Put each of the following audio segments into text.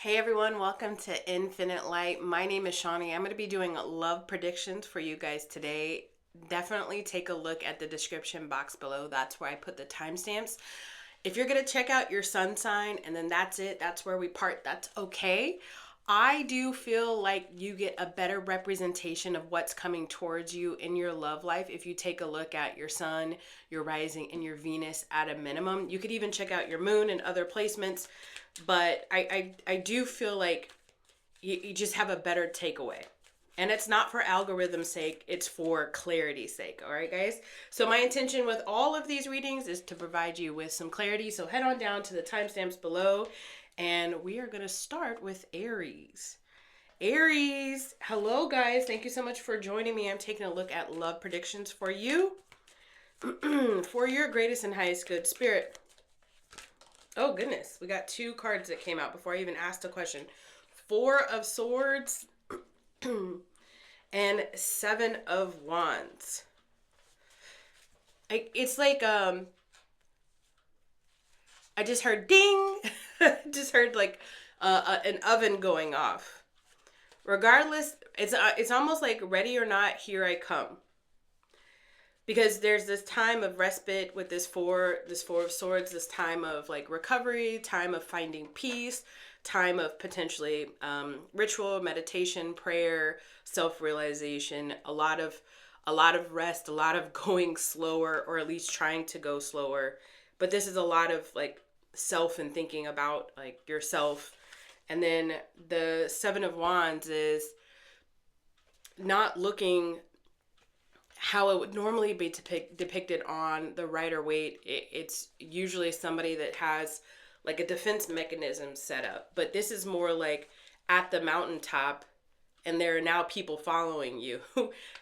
Hey everyone, welcome to Infinite Light. My name is Shawnee. I'm going to be doing love predictions for you guys today. Definitely take a look at the description box below. That's where I put the timestamps. If you're going to check out your sun sign and then that's it, that's where we part, that's okay. I do feel like you get a better representation of what's coming towards you in your love life if you take a look at your sun, your rising, and your Venus at a minimum. You could even check out your moon and other placements, but I do feel like you just have a better takeaway. And it's not for algorithm's sake, it's for clarity's sake. All right, guys? So my intention with all of these readings is to provide you with some clarity. So head on down to the timestamps below, and we are going to start with Aries. Aries, hello, guys. Thank you so much for joining me. I'm taking a look at love predictions for you. For your greatest and highest good spirit. Oh, goodness. We got two cards that came out before I even asked a question. Four of Swords and Seven of Wands. It's like I just heard ding. Just heard like an oven going off. Regardless, it's almost like ready or not, here I come. Because there's this time of respite with this four of Swords, this time of like recovery, time of finding peace, time of potentially ritual, meditation, prayer, self-realization, a lot of rest, a lot of going slower, or at least trying to go slower. But this is a lot of like self and thinking about like yourself. And then the Seven of Wands is not looking how it would normally be depicted on the Rider-Waite. It's usually somebody that has like a defense mechanism set up, but this is more like at the mountaintop and there are now people following you.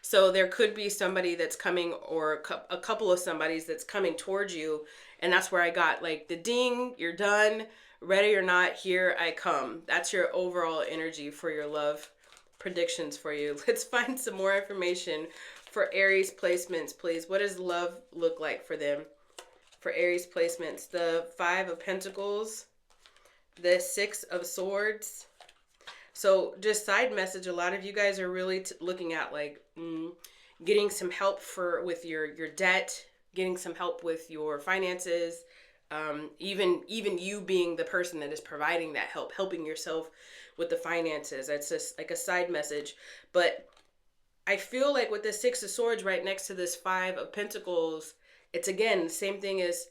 So there could be somebody that's coming, or a couple of somebodies that's coming towards you, and that's where I got like the ding, you're done, ready or not, here I come. That's your overall energy for your love predictions for you. Let's find some more information for Aries placements, please. What does love look like for them? For Aries placements, the Five of Pentacles, the Six of Swords. So just side message, a lot of you guys are really looking at like getting some help with your debt, getting some help with your finances, even you being the person that is providing that help, helping yourself with the finances. That's just like a side message. But I feel like with the Six of Swords right next to this Five of Pentacles, it's again the same thing as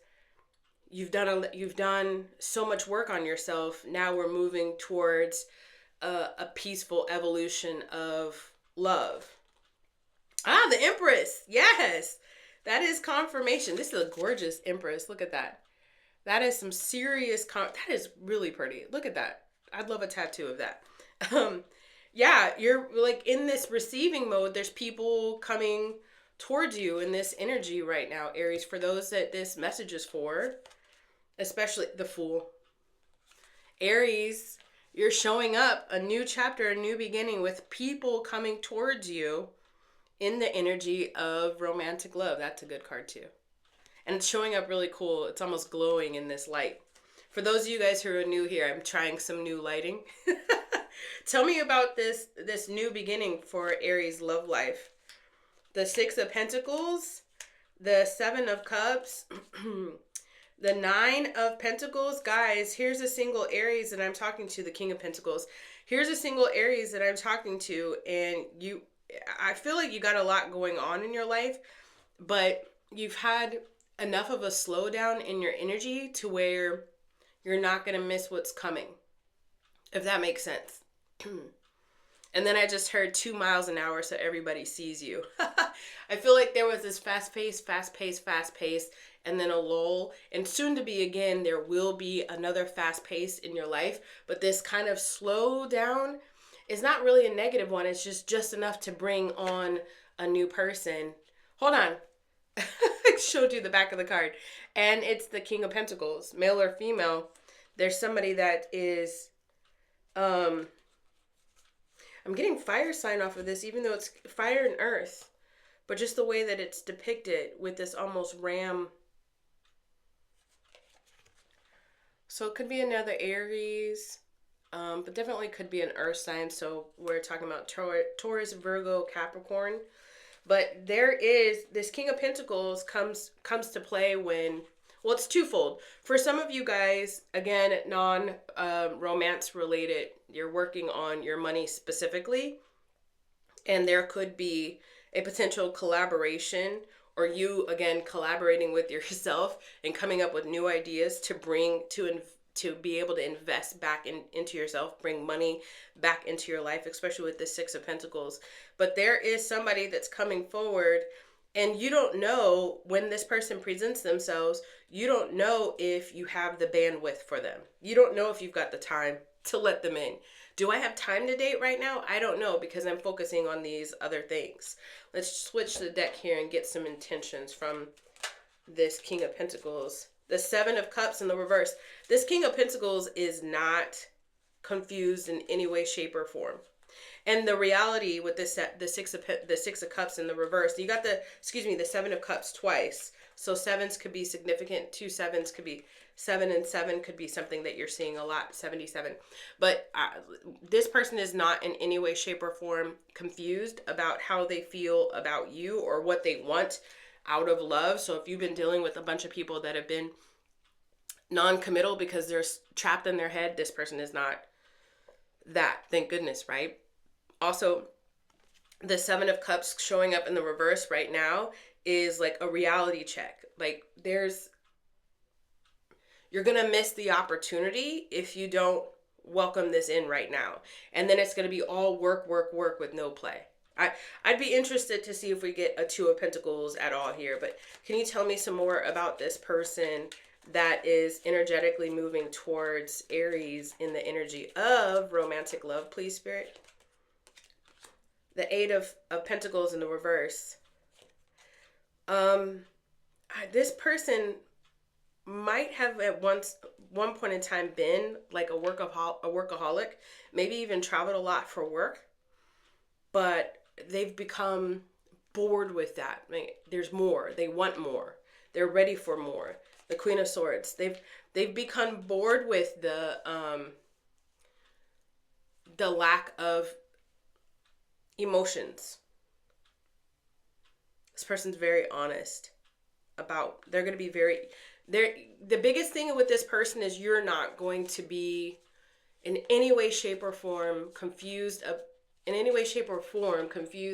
you've done so much work on yourself. Now we're moving towards a peaceful evolution of love. Ah, the Empress. Yes, that is confirmation. This is a gorgeous Empress. Look at that. That is some serious that is really pretty. Look at that. I'd love a tattoo of that. Yeah, you're like in this receiving mode. There's people coming towards you in this energy right now, Aries. For those that this message is for, especially the Fool. Aries, you're showing up, a new chapter, a new beginning with people coming towards you in the energy of romantic love. That's a good card too. And it's showing up really cool. It's almost glowing in this light. For those of you guys who are new here, I'm trying some new lighting. Tell me about this new beginning for Aries love life. The Six of Pentacles, the Seven of Cups, the Nine of Pentacles. Guys, here's a single Aries that I'm talking to, the King of Pentacles. Here's a single Aries that I'm talking to, and I feel like you got a lot going on in your life, but you've had enough of a slowdown in your energy to where you're not going to miss what's coming, if that makes sense. And then I just heard 2 miles an hour so everybody sees you. I feel like there was this fast pace, and then a lull. And soon to be again, there will be another fast pace in your life. But this kind of slow down is not really a negative one. It's just enough to bring on a new person. Hold on. I showed you the back of the card. And it's the King of Pentacles, male or female. There's somebody that is... I'm getting fire sign off of this, even though it's fire and earth. But just the way that it's depicted with this almost ram. So it could be another Aries. but definitely could be an earth sign. So we're talking about Taurus, Virgo, Capricorn. But there is this King of Pentacles comes to play when, well, it's twofold. For some of you guys, again, non romance related, you're working on your money specifically, and there could be a potential collaboration, or you again collaborating with yourself and coming up with new ideas to bring to be able to invest back into yourself, bring money back into your life, especially with the Six of Pentacles. But there is somebody that's coming forward, and you don't know when this person presents themselves, you don't know if you have the bandwidth for them. You don't know if you've got the time to let them in. Do I have time to date right now? I don't know, because I'm focusing on these other things. Let's switch the deck here and get some intentions from this King of Pentacles. The Seven of Cups in the reverse. This King of Pentacles is not confused in any way, shape, or form. And the reality with this, the Six of Cups in the reverse, you got the Seven of Cups twice. So sevens could be significant. Two sevens could be 7 and 7 could be something that you're seeing a lot. 77. But this person is not in any way, shape, or form confused about how they feel about you or what they want out of love. So if you've been dealing with a bunch of people that have been non-committal because they're trapped in their head, this person is not that. Thank goodness, right? Also, the Seven of Cups showing up in the reverse right now is like a reality check. Like you're going to miss the opportunity if you don't welcome this in right now. And then it's going to be all work, work, work with no play. I'd be interested to see if we get a Two of Pentacles at all here. But can you tell me some more about this person that is energetically moving towards Aries in the energy of romantic love, please, Spirit? The Eight of Pentacles in the reverse. This person might have at one point in time been like a workaholic, maybe even traveled a lot for work, but they've become bored with that. There's more. They want more. They're ready for more. The Queen of Swords. They've become bored with the lack of emotions. This person's very honest about, they're going to be the biggest thing with this person is you're not going to be in any way, shape, or form confused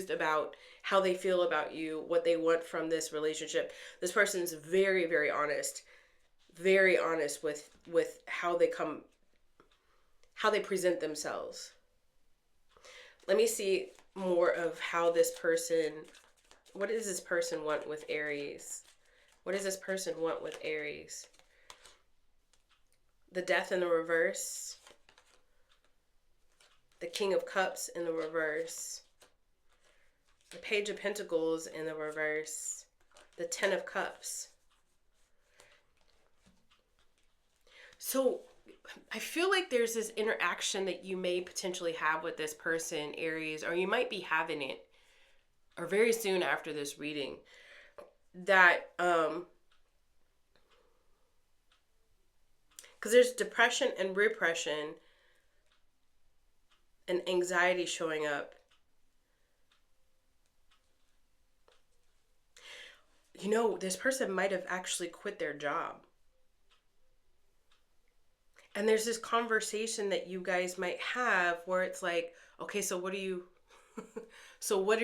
about how they feel about you, what they want from this relationship. This person's very, very honest with how they present themselves. Let me see more of how this person, what does this person want with Aries? What does this person want with Aries? The Death in the reverse. The King of Cups in the reverse. The Page of Pentacles in the reverse. The Ten of Cups. So I feel like there's this interaction that you may potentially have with this person, Aries, or you might be having it, or very soon after this reading, that because there's depression and repression and anxiety showing up. You know, this person might have actually quit their job. And there's this conversation that you guys might have where it's like, okay, so what are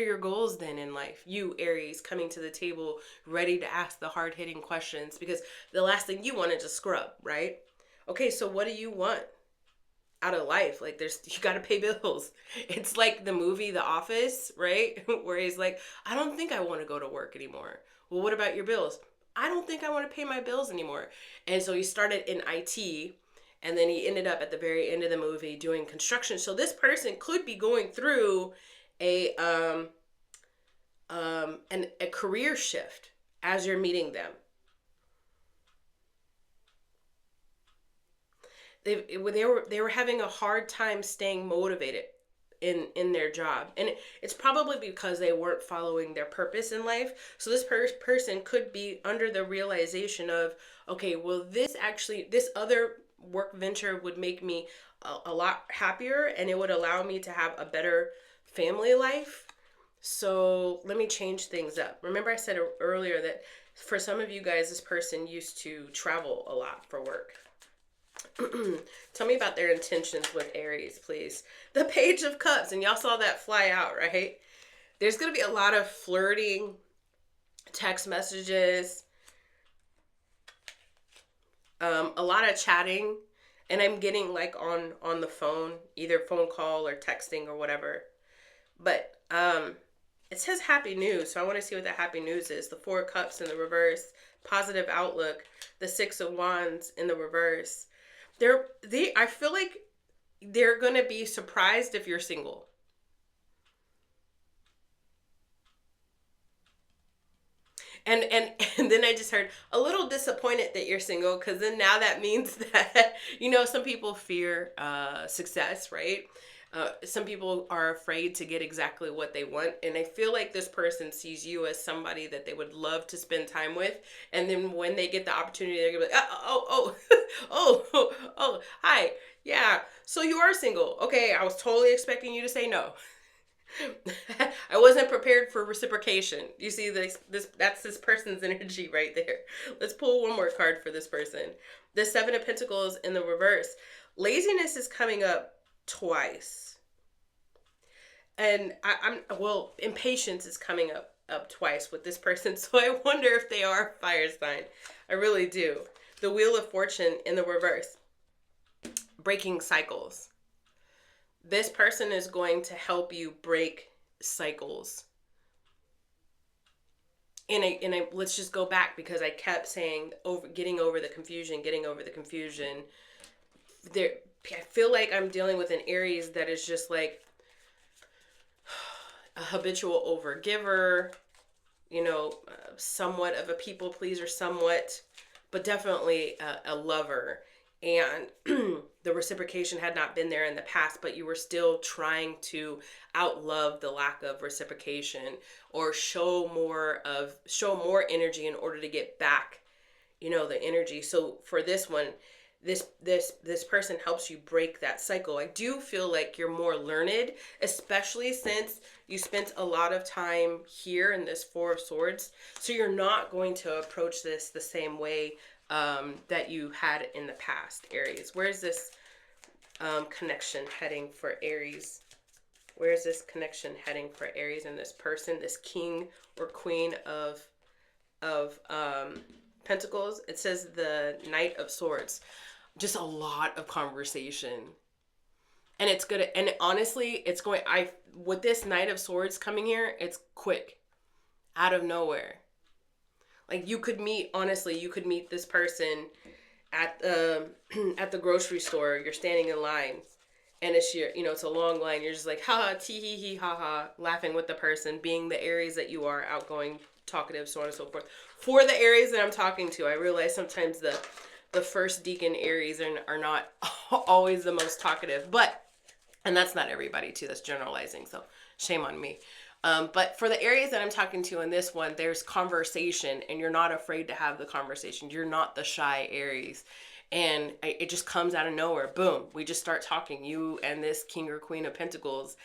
your goals then in life? You, Aries, coming to the table, ready to ask the hard-hitting questions, because the last thing you want is to scrub, right? Okay, so what do you want out of life? Like, you got to pay bills. It's like the movie The Office, right? Where he's like, I don't think I want to go to work anymore. Well, what about your bills? I don't think I want to pay my bills anymore. And so he started in IT, and then he ended up at the very end of the movie doing construction. So this person could be going through a career shift as you're meeting them. They were having a hard time staying motivated in their job, and it's probably because they weren't following their purpose in life. So this person could be under the realization of, okay, well, this other work venture would make me a lot happier, and it would allow me to have a better family life. So let me change things up. Remember I said earlier that for some of you guys, this person used to travel a lot for work. Tell me about their intentions with Aries, please. The Page of Cups, and y'all saw that fly out, right? There's going to be a lot of flirting, text messages, a lot of chatting, and I'm getting like on the phone, either phone call or texting or whatever. But it says happy news, so I want to see what the happy news is. The Four of Cups in the reverse, positive outlook, the Six of Wands in the reverse. I feel like they're going to be surprised if you're single. And then I just heard a little disappointed that you're single, because then now that means that, some people fear success, right? Some people are afraid to get exactly what they want. And I feel like this person sees you as somebody that they would love to spend time with. And then when they get the opportunity, they're going to be like, oh, hi. Yeah. So you are single. Okay. I was totally expecting you to say no. I wasn't prepared for reciprocation. You see that's this person's energy right there. Let's pull one more card for this person. The Seven of Pentacles in the reverse. Laziness is coming up twice. And impatience is coming up twice with this person. So I wonder if they are a fire sign. I really do. The Wheel of Fortune in the reverse. Breaking cycles. This person is going to help you break cycles. And let's just go back, because I kept saying getting over the confusion. I feel like I'm dealing with an Aries that is just like a habitual overgiver, somewhat of a people pleaser, but definitely a lover. And the reciprocation had not been there in the past, but you were still trying to outlove the lack of reciprocation, or show more energy in order to get back, the energy. So for this one, this person helps you break that cycle. I do feel like you're more learned, especially since you spent a lot of time here in this Four of Swords. So you're not going to approach this the same way that you had in the past, Aries. Where's this connection heading for Aries? Where's this connection heading for Aries and this person, this king or queen of Pentacles? It says the Knight of Swords. Just a lot of conversation. And it's good. And honestly, with this Knight of Swords coming here, it's quick, out of nowhere. Like you could meet this person at the grocery store. You're standing in line, and it's a long line. You're just like, ha, tee hee hee, ha ha, laughing with the person, being the Aries that you are, outgoing, talkative, so on and so forth. For the Aries that I'm talking to, I realize sometimes the first deacon Aries are not always the most talkative, and that's not everybody too. That's generalizing, so shame on me. But for the Aries that I'm talking to in this one, there's conversation, and you're not afraid to have the conversation. You're not the shy Aries. And it just comes out of nowhere. Boom. We just start talking, you and this King or Queen of Pentacles.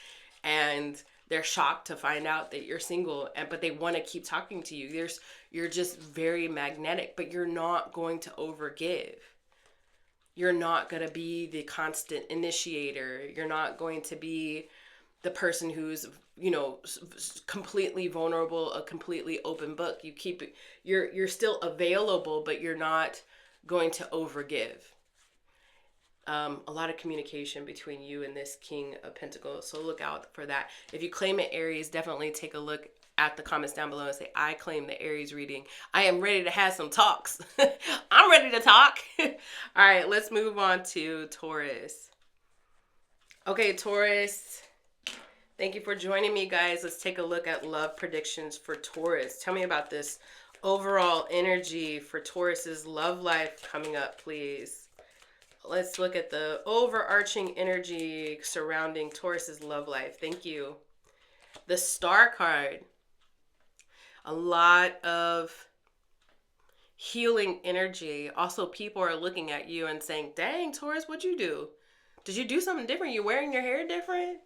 And they're shocked to find out that you're single, but they want to keep talking to you. You're just very magnetic, but you're not going to overgive. You're not going to be the constant initiator. You're not going to be the person who's, completely vulnerable, a completely open book. You're still available, but you're not going to overgive. A lot of communication between you and this King of Pentacles. So look out for that. If you claim it Aries, definitely take a look at the comments down below and say, I claim the Aries reading. I am ready to have some talks. I'm ready to talk. All right, let's move on to Taurus. Okay, Taurus. Thank you for joining me, guys. Let's take a look at love predictions for Taurus. Tell me about this overall energy for Taurus's love life coming up, please. Let's look at the overarching energy surrounding Taurus's love life. Thank you. The Star card. A lot of healing energy. Also, people are looking at you and saying, dang, Taurus, what'd you do? Did you do something different? You wearing your hair different?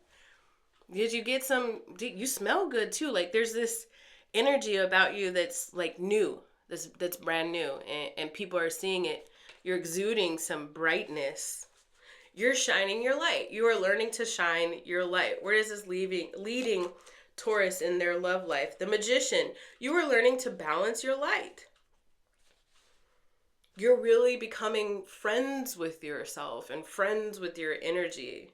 Did you get some? You smell good too. Like there's this energy about you that's like new. That's brand new, and people are seeing it. You're exuding some brightness. You're shining your light. You are learning to shine your light. Where is this leading Taurus in their love life? The Magician. You are learning to balance your light. You're really becoming friends with yourself and friends with your energy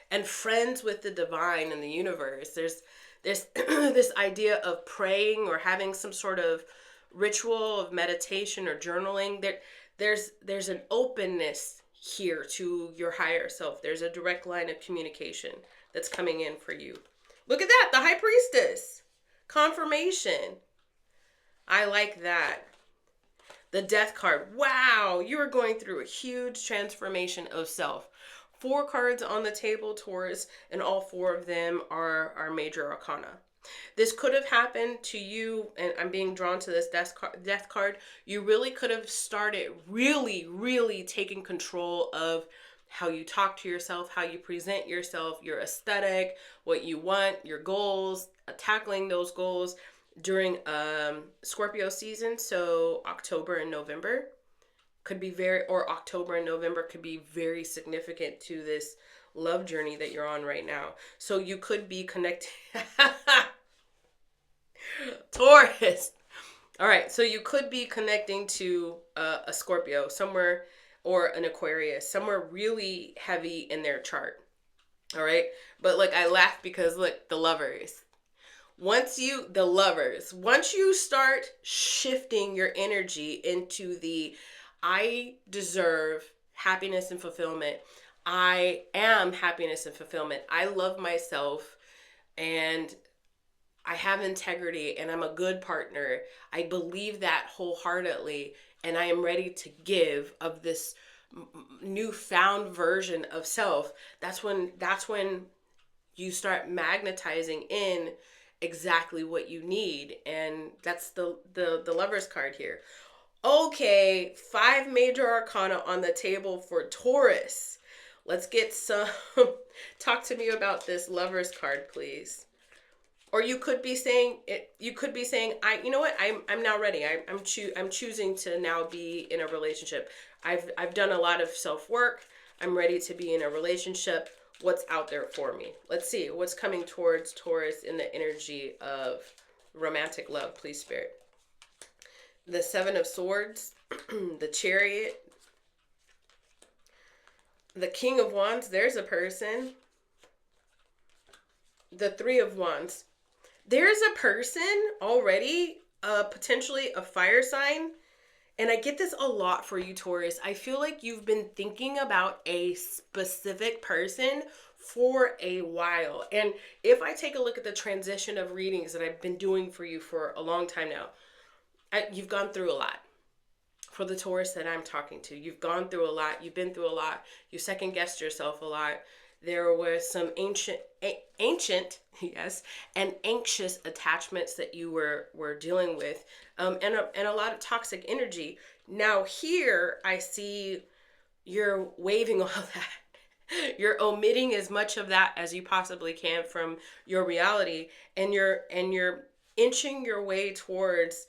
and friends with the divine and the universe. There's this idea of praying or having some sort of ritual of meditation or journaling. There's an openness here to your higher self. There's a direct line of communication that's coming in for you. Look at that, the High Priestess. Confirmation. I like that. The Death card. Wow, you are going through a huge transformation of self. 4 cards on the table, Taurus, and all 4 of them are major arcana. This could have happened to you, and I'm being drawn to this death card. You really could have started really taking control of how you talk to yourself, how you present yourself, your aesthetic, what you want, your goals, tackling those goals during Scorpio season. So October and November could be October and November could be very significant to this love journey that you're on right now. So you could be connected. Taurus. All right. So you could be connecting to a Scorpio somewhere, or an Aquarius, somewhere really heavy in their chart. All right. But like, I laugh because look, the lovers. Once you start shifting your energy into the I deserve happiness and fulfillment. I am happiness and fulfillment. I love myself and I have integrity and I'm a good partner. I believe that wholeheartedly and I am ready to give of this newfound version of self. That's when you start magnetizing in exactly what you need, and that's the Lover's card here. Okay, 5 major arcana on the table for Taurus. Let's get some. Talk to me about this Lover's card, please. Or you could be saying it. You could be saying, You know what? I'm now ready. I'm choosing to now be in a relationship. I've done a lot of self work. I'm ready to be in a relationship. What's out there for me? Let's see what's coming towards Taurus in the energy of romantic love. Please, Spirit. The 7 of Swords, the Chariot, the King of Wands. There's a person. The 3 of Wands. There's a person already, potentially a fire sign. And I get this a lot for you, Taurus. I feel like you've been thinking about a specific person for a while. And if I take a look at the transition of readings that I've been doing for you for a long time now, you've gone through a lot. For the Taurus that I'm talking to, you've gone through a lot. You've been through a lot. You second guessed yourself a lot. There were some ancient, yes, and anxious attachments that you were dealing with, and a lot of toxic energy. Now here I see you're waiving all that. You're omitting as much of that as you possibly can from your reality, and you're inching your way towards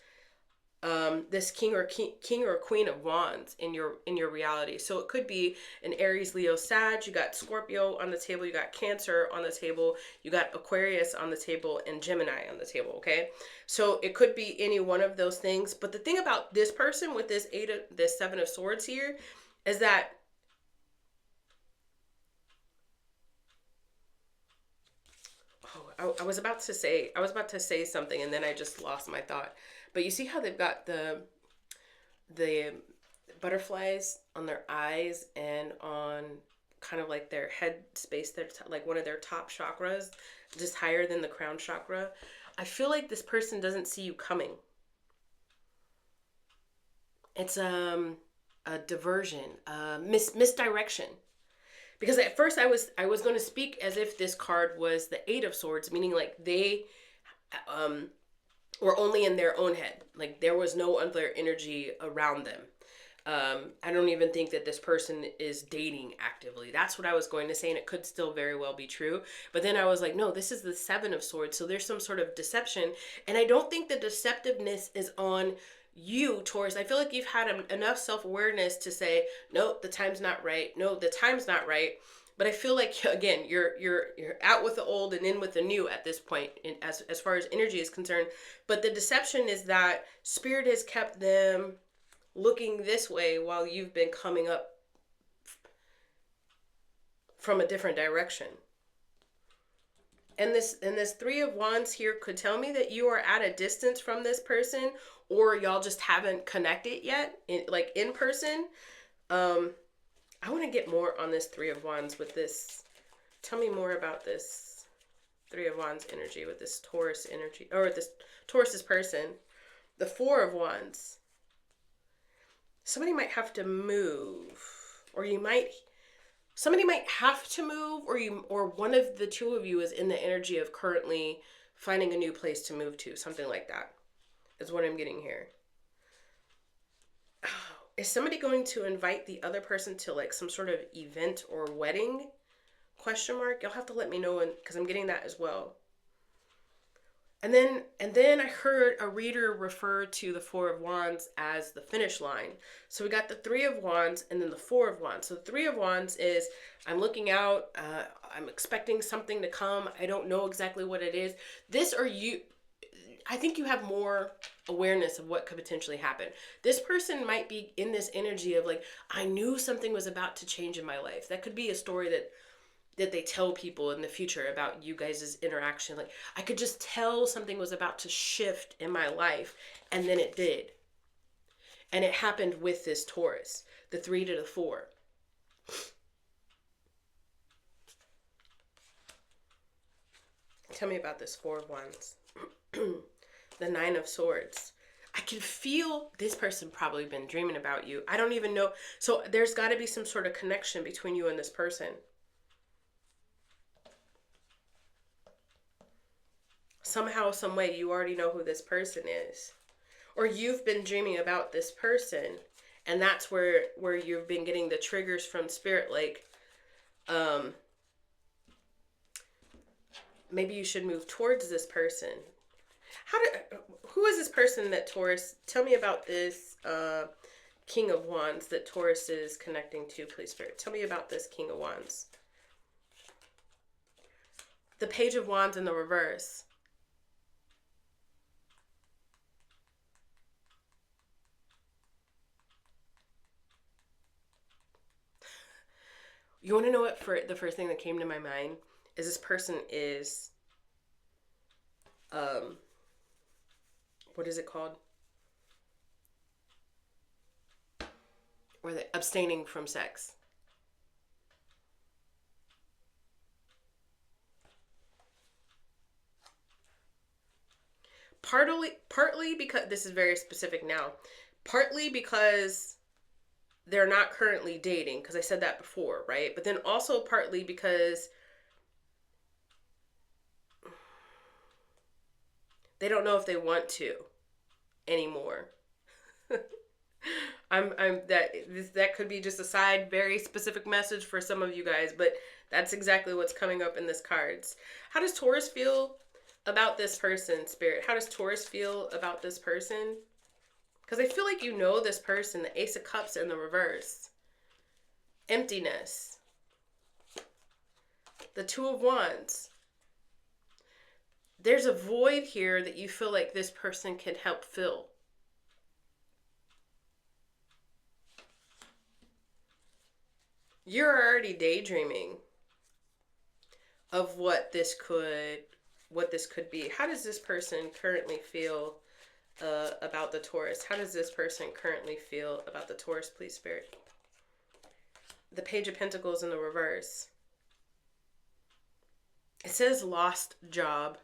this king or queen of wands in your reality. So it could be an Aries, Leo, Sag. You got Scorpio on the table. You got Cancer on the table. You got Aquarius on the table and Gemini on the table. Okay, so it could be any one of those things. But the thing about this person with this 7 of Swords here is that I was about to say something and then I just lost my thought. But you see how they've got the butterflies on their eyes and on kind of like their head space, their like one of their top chakras, just higher than the crown chakra. I feel like this person doesn't see you coming. It's a diversion, misdirection. Because at first I was going to speak as if this card was the 8 of Swords, meaning like they were only in their own head. Like there was no other energy around them. I don't even think that this person is dating actively. That's what I was going to say, and it could still very well be true. But then I was like, no, this is the Seven of Swords. So there's some sort of deception. And I don't think the deceptiveness is on you, Taurus. I feel like you've had enough self-awareness to say, no, the time's not right. No, the time's not right. But I feel like, again, you're out with the old and in with the new at this point, as far as energy is concerned. But the deception is that Spirit has kept them looking this way while you've been coming up from a different direction. And this Three of Wands here could tell me that you are at a distance from this person, or y'all just haven't connected yet, in person. I want to get more on this Three of Wands with this. Tell me more about this Three of Wands energy with this Taurus energy, or this Taurus's person. The Four of Wands. Somebody might have to move, or somebody might have to move, or one of the two of you is in the energy of currently finding a new place to move to. Something like that is what I'm getting here. Is somebody going to invite the other person to like some sort of event or wedding? Question mark. You'll have to let me know, because I'm getting that as well. And then I heard a reader refer to the Four of Wands as the finish line. So we got the Three of Wands and then the Four of Wands. So the Three of Wands is, I'm looking out, I'm expecting something to come. I don't know exactly what it is. I think you have more awareness of what could potentially happen. This person might be in this energy of like, I knew something was about to change in my life. That could be a story that they tell people in the future about you guys' interaction. Like, I could just tell something was about to shift in my life, and then it did. And it happened with this Taurus, the 3 to the 4. Tell me about this Four of Wands. The 9 of Swords. I can feel this person probably been dreaming about you. I don't even know. So there's got to be some sort of connection between you and this person. Somehow, some way, you already know who this person is. Or you've been dreaming about this person, and that's where you've been getting the triggers from Spirit, like, maybe you should move towards this person. Who is this person that Taurus, tell me about this King of Wands that Taurus is connecting to, please, Spirit. Tell me about this King of Wands. The Page of Wands in the reverse. You want to know what the first thing that came to my mind is this person is, what is it called? Or they abstaining from sex. Partly because, this is very specific now, partly because they're not currently dating, because I said that before, right? But then also partly because they don't know if they want to anymore. That could be just a side, very specific message for some of you guys, but that's exactly what's coming up in this cards. How does Taurus feel about this person, Spirit? How does Taurus feel about this person? Because I feel like you know this person, the Ace of Cups in the reverse. Emptiness. The Two of Wands. There's a void here that you feel like this person can help fill. You're already daydreaming of what this could be. How does this person currently feel about the Taurus? How does this person currently feel about the Taurus, please, Spirit? The Page of Pentacles in the reverse. It says lost job.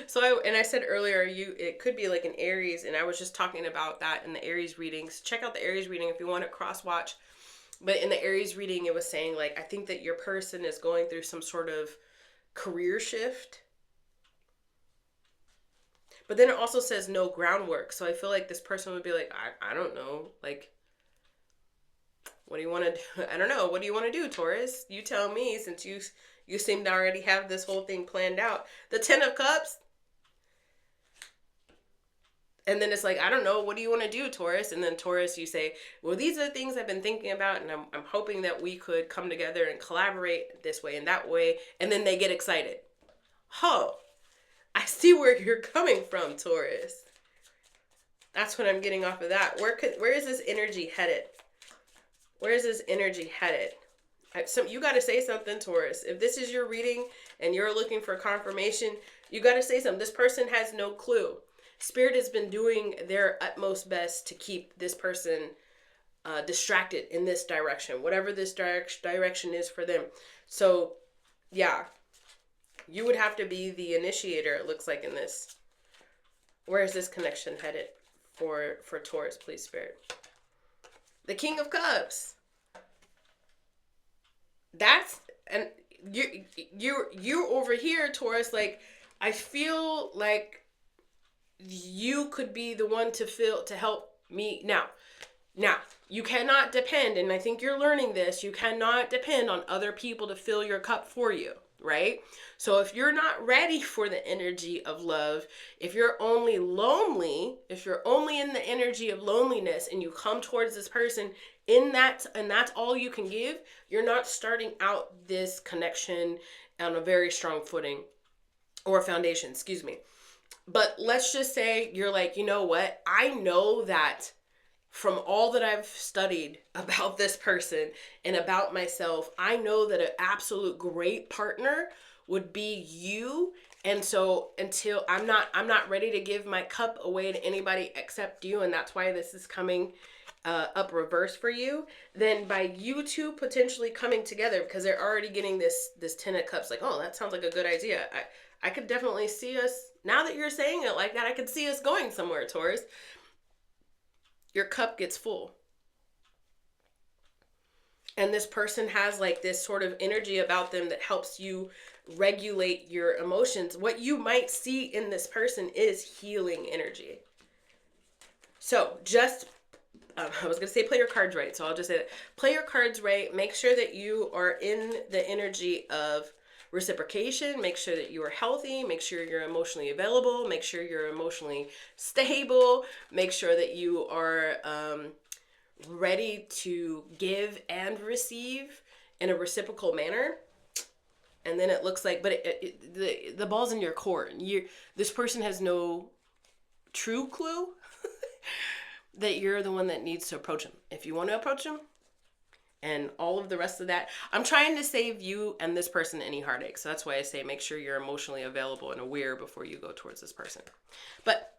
So I said earlier, it could be like an Aries, and I was just talking about that in the Aries readings. Check out the Aries reading if you want to cross watch. But in the Aries reading, it was saying, like, I think that your person is going through some sort of career shift. But then it also says no groundwork. So I feel like this person would be like, I don't know. Like, What do you want to do? I don't know. What do you want to do, Taurus? You tell me, since you seem to already have this whole thing planned out. The Ten of Cups. And then it's like, I don't know, what do you want to do, Taurus? And then Taurus, you say, well, these are the things I've been thinking about, and I'm hoping that we could come together and collaborate this way and that way. And then they get excited. Oh, I see where you're coming from, Taurus. That's what I'm getting off of that. Where is this energy headed? Where is this energy headed? You got to say something, Taurus. If this is your reading and you're looking for confirmation, you got to say something. This person has no clue. Spirit has been doing their utmost best to keep this person distracted in this direction, whatever this direction is for them. So, yeah, you would have to be the initiator, it looks like, in this. Where is this connection headed for Taurus, please, Spirit? The King of Cups. And you're over here, Taurus, like, I feel like you could be the one to help me. Now, you cannot depend, and I think you're learning this, you cannot depend on other people to fill your cup for you, right? So if you're not ready for the energy of love, if you're only lonely, if you're only in the energy of loneliness and you come towards this person in that, and that's all you can give, you're not starting out this connection on a very strong footing or foundation, excuse me. But let's just say you're like, you know what? I know that from all that I've studied about this person and about myself, I know that an absolute great partner would be you. And so until I'm not ready to give my cup away to anybody except you, and that's why this is coming up reverse for you, then by you two potentially coming together, because they're already getting this Ten of Cups, like, oh, that sounds like a good idea. I could definitely see us, now that you're saying it like that, I could see us going somewhere, Taurus. Your cup gets full. And this person has like this sort of energy about them that helps you regulate your emotions. What you might see in this person is healing energy. So just, I was going to say play your cards right, so I'll just say that. Play your cards right. Make sure that you are in the energy of reciprocation. Make sure that you are healthy. Make sure you're emotionally available. Make sure you're emotionally stable. Make sure that you are ready to give and receive in a reciprocal manner. And then it looks like, but the ball's in your court. This person has no true clue that you're the one that needs to approach them. If you want to approach them, and all of the rest of that, I'm trying to save you and this person any heartache. So that's why I say make sure you're emotionally available and aware before you go towards this person. But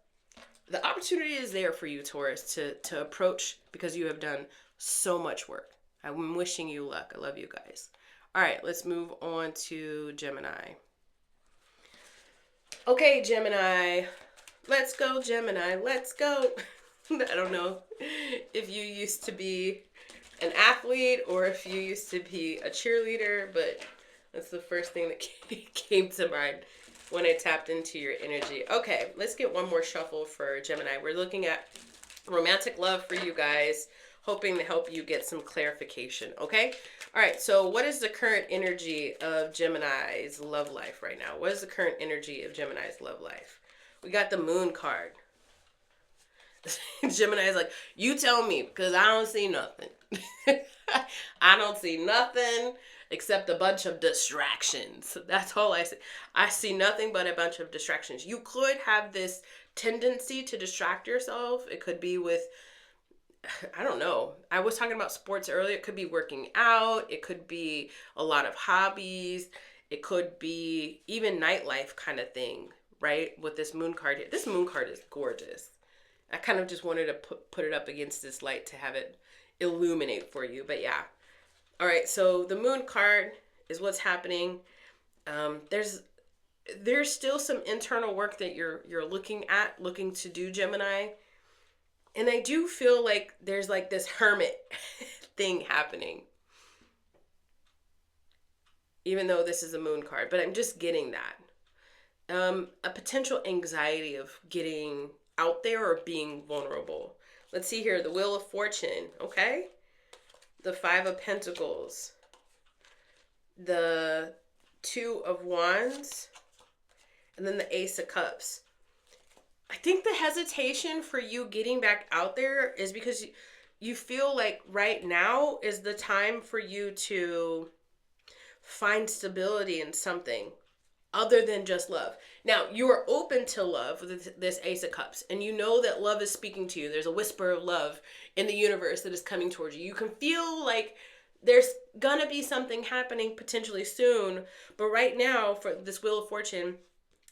the opportunity is there for you, Taurus, to approach, because you have done so much work. I'm wishing you luck. I love you guys. All right, let's move on to Gemini. Okay, Gemini. Let's go, Gemini. Let's go. I don't know if you used to be an athlete or if you used to be a cheerleader, but that's the first thing that came to mind when I tapped into your energy. Okay, let's get one more shuffle for Gemini. We're looking at romantic love for you guys, hoping to help you get some clarification, okay? All right, so what is the current energy of Gemini's love life right now? What is the current energy of Gemini's love life? We got the Moon card. Gemini is like, you tell me, because I don't see nothing. I don't see nothing except a bunch of distractions. That's all I see. I see nothing but a bunch of distractions. You could have this tendency to distract yourself. It could be with, I don't know. I was talking about sports earlier. It could be working out. It could be a lot of hobbies. It could be even nightlife kind of thing, right? With this Moon card here. This Moon card is gorgeous. I kind of just wanted to put it up against this light to have it illuminate for you. But yeah. All right. So the Moon card is what's happening. There's still some internal work that you're looking to do, Gemini. And I do feel like there's like this hermit thing happening. Even though this is a Moon card. But I'm just getting that. A potential anxiety of getting out there or being vulnerable. Let's see here, the Wheel of Fortune, okay? the Five of Pentacles, the Two of Wands, and then the Ace of Cups. I think the hesitation for you getting back out there is because you feel like right now is the time for you to find stability in something other than just love. Now, you are open to love with this Ace of Cups, and you know that love is speaking to you. There's a whisper of love in the universe that is coming towards you. You can feel like there's gonna be something happening potentially soon, but right now, for this Wheel of Fortune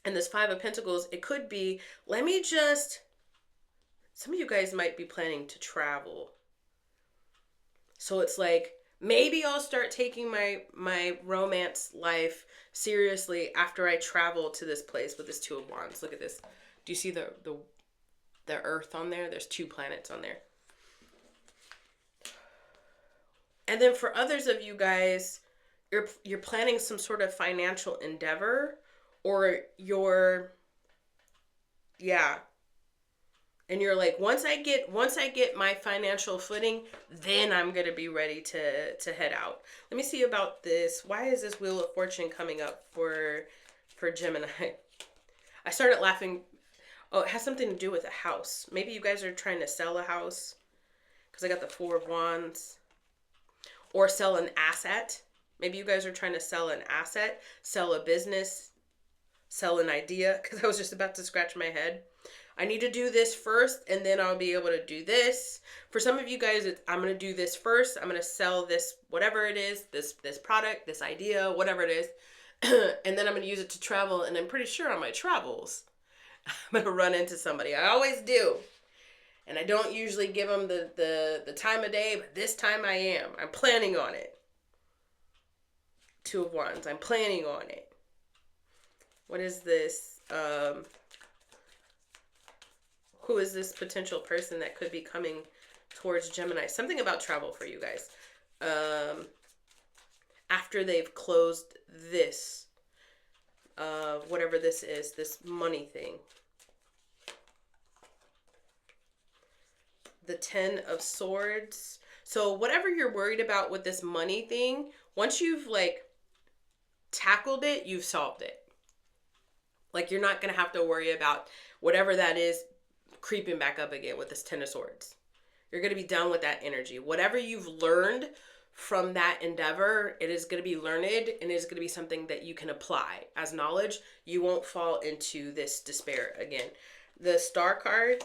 and this Five of Pentacles, it could be, some of you guys might be planning to travel. So it's like, maybe I'll start taking my romance life seriously after I travel to this place with this Two of Wands. Look at this. Do you see the Earth on there? There's 2 planets on there. And then for others of you guys, you're planning some sort of financial endeavor, or and you're like, once I get my financial footing, then I'm gonna be ready to head out. Let me see about this. Why is this Wheel of Fortune coming up for Gemini? I started laughing. Oh, it has something to do with a house. Maybe you guys are trying to sell a house, because I got the Four of Wands. Or sell an asset. Maybe you guys are trying to sell an asset, sell a business, sell an idea, because I was just about to scratch my head. I need to do this first, and then I'll be able to do this. For some of you guys, I'm going to do this first. I'm going to sell this, whatever it is, this product, this idea, whatever it is. And then I'm going to use it to travel. And I'm pretty sure on my travels, I'm going to run into somebody. I always do. And I don't usually give them the time of day, but this time I am. I'm planning on it. Two of Wands. I'm planning on it. What is this? Who is this potential person that could be coming towards Gemini? Something about travel for you guys. After they've closed this, whatever this is, this money thing. The Ten of Swords. So whatever you're worried about with this money thing, once you've tackled it, you've solved it. You're not going to have to worry about whatever that is creeping back up again with this Ten of Swords. You're going to be done with that energy. Whatever you've learned from that endeavor, it is going to be learned, and it is going to be something that you can apply as knowledge. You won't fall into this despair again. The Star card,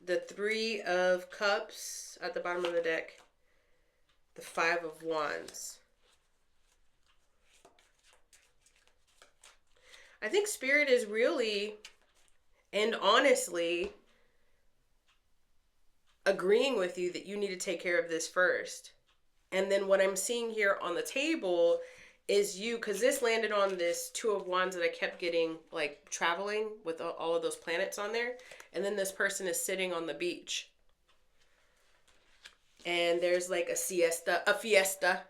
the Three of Cups at the bottom of the deck, the Five of Wands. I think Spirit is really and honestly agreeing with you that you need to take care of this first. And then what I'm seeing here on the table is you, because this landed on this Two of Wands that I kept getting traveling with all of those planets on there. And then this person is sitting on the beach. And there's a fiesta,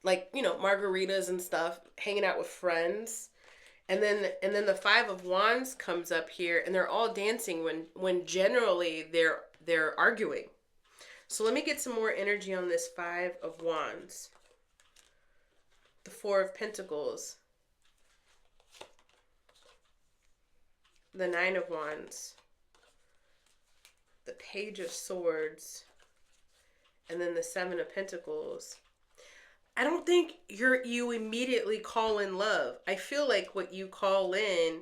margaritas and stuff, hanging out with friends. And then the Five of Wands comes up here, and they're all dancing when generally they're arguing. So let me get some more energy on this Five of Wands. The Four of Pentacles. The Nine of Wands. The Page of Swords. And then the Seven of Pentacles. I don't think you immediately call in love. I feel like what you call in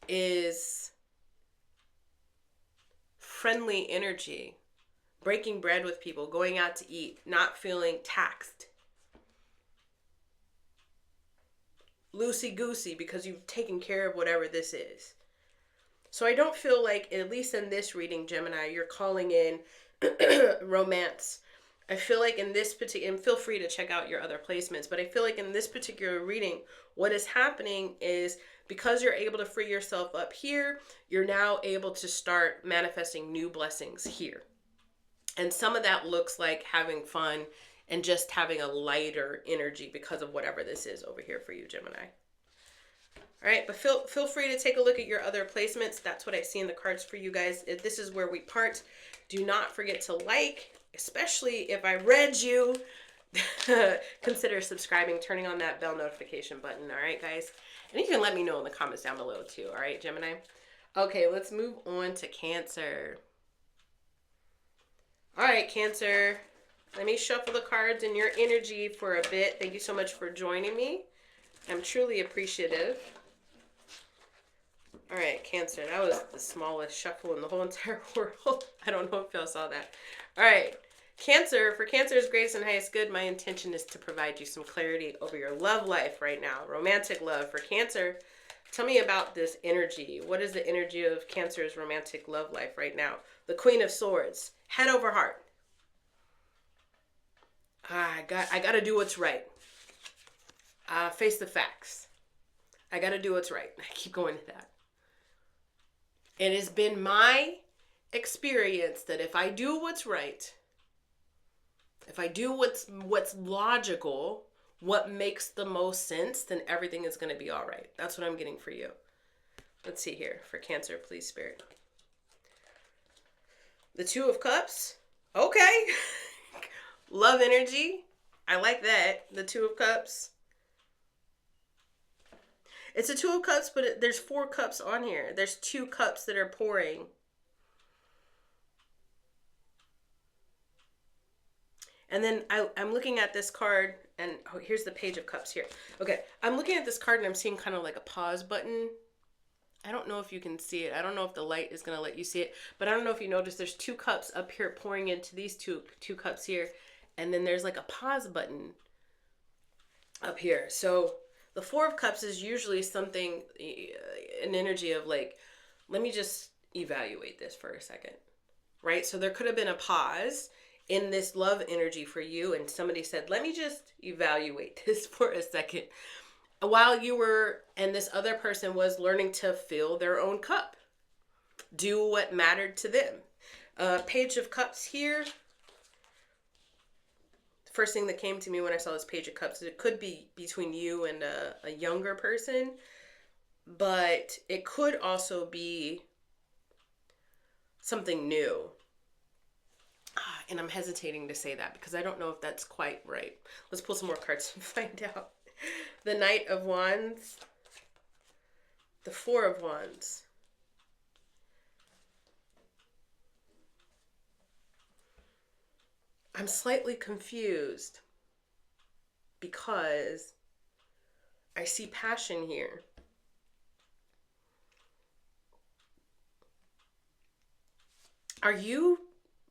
is friendly energy. Breaking bread with people, going out to eat, not feeling taxed. Loosey-goosey because you've taken care of whatever this is. So I don't feel like, at least in this reading, Gemini, you're calling in romance. I feel like in this particular, and feel free to check out your other placements, but I feel like in this particular reading, what is happening is because you're able to free yourself up here, you're now able to start manifesting new blessings here. And some of that looks like having fun and just having a lighter energy because of whatever this is over here for you, Gemini. All right, but feel free to take a look at your other placements. That's what I see in the cards for you guys. This is where we part. Do not forget to like, especially if I read you. Consider subscribing, turning on that bell notification button. All right, guys? And you can let me know in the comments down below too. All right, Gemini? Okay, let's move on to Cancer. All right, Cancer. Let me shuffle the cards in your energy for a bit. Thank you so much for joining me. I'm truly appreciative. All right, Cancer. That was the smallest shuffle in the whole entire world. I don't know if y'all saw that. All right, Cancer. For Cancer's greatest and highest good, my intention is to provide you some clarity over your love life right now. Romantic love. For Cancer, tell me about this energy. What is the energy of Cancer's romantic love life right now? The Queen of Swords. Head over heart. I got to do what's right. Face the facts. I got to do what's right. I keep going to that. It has been my experience that if I do what's right, if I do what's logical, what makes the most sense, then everything is going to be all right. That's what I'm getting for you. Let's see here. For Cancer, please, Spirit. The Two of Cups. Okay. Love energy. I like that. The Two of Cups. It's a Two of Cups, but there's 4 cups on here. There's 2 cups that are pouring. And then I'm looking at this card, and oh, here's the Page of Cups here. Okay, I'm looking at this card, and I'm seeing kind of like a pause button. I don't know if you can see it. I don't know if the light is going to let you see it. But I don't know if you noticed there's 2 cups up here pouring into these two cups here. And then there's like a pause button up here. So the 4 of Cups is usually something, an energy of like, let me just evaluate this for a second, right? So there could have been a pause in this love energy for you, and somebody said, let me just evaluate this for a second, while you were, and this other person was learning to fill their own cup, do what mattered to them. Page of Cups here. First thing that came to me when I saw this Page of Cups, it could be between you and a younger person, but it could also be something new. And I'm hesitating to say that because I don't know if that's quite right. Let's pull some more cards and find out. The Knight of Wands. The 4 of Wands. I'm slightly confused because I see passion here. Are you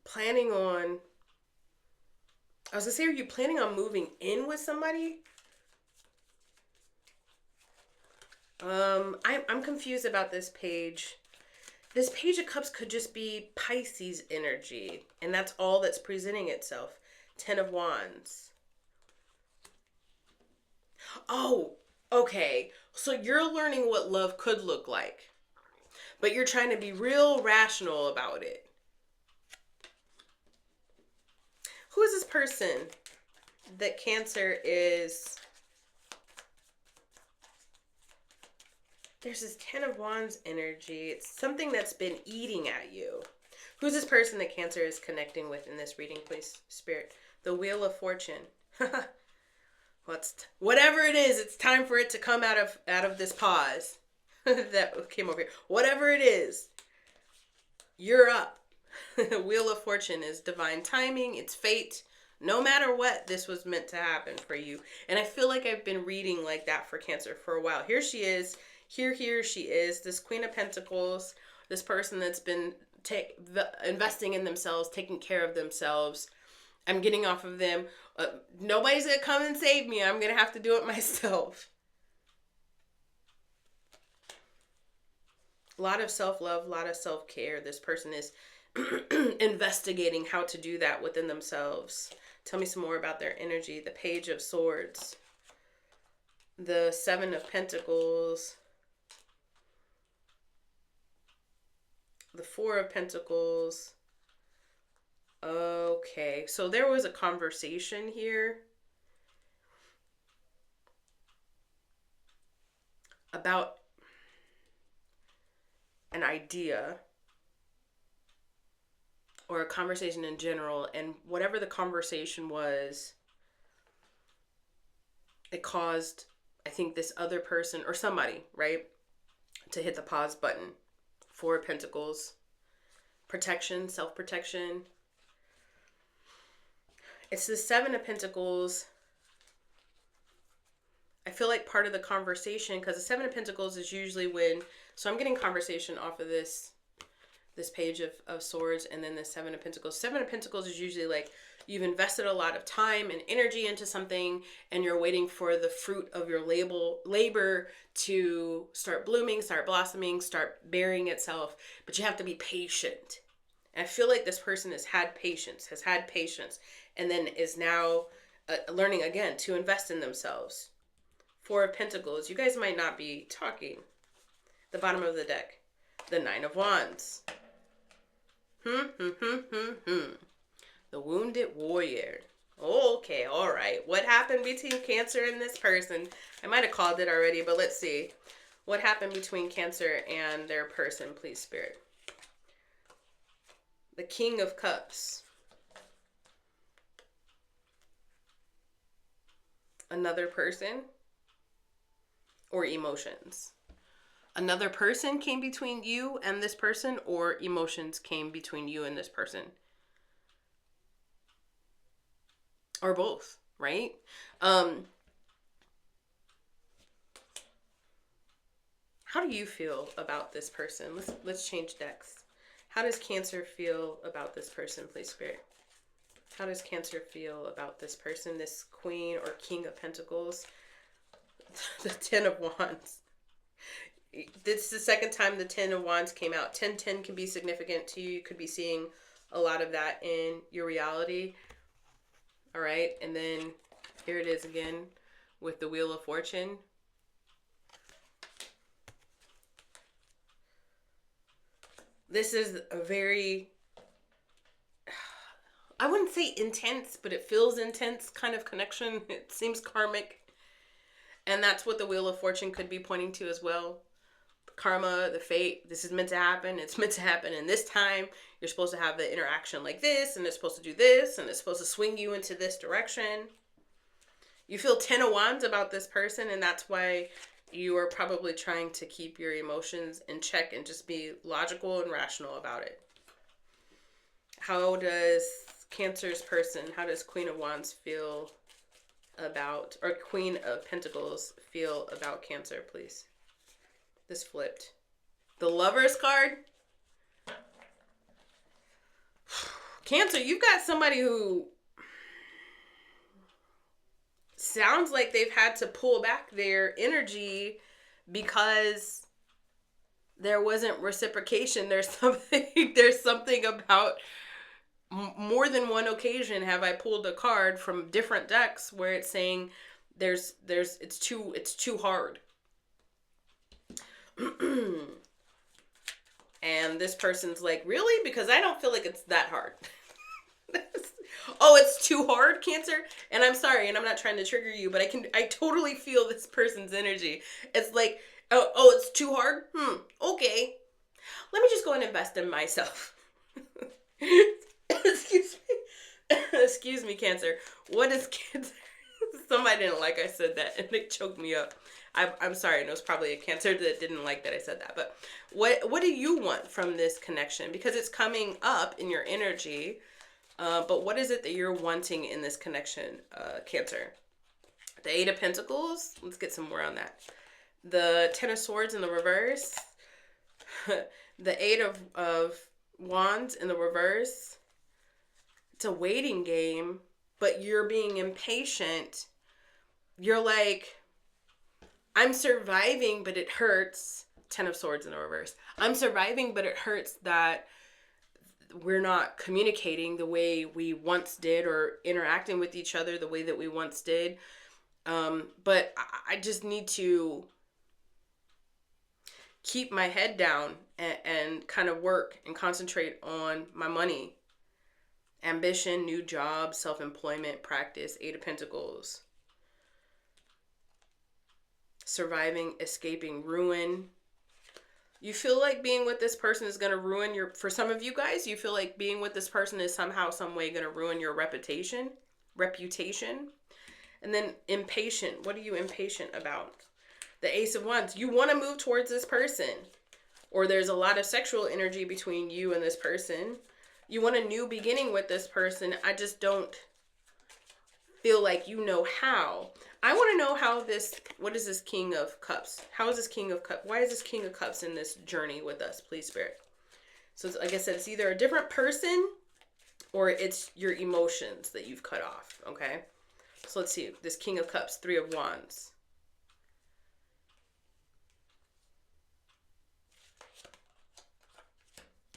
planning on, I was gonna say, are you planning on moving in with somebody? I'm confused about this page. This Page of Cups could just be Pisces energy, and that's all that's presenting itself. 10 of Wands. Oh, okay. So you're learning what love could look like, but you're trying to be real rational about it. Who is this person that Cancer is? There's this 10 of Wands energy. It's something that's been eating at you. Who's this person that Cancer is connecting with in this reading, please, Spirit? The Wheel of Fortune. Whatever it is, it's time for it to come out of this pause that came over here. Whatever it is, you're up. Wheel of Fortune is divine timing. It's fate. No matter what, this was meant to happen for you. And I feel like I've been reading like that for Cancer for a while. Here she is. Here she is, this Queen of Pentacles, this person that's been investing in themselves, taking care of themselves. I'm getting off of them. Nobody's going to come and save me. I'm going to have to do it myself. A lot of self-love, a lot of self-care. This person is investigating how to do that within themselves. Tell me some more about their energy. The Page of Swords. The 7 of Pentacles. The 4 of Pentacles. Okay, so there was a conversation here. about an idea or a conversation in general, and whatever the conversation was, it caused, I think, this other person or somebody, right, to hit the pause button. Four of Pentacles, protection, self-protection. It's the Seven of Pentacles. I feel like part of the conversation, because the Seven of Pentacles is usually when, so I'm getting conversation off of this page of Swords, and then the Seven of Pentacles. Seven of Pentacles is usually like you've invested a lot of time and energy into something, and you're waiting for the fruit of your labor to start blooming, start blossoming, start bearing itself, but you have to be patient. And I feel like this person has had patience, and then is now learning again to invest in themselves. Four of Pentacles. You guys might not be talking. The bottom of the deck. The Nine of Wands. The Wounded Warrior. Okay, all right. What happened between Cancer and this person? I might have called it already, but let's see. What happened between Cancer and their person, please, Spirit? The King of Cups. Another person or emotions? Another person came between you and this person, or emotions came between you and this person? Or both, right? How do you feel about this person? Let's change decks. How does Cancer feel about this person, please, Spirit? How does Cancer feel about this person, this Queen or King of Pentacles? The Ten of Wands. This is the second time the Ten of Wands came out. 10-10 can be significant to you. You could be seeing a lot of that in your reality. All right. And then here it is again with the Wheel of Fortune. This is a very, I wouldn't say intense, but it feels intense kind of connection. It seems karmic. And that's what the Wheel of Fortune could be pointing to as well. Karma, the fate, this is meant to happen. It's meant to happen. And this time you're supposed to have the interaction like this, and it's supposed to do this, and it's supposed to swing you into this direction. You feel 10 of Wands about this person, and that's why you are probably trying to keep your emotions in check and just be logical and rational about it. How does Cancer's person, how does Queen of Wands feel about, or Queen of Pentacles feel about Cancer, please? This flipped. The Lover's card. Cancer, you've got somebody who sounds like they've had to pull back their energy because there wasn't reciprocation. There's something about, more than one occasion have I pulled a card from different decks where it's saying it's too hard. And this person's like, really? Because I don't feel like it's that hard. Oh, it's too hard, Cancer? And I'm sorry, and I'm not trying to trigger you, but I totally feel this person's energy. It's like, oh, it's too hard? Okay. Let me just go and invest in myself. Excuse me. Excuse me, Cancer. What is Cancer? Somebody didn't like I said that, and it choked me up. I'm sorry, and it was probably a Cancer that didn't like that I said that. But what do you want from this connection? Because it's coming up in your energy. But what is it that you're wanting in this connection, Cancer? The Eight of Pentacles. Let's get some more on that. The Ten of Swords in the reverse. The Eight of Wands in the reverse. It's a waiting game, but you're being impatient. You're like, I'm surviving, but it hurts. Ten of Swords in the reverse. I'm surviving, but it hurts that we're not communicating the way we once did, or interacting with each other the way that we once did. But I just need to keep my head down and kind of work and concentrate on my money, ambition, new job, self-employment, practice. Eight of Pentacles. surviving, escaping ruin. You feel like being with this person is going to ruin your, for some of you guys, you feel like being with this person is somehow, some way going to ruin your reputation. And then impatient. What are you impatient about? The Ace of Wands. You want to move towards this person. Or there's a lot of sexual energy between you and this person. You want a new beginning with this person. I just don't feel like you know how. I want to know how this, what is this King of Cups? How is this King of Cups? Why is this King of Cups in this journey with us, please, Spirit? So like I said, it's either a different person or it's your emotions that you've cut off, okay? So let's see, this King of Cups, Three of Wands.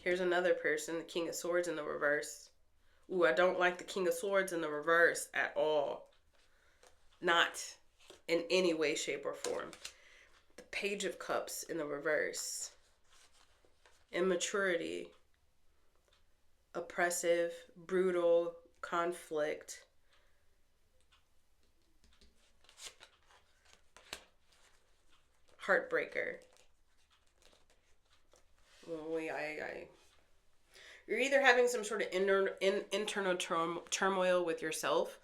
Here's another person, the King of Swords in the reverse. Ooh, I don't like the King of Swords in the reverse at all. Not in any way, shape, or form. The Page of Cups in the reverse. Immaturity. Oppressive, brutal, conflict. Heartbreaker. You're either having some sort of internal turmoil with yourself,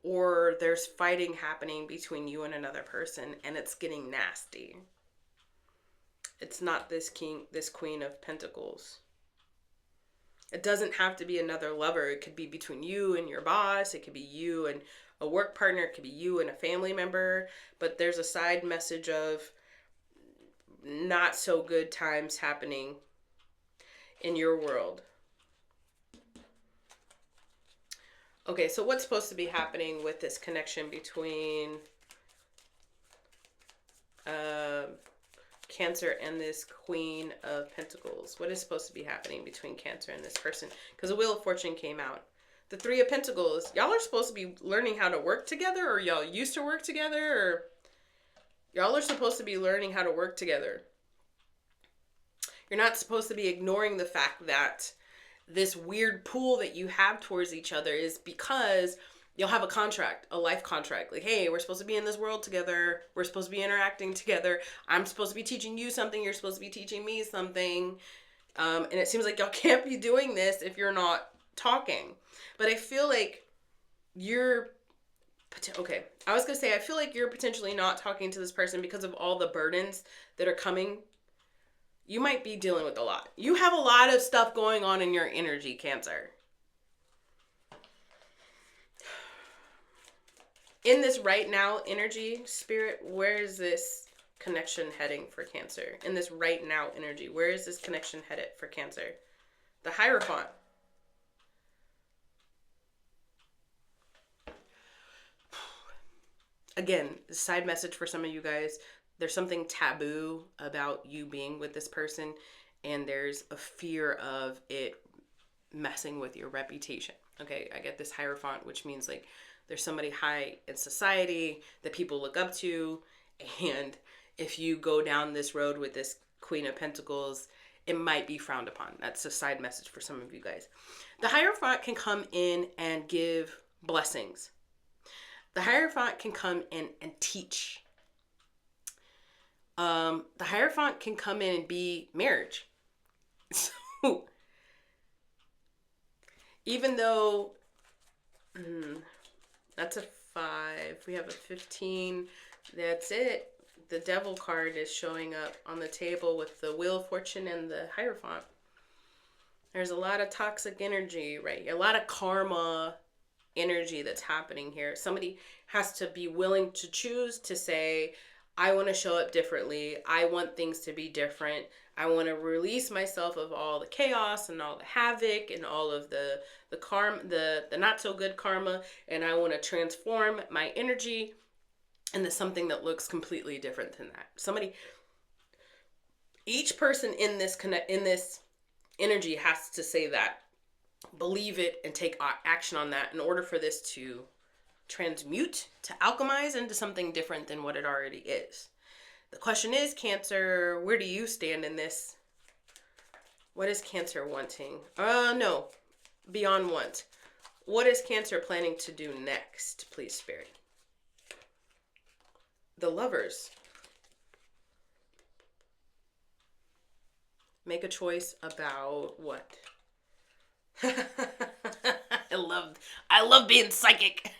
or there's fighting happening between you and another person, and it's getting nasty. It's not this Queen of Pentacles. It doesn't have to be another lover. It could be between you and your boss. It could be you and a work partner. It could be you and a family member. But there's a side message of not so good times happening in your world. Okay, so what's supposed to be happening with this connection between Cancer and this Queen of Pentacles? What is supposed to be happening between Cancer and this person? Because the Wheel of Fortune came out. The Three of Pentacles, y'all are supposed to be learning how to work together, or y'all used to work together, or y'all are supposed to be learning how to work together. You're not supposed to be ignoring the fact that this weird pull that you have towards each other is because you'll have a contract, a life contract. Like, hey, we're supposed to be in this world together. We're supposed to be interacting together. I'm supposed to be teaching you something. You're supposed to be teaching me something. And it seems like y'all can't be doing this if you're not talking. But I feel like you're... Okay, I was going to say, I feel like you're potentially not talking to this person because of all the burdens that are coming. You might be dealing with a lot. You have a lot of stuff going on in your energy, Cancer. In this right now energy, Spirit, where is this connection heading for Cancer? In this right now energy, where is this connection headed for Cancer? The Hierophant. Again, side message for some of you guys. There's something taboo about you being with this person, and there's a fear of it messing with your reputation. Okay, I get this Hierophant, which means like there's somebody high in society that people look up to, and if you go down this road with this Queen of Pentacles, it might be frowned upon. That's a side message for some of you guys. The Hierophant can come in and give blessings. The Hierophant can come in and teach. The Hierophant can come in and be marriage. So, even though that's a 5, we have a 15, that's it. The Devil card is showing up on the table with the Wheel of Fortune and the Hierophant. There's a lot of toxic energy, right? A lot of karma energy that's happening here. Somebody has to be willing to choose to say, I want to show up differently. I want things to be different. I want to release myself of all the chaos and all the havoc and all of the karma, the not so good karma, and I want to transform my energy into something that looks completely different than that. Each person in this energy has to say that, believe it, and take action on that in order for this to transmute, to alchemize into something different than what it already is. The question is, Cancer, where do you stand in this? What is Cancer wanting? No, beyond want. What is Cancer planning to do next, please, Spirit? The Lovers. Make a choice about what? I love being psychic.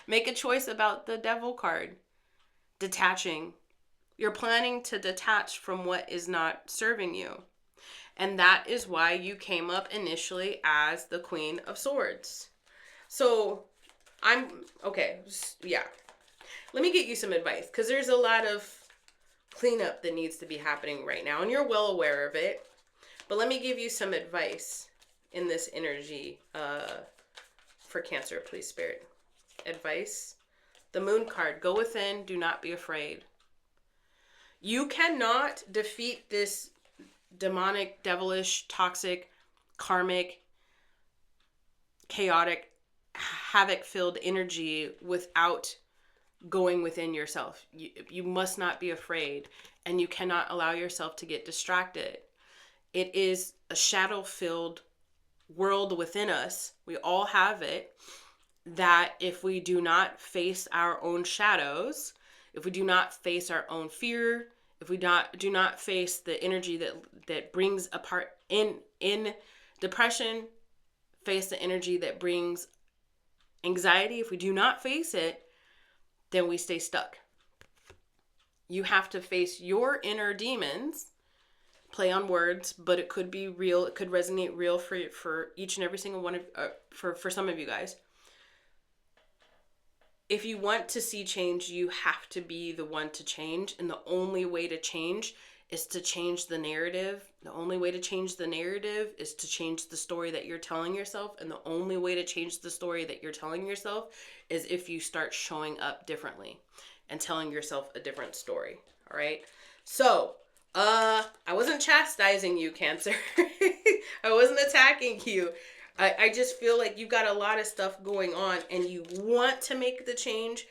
Make a choice about the Devil card. Detaching. You're planning to detach from what is not serving you. And that is why you came up initially as the Queen of Swords. So, yeah. Let me get you some advice, because there's a lot of cleanup that needs to be happening right now, and you're well aware of it. But let me give you some advice in this energy for Cancer, please, Spirit. Advice. The Moon card. Go within. Do not be afraid. You cannot defeat this demonic, devilish, toxic, karmic, chaotic, havoc-filled energy without going within yourself. You must not be afraid, and you cannot allow yourself to get distracted. It is a shadow-filled world within us. We all have it. That if we do not face our own shadows, if we do not face our own fear, if we do not face the energy that brings apart in depression, face the energy that brings anxiety, if we do not face it, then we stay stuck. You have to face your inner demons. Play on words, but it could be real. It could resonate real for each and every single one of for some of you guys. If you want to see change, you have to be the one to change, and the only way to change is to change the narrative. The only way to change the narrative is to change the story that you're telling yourself, and the only way to change the story that you're telling yourself is if you start showing up differently and telling yourself a different story. All right? So, I wasn't chastising you, Cancer. I wasn't attacking you. I just feel like you've got a lot of stuff going on and you want to make the change,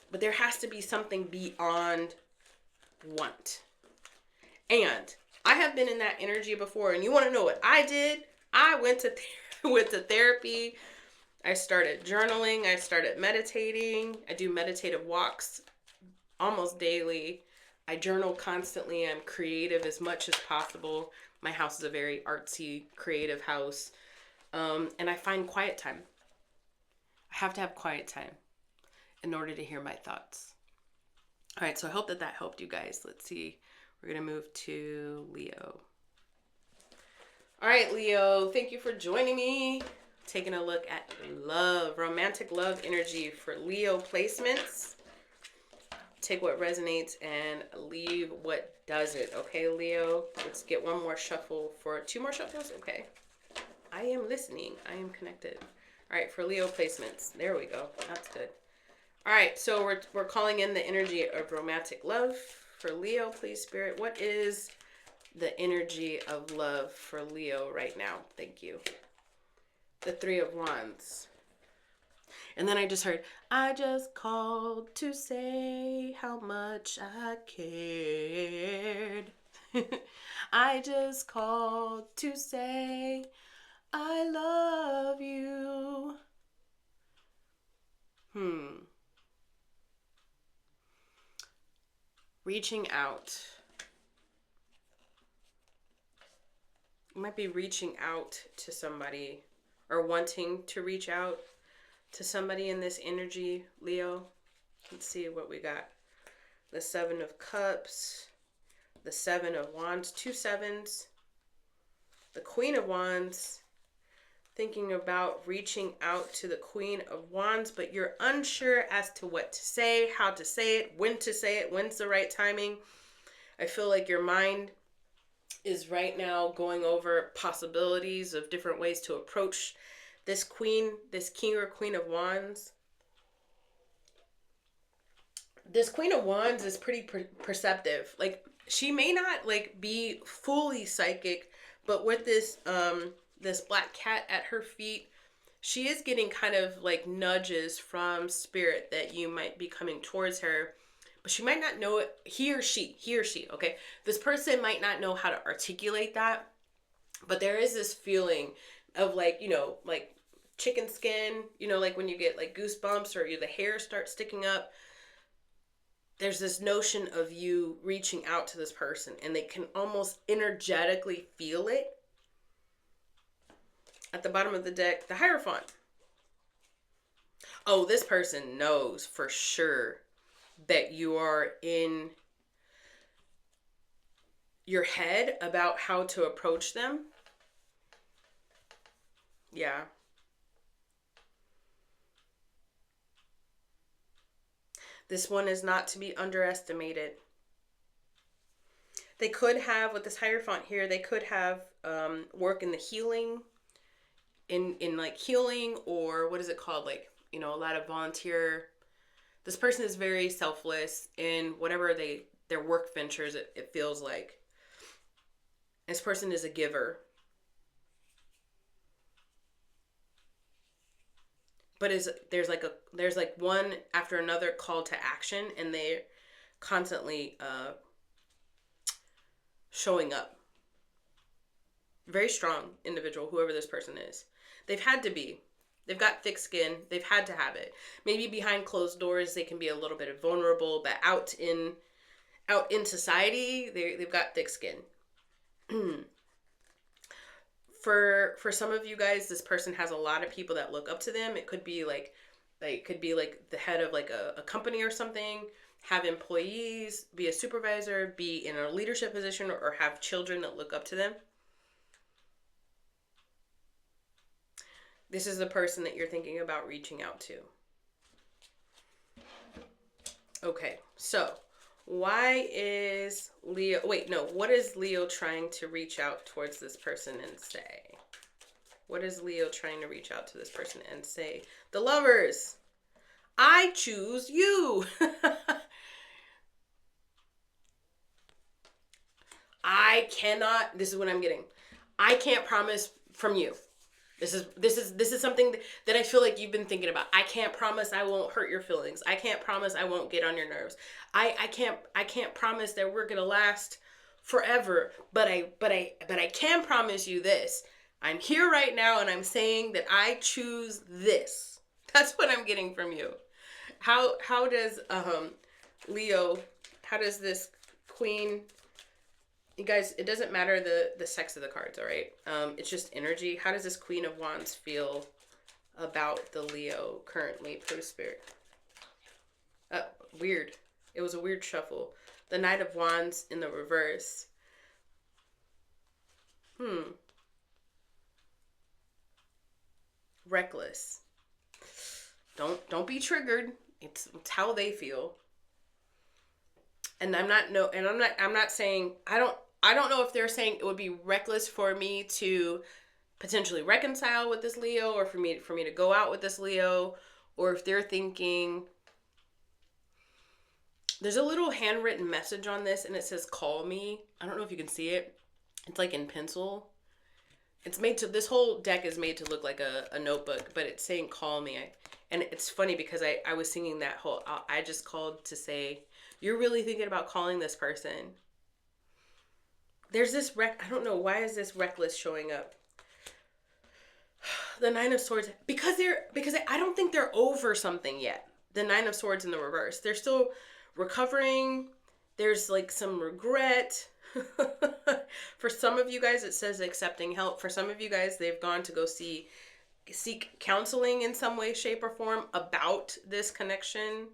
but there has to be something beyond want. And I have been in that energy before, and you want to know what I did? I went to therapy. I started journaling. I started meditating. I do meditative walks almost daily. I journal constantly. I'm creative as much as possible. My house is a very artsy, creative house. And I find quiet time. I have to have quiet time in order to hear my thoughts. All right, so I hope that helped you guys. Let's see. We're going to move to Leo. All right, Leo, thank you for joining me. Taking a look at love, romantic love energy for Leo placements. Take what resonates and leave what doesn't. Okay, Leo, let's get one more shuffle for 2 more shuffles. Okay. I am listening. I am connected. All right, for Leo placements. There we go. That's good. All right, so we're calling in the energy of romantic love for Leo, please, Spirit. What is the energy of love for Leo right now? Thank you. The 3 of Wands. And then I just heard, I just called to say how much I cared. I just called to say I love you. Reaching out. You might be reaching out to somebody or wanting to reach out to somebody in this energy, Leo. Let's see what we got. The 7 of Cups, the 7 of Wands, 2 sevens, the Queen of Wands. Thinking about reaching out to the Queen of Wands, but you're unsure as to what to say, how to say it, when's the right timing. I feel like your mind is right now going over possibilities of different ways to approach this king or Queen of Wands. This Queen of Wands is pretty perceptive. Like, she may not be fully psychic, but with this black cat at her feet, she is getting kind of nudges from spirit that you might be coming towards her, but she might not know it. He or she, okay? This person might not know how to articulate that, but there is this feeling of chicken skin, when you get goosebumps or the hair starts sticking up. there's this notion of you reaching out to this person and they can almost energetically feel it. At the bottom of the deck, the Hierophant. Oh, this person knows for sure that you are in your head about how to approach them. Yeah. This one is not to be underestimated. They could have, with this Hierophant here, they could have work in the healing, in like healing, or what is it called? Like, you know, a lot of volunteer. This person is very selfless in whatever their work ventures, it feels like. This person is a giver. But there's like one after another call to action, and they're constantly showing up. Very strong individual, whoever this person is. They've had to be. They've got thick skin. They've had to have it. Maybe behind closed doors, they can be a little bit vulnerable, but out in society, they've got thick skin. For some of you guys, this person has a lot of people that look up to them. It could be like the head of like a company or something, have employees, be a supervisor, be in a leadership position, or have children that look up to them. This is the person that you're thinking about reaching out to. Okay, so why is Leo... Wait, no. What is Leo trying to reach out towards this person and say? What is Leo trying to reach out to this person and say? The Lovers. I choose you. I cannot... This is what I'm getting. I can't promise from you. This is something that I feel like you've been thinking about. I can't promise I won't hurt your feelings. I can't promise I won't get on your nerves. I can't promise that we're gonna last forever. But I can promise you this. I'm here right now and I'm saying that I choose this. That's what I'm getting from you. How does Leo, how does this Queen... You guys, it doesn't matter the sex of the cards, all right? It's just energy. How does this Queen of Wands feel about the Leo currently, per Spirit? Weird. It was a weird shuffle. The Knight of Wands in the reverse. Reckless. Don't be triggered. It's how they feel. And I'm not saying, I don't know if they're saying it would be reckless for me to potentially reconcile with this Leo, or for me to go out with this Leo, or if they're thinking... There's a little handwritten message on this, and it says, call me. I don't know if you can see it. It's like in pencil. This whole deck is made to look like a notebook, but it's saying, call me. And it's funny because I was singing that whole, I just called to say, you're really thinking about calling this person. There's this I don't know, why is this reckless showing up? The Nine of Swords, because I don't think they're over something yet. The Nine of Swords in the reverse. They're still recovering. There's like some regret. For some of you guys, it says accepting help. For some of you guys, they've gone to go seek counseling in some way, shape, or form about this connection.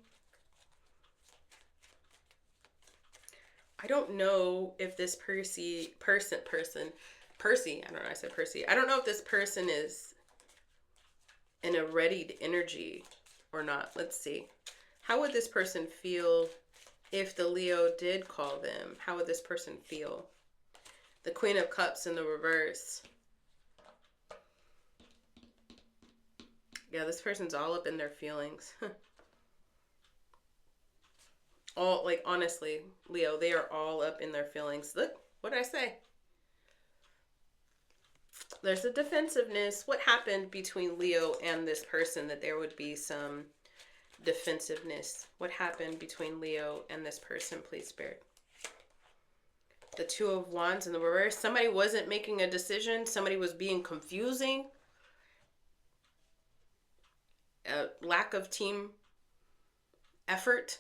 I don't know if this Percy, I don't know, I said Percy. I don't know if this person is in a readied energy or not. Let's see. How would this person feel if the Leo did call them? How would this person feel? The Queen of Cups in the reverse. Yeah, this person's all up in their feelings. All, like, honestly, Leo, they are all up in their feelings. Look, what did I say? There's a defensiveness. What happened between Leo and this person that there would be some defensiveness? What happened between Leo and this person, please, Spirit? The Two of Wands in the reverse. Somebody wasn't making a decision. Somebody was being confusing. A lack of team effort.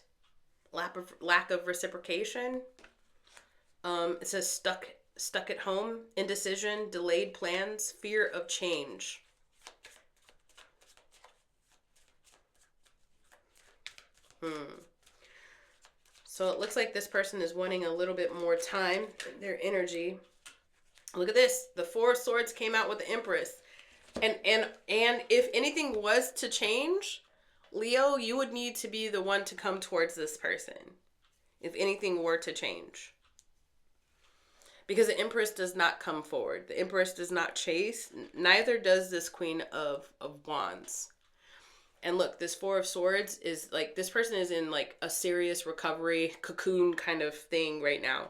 lack of reciprocation. It says stuck at home, indecision, delayed plans, fear of change. So it looks like this person is wanting a little bit more time. Their energy. Look at this. The Four of Swords came out with the Empress. And if anything was to change, Leo, you would need to be the one to come towards this person. If anything were to change. Because the Empress does not come forward. The Empress does not chase. Neither does this Queen of Wands. And look, this Four of Swords is like, this person is in like a serious recovery cocoon kind of thing right now.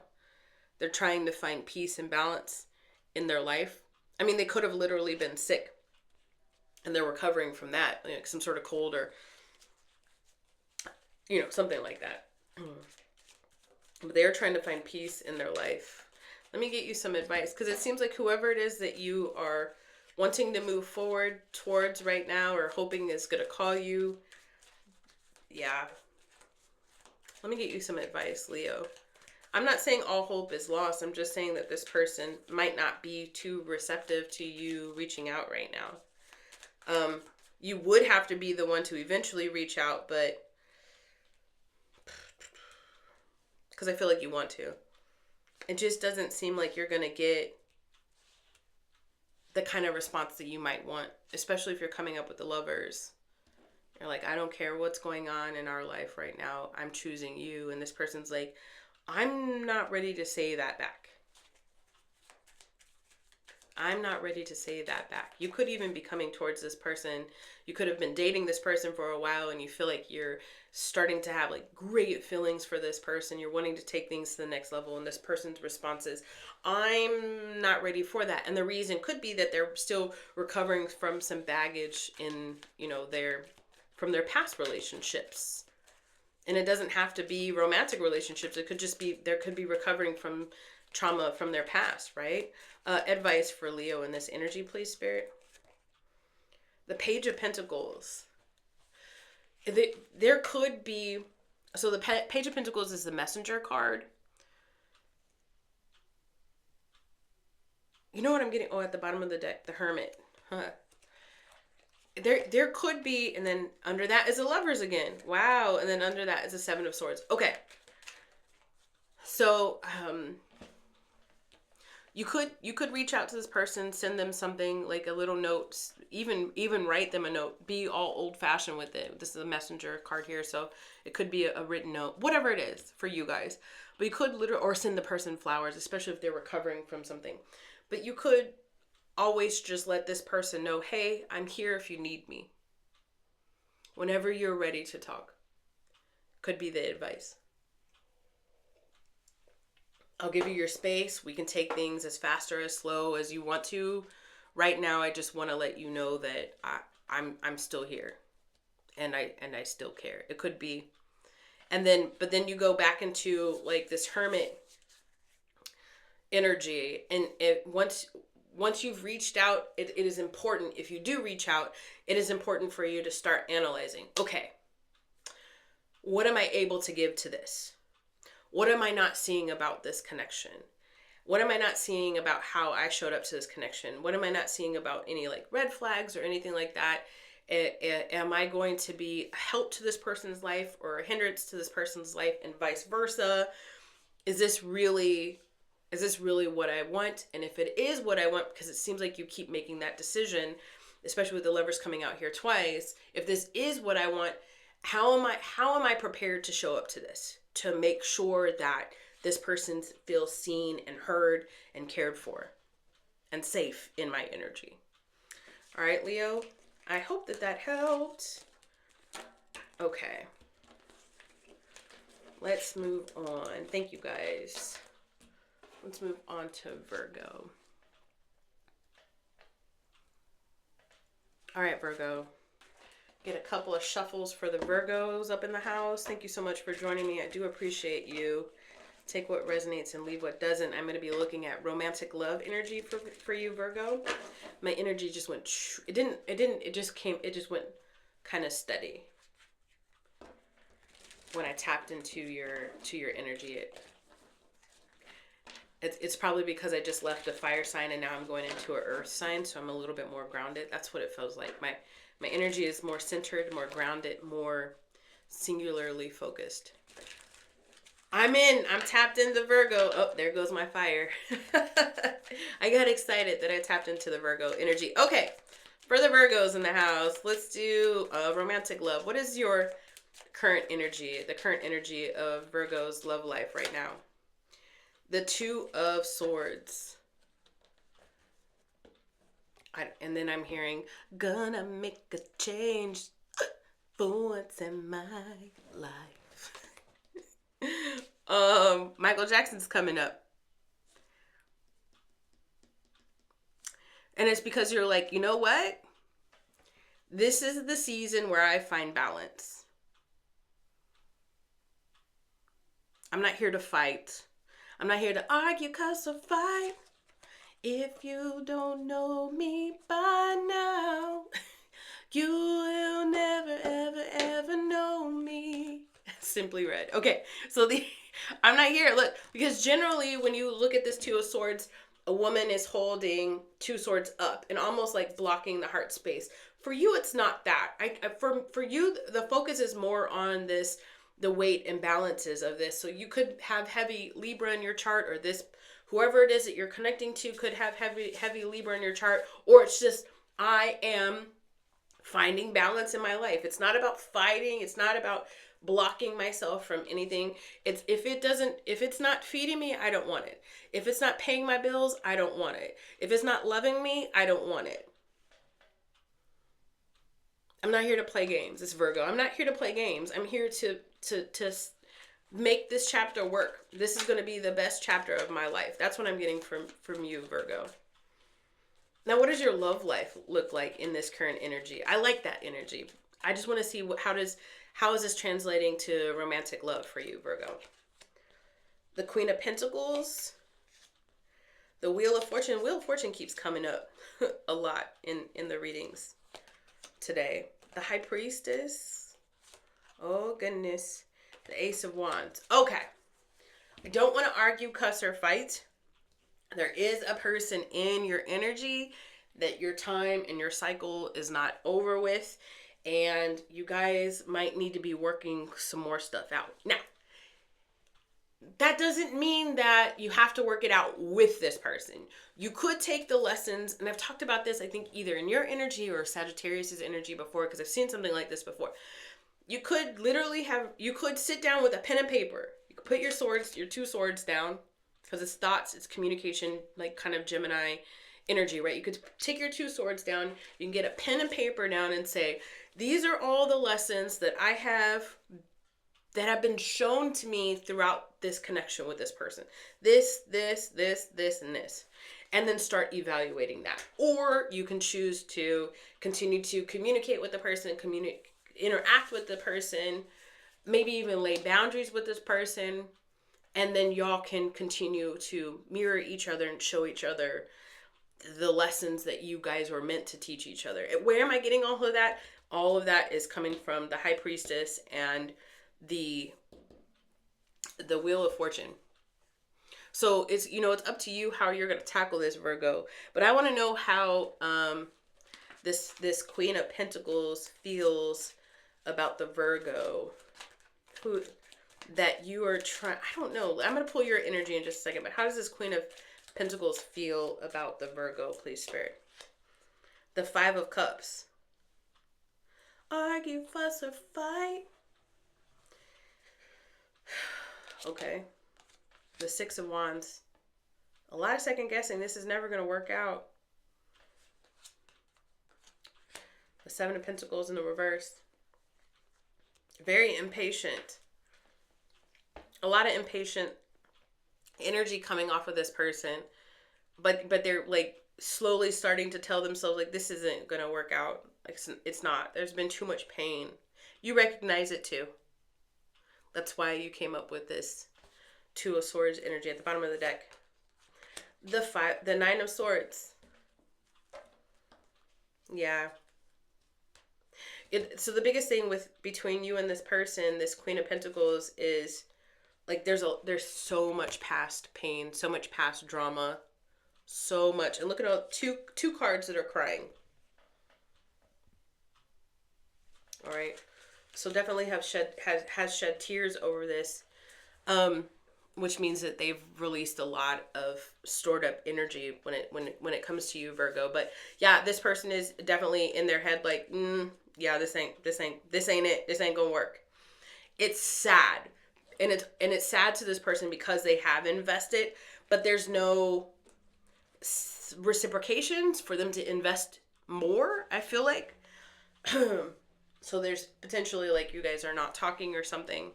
They're trying to find peace and balance in their life. I mean, they could have literally been sick and they're recovering from that, like some sort of cold or, something like that. But they're trying to find peace in their life. Let me get you some advice, because it seems like whoever it is that you are wanting to move forward towards right now or hoping is going to call you. Yeah. Let me get you some advice, Leo. I'm not saying all hope is lost. I'm just saying that this person might not be too receptive to you reaching out right now. You would have to be the one to eventually reach out, but because I feel like you want to. It just doesn't seem like you're going to get the kind of response that you might want, especially if you're coming up with the Lovers. You're like, I don't care what's going on in our life right now. I'm choosing you. And this person's like, I'm not ready to say that back. I'm not ready to say that back. You could even be coming towards this person. You could have been dating this person for a while and you feel like you're starting to have like great feelings for this person. You're wanting to take things to the next level, and this person's response is, I'm not ready for that. And the reason could be that they're still recovering from some baggage in, from their past relationships. And it doesn't have to be romantic relationships. It could just be, there could be recovering from trauma from their past, right? Advice for Leo in this energy, please, Spirit. The Page of Pentacles. There could be, so the Page of Pentacles is the messenger card. You know what I'm getting? Oh, at the bottom of the deck, the Hermit. Huh. There could be, and then under that is the Lovers again. Wow. And then under that is the Seven of Swords. Okay. So, you could reach out to this person, send them something like a little note, even write them a note. Be all old fashioned with it. This is a messenger card here, so it could be a written note, whatever it is for you guys. But you could literally, or send the person flowers, especially if they're recovering from something. But you could always just let this person know, hey, I'm here if you need me. Whenever you're ready to talk. Could be the advice. I'll give you your space. We can take things as fast or as slow as you want to. Right now, I just want to let you know that I'm still here, and I still care. It could be, but then you go back into like this Hermit energy, and once you've reached out, it is important. If you do reach out, it is important for you to start analyzing. Okay, what am I able to give to this? What am I not seeing about this connection? What am I not seeing about how I showed up to this connection? What am I not seeing about any like red flags or anything like that? Am I going to be a help to this person's life or a hindrance to this person's life, and vice versa? Is this really what I want? And if it is what I want, because it seems like you keep making that decision, especially with the Lovers coming out here twice, if this is what I want, how am I prepared to show up to this? To make sure that this person feels seen and heard and cared for and safe in my energy. All right, Leo, I hope that helped. Okay. Let's move on. Thank you, guys. Let's move on to Virgo. All right, Virgo. Get a couple of shuffles for the Virgos up in the house. Thank you so much for joining me. I do appreciate you. Take what resonates and leave what doesn't. I'm going to be looking at romantic love energy for you, Virgo. My energy just went, it just went kind of steady. when I tapped into your energy. It's probably because I just left a fire sign and now I'm going into an earth sign, so I'm a little bit more grounded. That's what it feels like. My energy is more centered, more grounded, more singularly focused. I'm tapped into Virgo. Oh, there goes my fire. I got excited that I tapped into the Virgo energy. Okay, for the Virgos in the house, let's do romantic love. What is your current energy, the current energy of Virgo's love life right now? The Two of Swords. And then I'm hearing, gonna make a change for once in my life. Michael Jackson's coming up. And it's because you're like, you know what? This is the season where I find balance. I'm not here to fight. I'm not here to argue, cuss, or fight. If you don't know me by now, you will never, ever, ever know me. Simply Red. Okay, so I'm not here. Look, because generally when you look at this Two of Swords, a woman is holding two swords up and almost like blocking the heart space. For you, it's not that. For you, the focus is more on this, the weight and balances of this. So you could have heavy Libra in your chart, or this, whoever it is that you're connecting to could have heavy Libra in your chart, or it's just, I am finding balance in my life. It's not about fighting. It's not about blocking myself from anything. If it's not feeding me, I don't want it. If it's not paying my bills, I don't want it. If it's not loving me, I don't want it. I'm not here to play games. It's Virgo. I'm not here to play games. I'm here to make this chapter work. This is going to be the best chapter of my life. That's what I'm getting from you, Virgo. Now, what does your love life look like in this current energy? I like that energy. I just want to see how is this translating to romantic love for you, Virgo? The Queen of Pentacles, the Wheel of Fortune. Wheel of Fortune keeps coming up a lot in the readings today. The High Priestess. Oh, goodness. The Ace of Wands. Okay. I don't want to argue, cuss, or fight. There is a person in your energy that your time and your cycle is not over with. And you guys might need to be working some more stuff out. Now, that doesn't mean that you have to work it out with this person. You could take the lessons, and I've talked about this, I think, either in your energy or Sagittarius' energy before, because I've seen something like this before. You could sit down with a pen and paper. You could put your two swords down, because it's thoughts, it's communication, like kind of Gemini energy, right? You could take your two swords down, you can get a pen and paper down and say, these are all the lessons that I have that have been shown to me throughout this connection with this person. This, and this. And then start evaluating that. Or you can choose to continue to communicate with the person, interact with the person, maybe even lay boundaries with this person. And then y'all can continue to mirror each other and show each other the lessons that you guys were meant to teach each other. Where am I getting all of that? All of that is coming from the High Priestess and the Wheel of Fortune. So it's up to you how you're going to tackle this, Virgo. But I want to know how this Queen of Pentacles feels about the Virgo that you are trying. I don't know. I'm going to pull your energy in just a second. But how does this Queen of Pentacles feel about the Virgo, please, Spirit? The Five of Cups. Argue, fuss, or fight. Okay. The Six of Wands. A lot of second guessing. This is never going to work out. The Seven of Pentacles in the reverse. Very impatient. A lot of impatient energy coming off of this person. But they're like slowly starting to tell themselves like this isn't going to work out. Like it's not. There's been too much pain. You recognize it too. That's why you came up with this Two of Swords energy at the bottom of the deck. The Nine of Swords. Yeah. So the biggest thing with between you and this person, this Queen of Pentacles, is like there's so much past pain, so much past drama, so much. And look at all two cards that are crying. All right. So definitely has shed tears over this. Which means that they've released a lot of stored up energy when it comes to you, Virgo. But yeah, this person is definitely in their head like, yeah, this ain't it. This ain't gonna work. It's sad, and it's sad to this person because they have invested, but there's no reciprocations for them to invest more. I feel like, so there's potentially like you guys are not talking or something.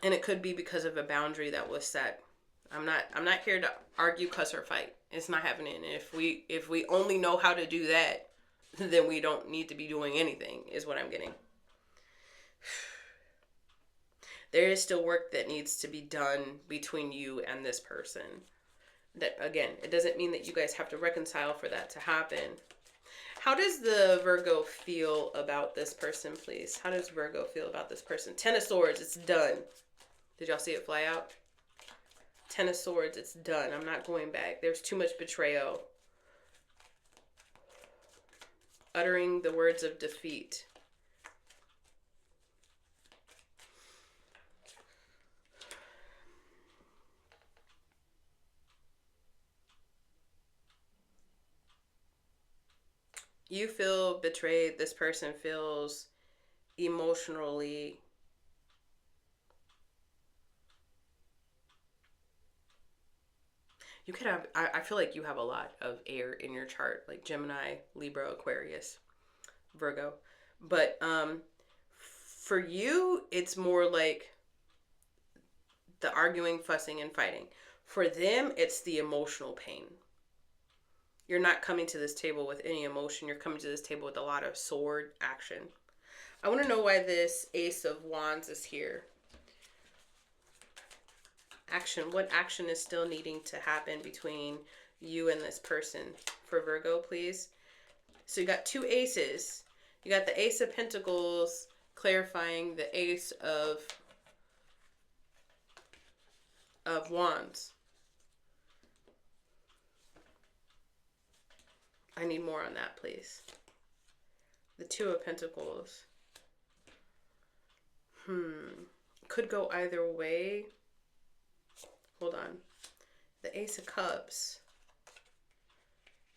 And it could be because of a boundary that was set. I'm not here to argue, cuss, or fight. It's not happening. If we only know how to do that, then we don't need to be doing anything, is what I'm getting. There is still work that needs to be done between you and this person. That, again, it doesn't mean that you guys have to reconcile for that to happen. How does the Virgo feel about this person, please? How does Virgo feel about this person? Ten of Swords, it's done. Did y'all see it fly out? Ten of Swords, it's done. I'm not going back. There's too much betrayal. Uttering the words of defeat. You feel betrayed. This person feels emotionally you could have, I feel like you have a lot of air in your chart, like Gemini, Libra, Aquarius, Virgo. But for you, it's more like the arguing, fussing, and fighting. For them, it's the emotional pain. You're not coming to this table with any emotion. You're coming to this table with a lot of sword action. I want to know why this Ace of Wands is here. Action. What action is still needing to happen between you and this person for Virgo, please? So you got two aces. You got the Ace of Pentacles clarifying the Ace of Wands. I need more on that, please. The Two of Pentacles. Could go either way. Hold on. The Ace of Cups.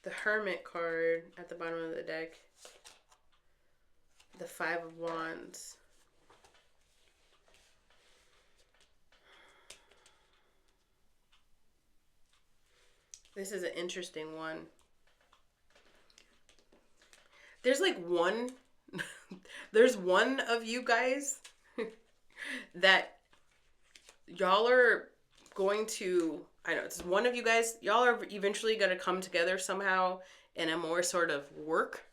The Hermit card at the bottom of the deck. The Five of Wands. This is an interesting one. There's like one, there's one of you guys that y'all are going to, I know, it's one of you guys, y'all are eventually going to come together somehow in a more sort of work,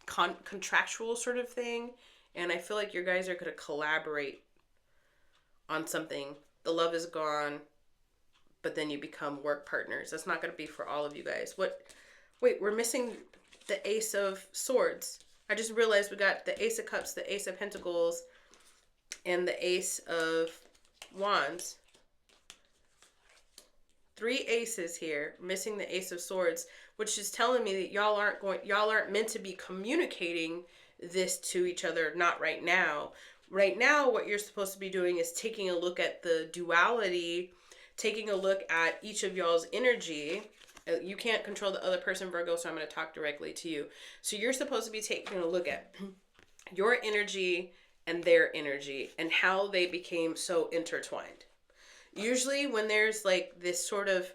contractual sort of thing. And I feel like you guys are going to collaborate on something. The love is gone, but then you become work partners. That's not going to be for all of you guys. Wait, we're missing the Ace of Swords. I just realized we got the Ace of Cups, the Ace of Pentacles, and the Ace of Wands. 3 aces here, missing the Ace of Swords, which is telling me that y'all aren't meant to be communicating this to each other, not right now. Right now, what you're supposed to be doing is taking a look at the duality, taking a look at each of y'all's energy. You can't control the other person, Virgo, so I'm going to talk directly to you. So you're supposed to be taking a look at your energy and their energy and how they became so intertwined. Usually when there's like this sort of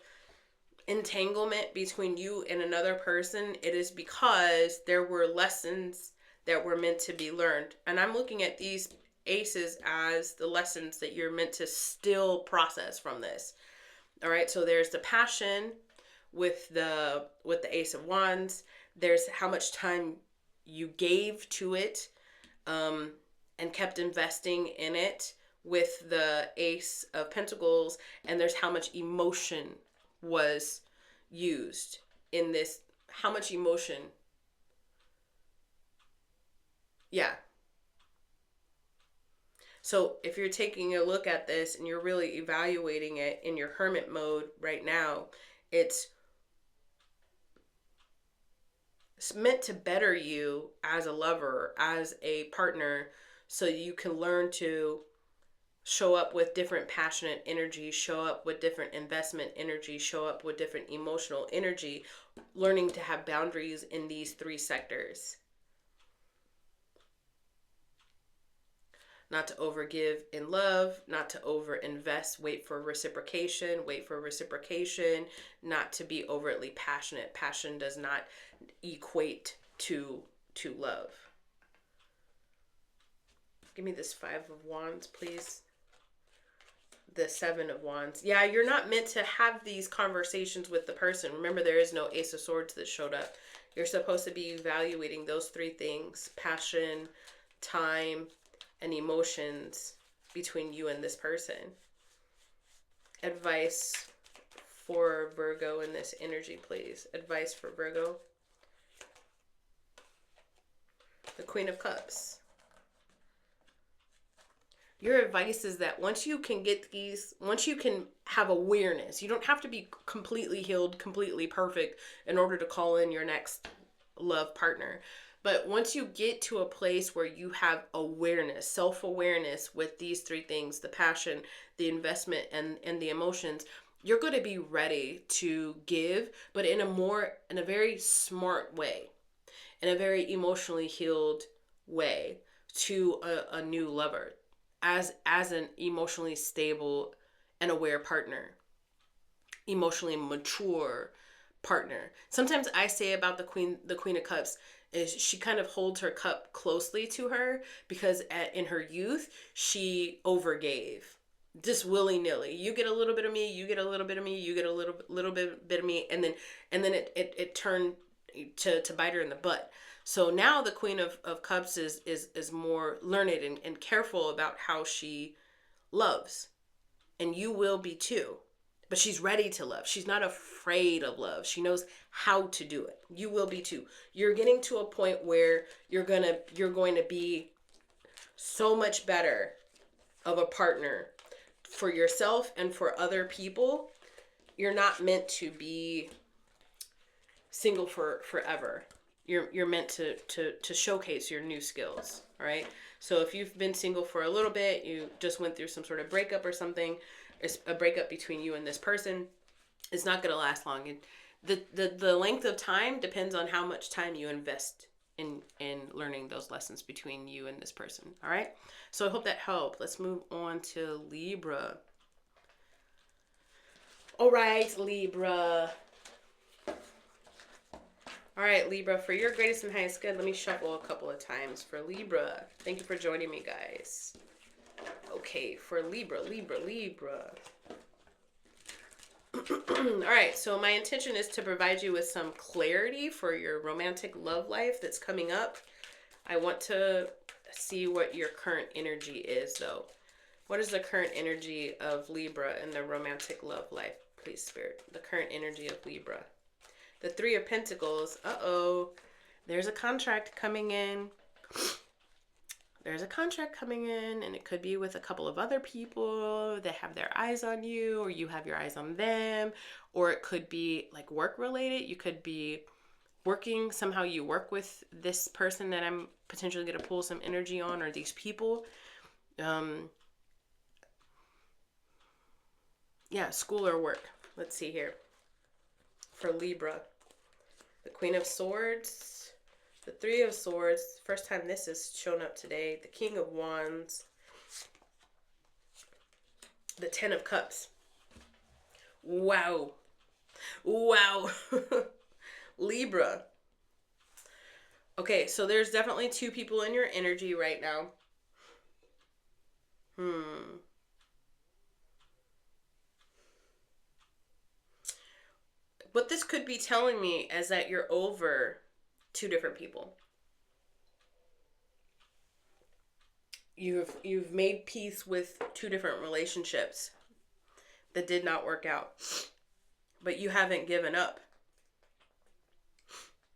entanglement between you and another person, it is because there were lessons that were meant to be learned. And I'm looking at these aces as the lessons that you're meant to still process from this. All right, so there's the passion with the Ace of Wands. There's how much time you gave to it and kept investing in it with the Ace of Pentacles, and there's how much emotion was used in this, how much emotion Yeah. So if you're taking a look at this and you're really evaluating it in your hermit mode right now, it's meant to better you as a lover, as a partner, so you can learn to show up with different passionate energy, show up with different investment energy, show up with different emotional energy, learning to have boundaries in these three sectors. Not to overgive in love, not to overinvest, wait for reciprocation, not to be overtly passionate. Passion does not equate to love. Give me this 5 of Wands, please. The 7 of Wands. Yeah, you're not meant to have these conversations with the person. Remember, there is no Ace of Swords that showed up. You're supposed to be evaluating those three things: passion, time, and emotions between you and this person. Advice for Virgo in this energy, please. Advice for Virgo. The Queen of Cups. Your advice is that once you can have awareness, you don't have to be completely healed, completely perfect in order to call in your next love partner. But once you get to a place where you have awareness, self-awareness with these three things, the passion, the investment, and the emotions, you're going to be ready to give, but in a very smart way, in a very emotionally healed way to a new lover. As an emotionally stable and aware partner, emotionally mature partner. Sometimes I say about the Queen of Cups is she kind of holds her cup closely to her because in her youth she overgave, just willy-nilly. You get a little bit of me, you get a little bit of me, you get a little bit of me, and then it turned to bite her in the butt. So now the Queen of Cups is more learned and careful about how she loves. And you will be too. But she's ready to love. She's not afraid of love. She knows how to do it. You will be too. You're getting to a point where you're going to be so much better of a partner for yourself and for other people. You're not meant to be single forever. You're meant to showcase your new skills, all right? So if you've been single for a little bit, you just went through some sort of breakup or something, it's a breakup between you and this person, it's not going to last long. And the length of time depends on how much time you invest in learning those lessons between you and this person, all right? So I hope that helped. Let's move on to Libra. All right, Libra. All right, Libra, for your greatest and highest good, let me shuffle a couple of times for Libra. Thank you for joining me, guys. Okay, for Libra. All right, so my intention is to provide you with some clarity for your romantic love life that's coming up. I want to see what your current energy is, though. What is the current energy of Libra in the romantic love life, please, Spirit? The current energy of Libra. The 3 of Pentacles. There's a contract coming in. There's a contract coming in, and it could be with a couple of other people that have their eyes on you, or you have your eyes on them, or it could be like work related. You could be working, somehow you work with this person that I'm potentially going to pull some energy on, or these people. Yeah, school or work. Let's see here. For Libra. The Queen of Swords, the 3 of Swords, first time this has shown up today, the King of Wands, the 10 of Cups. Wow. Libra. Okay, so there's definitely 2 people in your energy right now. What this could be telling me is that you're over 2 different people. You've made peace with 2 different relationships that did not work out. But you haven't given up.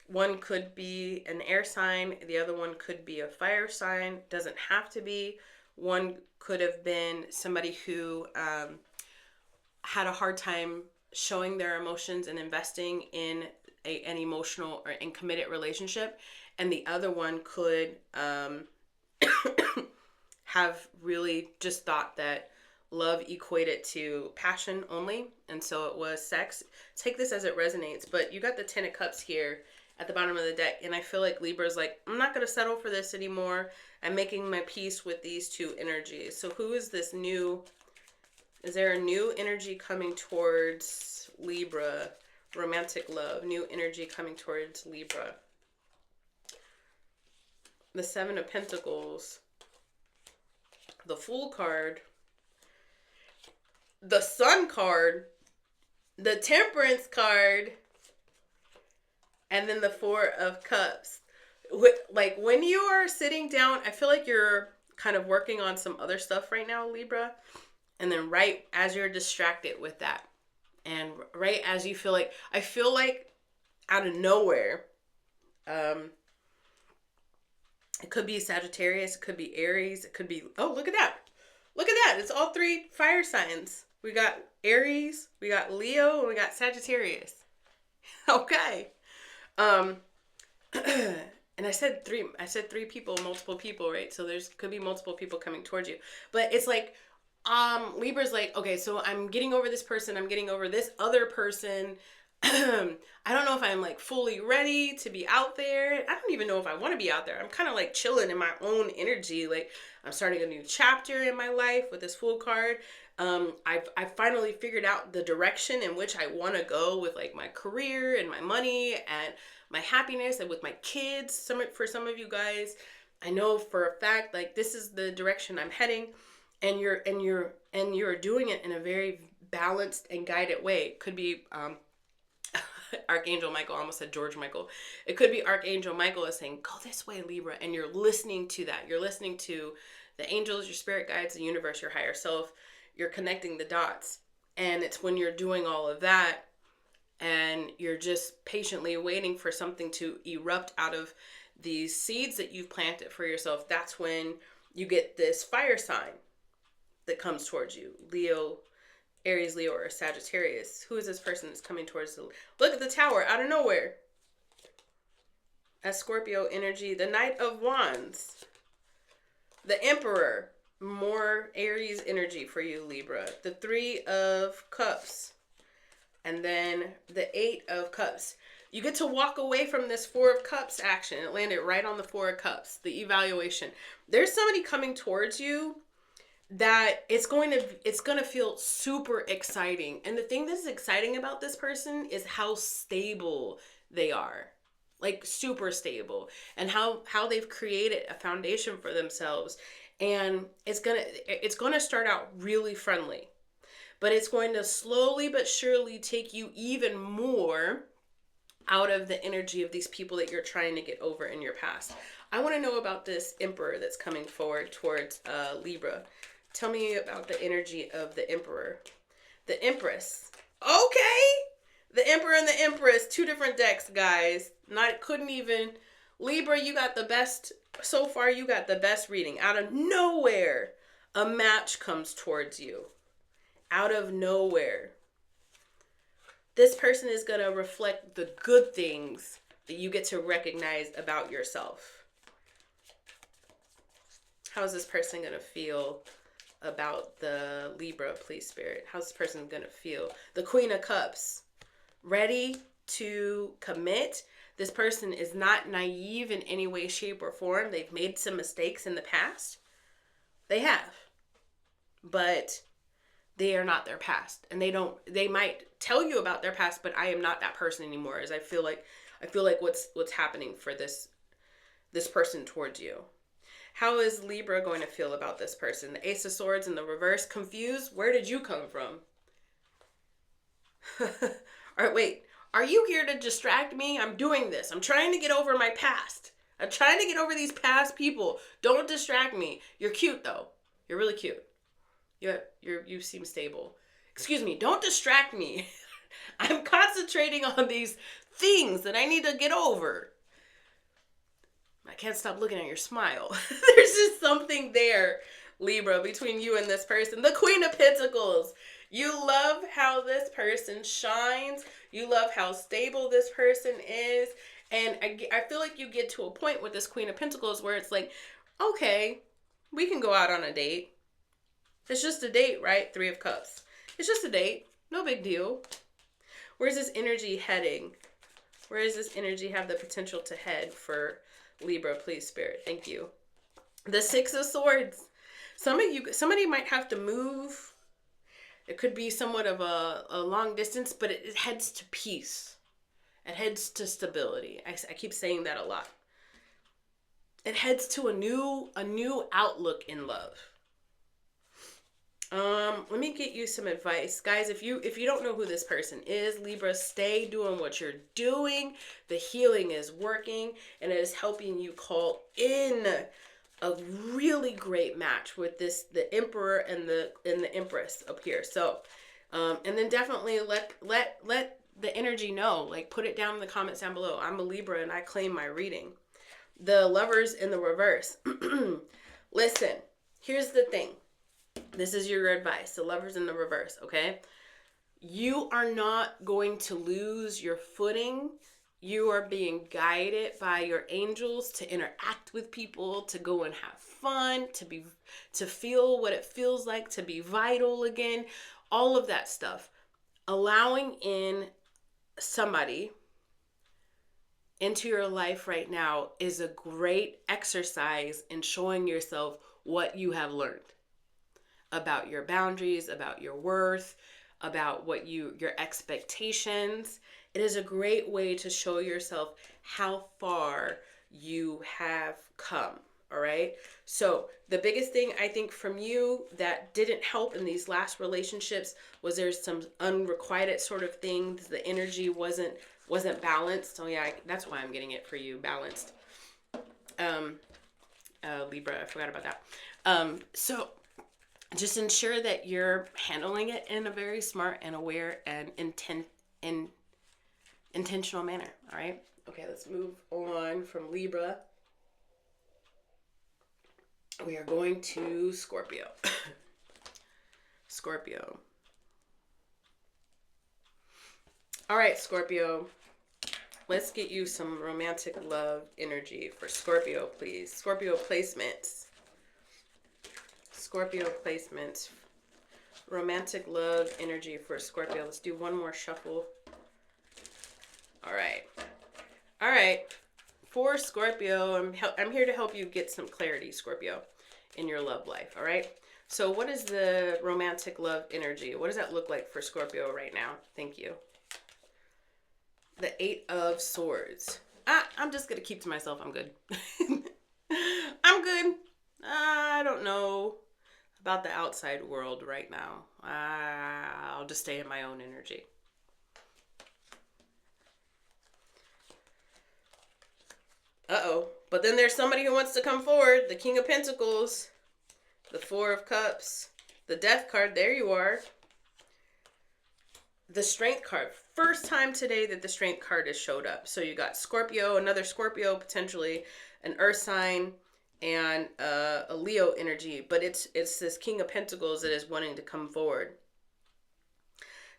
One could be an air sign, the other one could be a fire sign. Doesn't have to be. One could have been somebody who had a hard time showing their emotions and investing in an emotional or in committed relationship, and the other one could have really just thought that love equated to passion only, and so it was sex. Take this as it resonates, but you got the Ten of Cups here at the bottom of the deck, and I feel like Libra's like, I'm not going to settle for this anymore. I'm making my peace with these two energies. So who is this new? Is there a new energy coming towards Libra? Romantic love, new energy coming towards Libra. The Seven of Pentacles, the Fool card, the Sun card, the Temperance card, and then the Four of Cups. Like when you are sitting down, I feel like you're kind of working on some other stuff right now, Libra. And then right as you're distracted with that, and right as you feel like, I feel like out of nowhere, it could be Sagittarius, it could be Aries, it could be, oh, look at that. Look at that. It's all three fire signs. We got Aries, we got Leo, and we got Sagittarius. Okay. And I said three people, multiple people, right? So there's could be multiple people coming towards you. But it's like, Libra's like, okay, so I'm getting over this person, I'm getting over this other person. I don't know if I'm like fully ready to be out there. I don't even know if I want to be out there. I'm kind of like chilling in my own energy. Like I'm starting a new chapter in my life with this Fool card. I've finally figured out the direction in which I want to go with like my career and my money and my happiness and with my kids. For some of you guys, I know for a fact like this is the direction I'm heading, and you're doing it in a very balanced and guided way. It could be Archangel Michael, I almost said George Michael. It could be Archangel Michael is saying, go this way, Libra. And you're listening to that. You're listening to the angels, your spirit guides, the universe, your higher self. You're connecting the dots. And it's when you're doing all of that and you're just patiently waiting for something to erupt out of these seeds that you've planted for yourself. That's when you get this fire sign that comes towards you. Leo, Aries, Leo, or Sagittarius. Who is this person that's coming towards the... Look at the Tower out of nowhere. A Scorpio energy. The Knight of Wands. The Emperor. More Aries energy for you, Libra. The Three of Cups. And then the Eight of Cups. You get to walk away from this Four of Cups action. It landed right on the Four of Cups. The evaluation. There's somebody coming towards you that it's going to feel super exciting. And the thing that's exciting about this person is how stable they are. Like super stable, and how they've created a foundation for themselves. And it's going to start out really friendly, but it's going to slowly but surely take you even more out of the energy of these people that you're trying to get over in your past. I want to know about this Emperor that's coming forward towards Libra. Tell me about the energy of the Emperor. The Empress. Okay. The Emperor and the Empress. Two different decks, guys. Couldn't even. Libra, you got the best. So far, you got the best reading. Out of nowhere, a match comes towards you. Out of nowhere. This person is going to reflect the good things that you get to recognize about yourself. How's this person going to feel about the Libra, please, Spirit? How's this person going to feel? The Queen of Cups. Ready to commit. This person is not naive in any way, shape, or form. They've made some mistakes in the past. They have. But they are not their past. And they might tell you about their past, but I am not that person anymore. As I feel like what's happening for this person towards you. How is Libra going to feel about this person? The Ace of Swords in the reverse. Confused? Where did you come from? All right, wait. Are you here to distract me? I'm doing this. I'm trying to get over my past. I'm trying to get over these past people. Don't distract me. You're cute, though. You're really cute. You seem stable. Excuse me. Don't distract me. I'm concentrating on these things that I need to get over. I can't stop looking at your smile. There's just something there, Libra, between you and this person. The Queen of Pentacles. You love how this person shines. You love how stable this person is. And I feel like you get to a point with this Queen of Pentacles where it's like, okay, we can go out on a date. It's just a date, right? Three of Cups. It's just a date. No big deal. Where's this energy heading? Where does this energy have the potential to head for Libra, please, Spirit? Thank you. The Six of Swords. Somebody might have to move. It could be somewhat of a long distance, but it heads to peace. It heads to stability. I keep saying that a lot. It heads to a new outlook in love. Let me get you some advice. Guys, if you don't know who this person is, Libra, stay doing what you're doing. The healing is working and it is helping you call in a really great match with the Emperor and the Empress up here. So, and then definitely let the energy know, like put it down in the comments down below. I'm a Libra and I claim my reading. The Lovers in the reverse. Listen, here's the thing. This is your advice. The Lovers in the reverse, okay? You are not going to lose your footing. You are being guided by your angels to interact with people, to go and have fun, to feel what it feels like to be vital again. All of that stuff. Allowing in somebody into your life right now is a great exercise in showing yourself what you have learned about your boundaries, about your worth, about what your expectations. It is a great way to show yourself how far you have come. All right. So the biggest thing I think from you that didn't help in these last relationships was there's some unrequited sort of things. The energy wasn't balanced. Oh yeah, that's why I'm getting it for you, balanced. Libra, I forgot about that. So just ensure that you're handling it in a very smart and aware and intentional manner. All right. Okay, let's move on from Libra. We are going to Scorpio. Scorpio. All right, Scorpio. Let's get you some romantic love energy for Scorpio, please. Scorpio placements. Scorpio placements. Romantic love energy for Scorpio. Let's do one more shuffle. All right. All right. For Scorpio, I'm here to help you get some clarity, Scorpio, in your love life. All right. So what is the romantic love energy? What does that look like for Scorpio right now? Thank you. The Eight of Swords. I'm just going to keep to myself. I'm good. I'm good. I don't know about the outside world right now. I'll just stay in my own energy. Uh-oh. But then there's somebody who wants to come forward. The King of Pentacles. The Four of Cups. The Death card. There you are. The Strength card. First time today that the Strength card has showed up. So you got Scorpio, another Scorpio, potentially an Earth sign, and a Leo energy. But it's this King of Pentacles that is wanting to come forward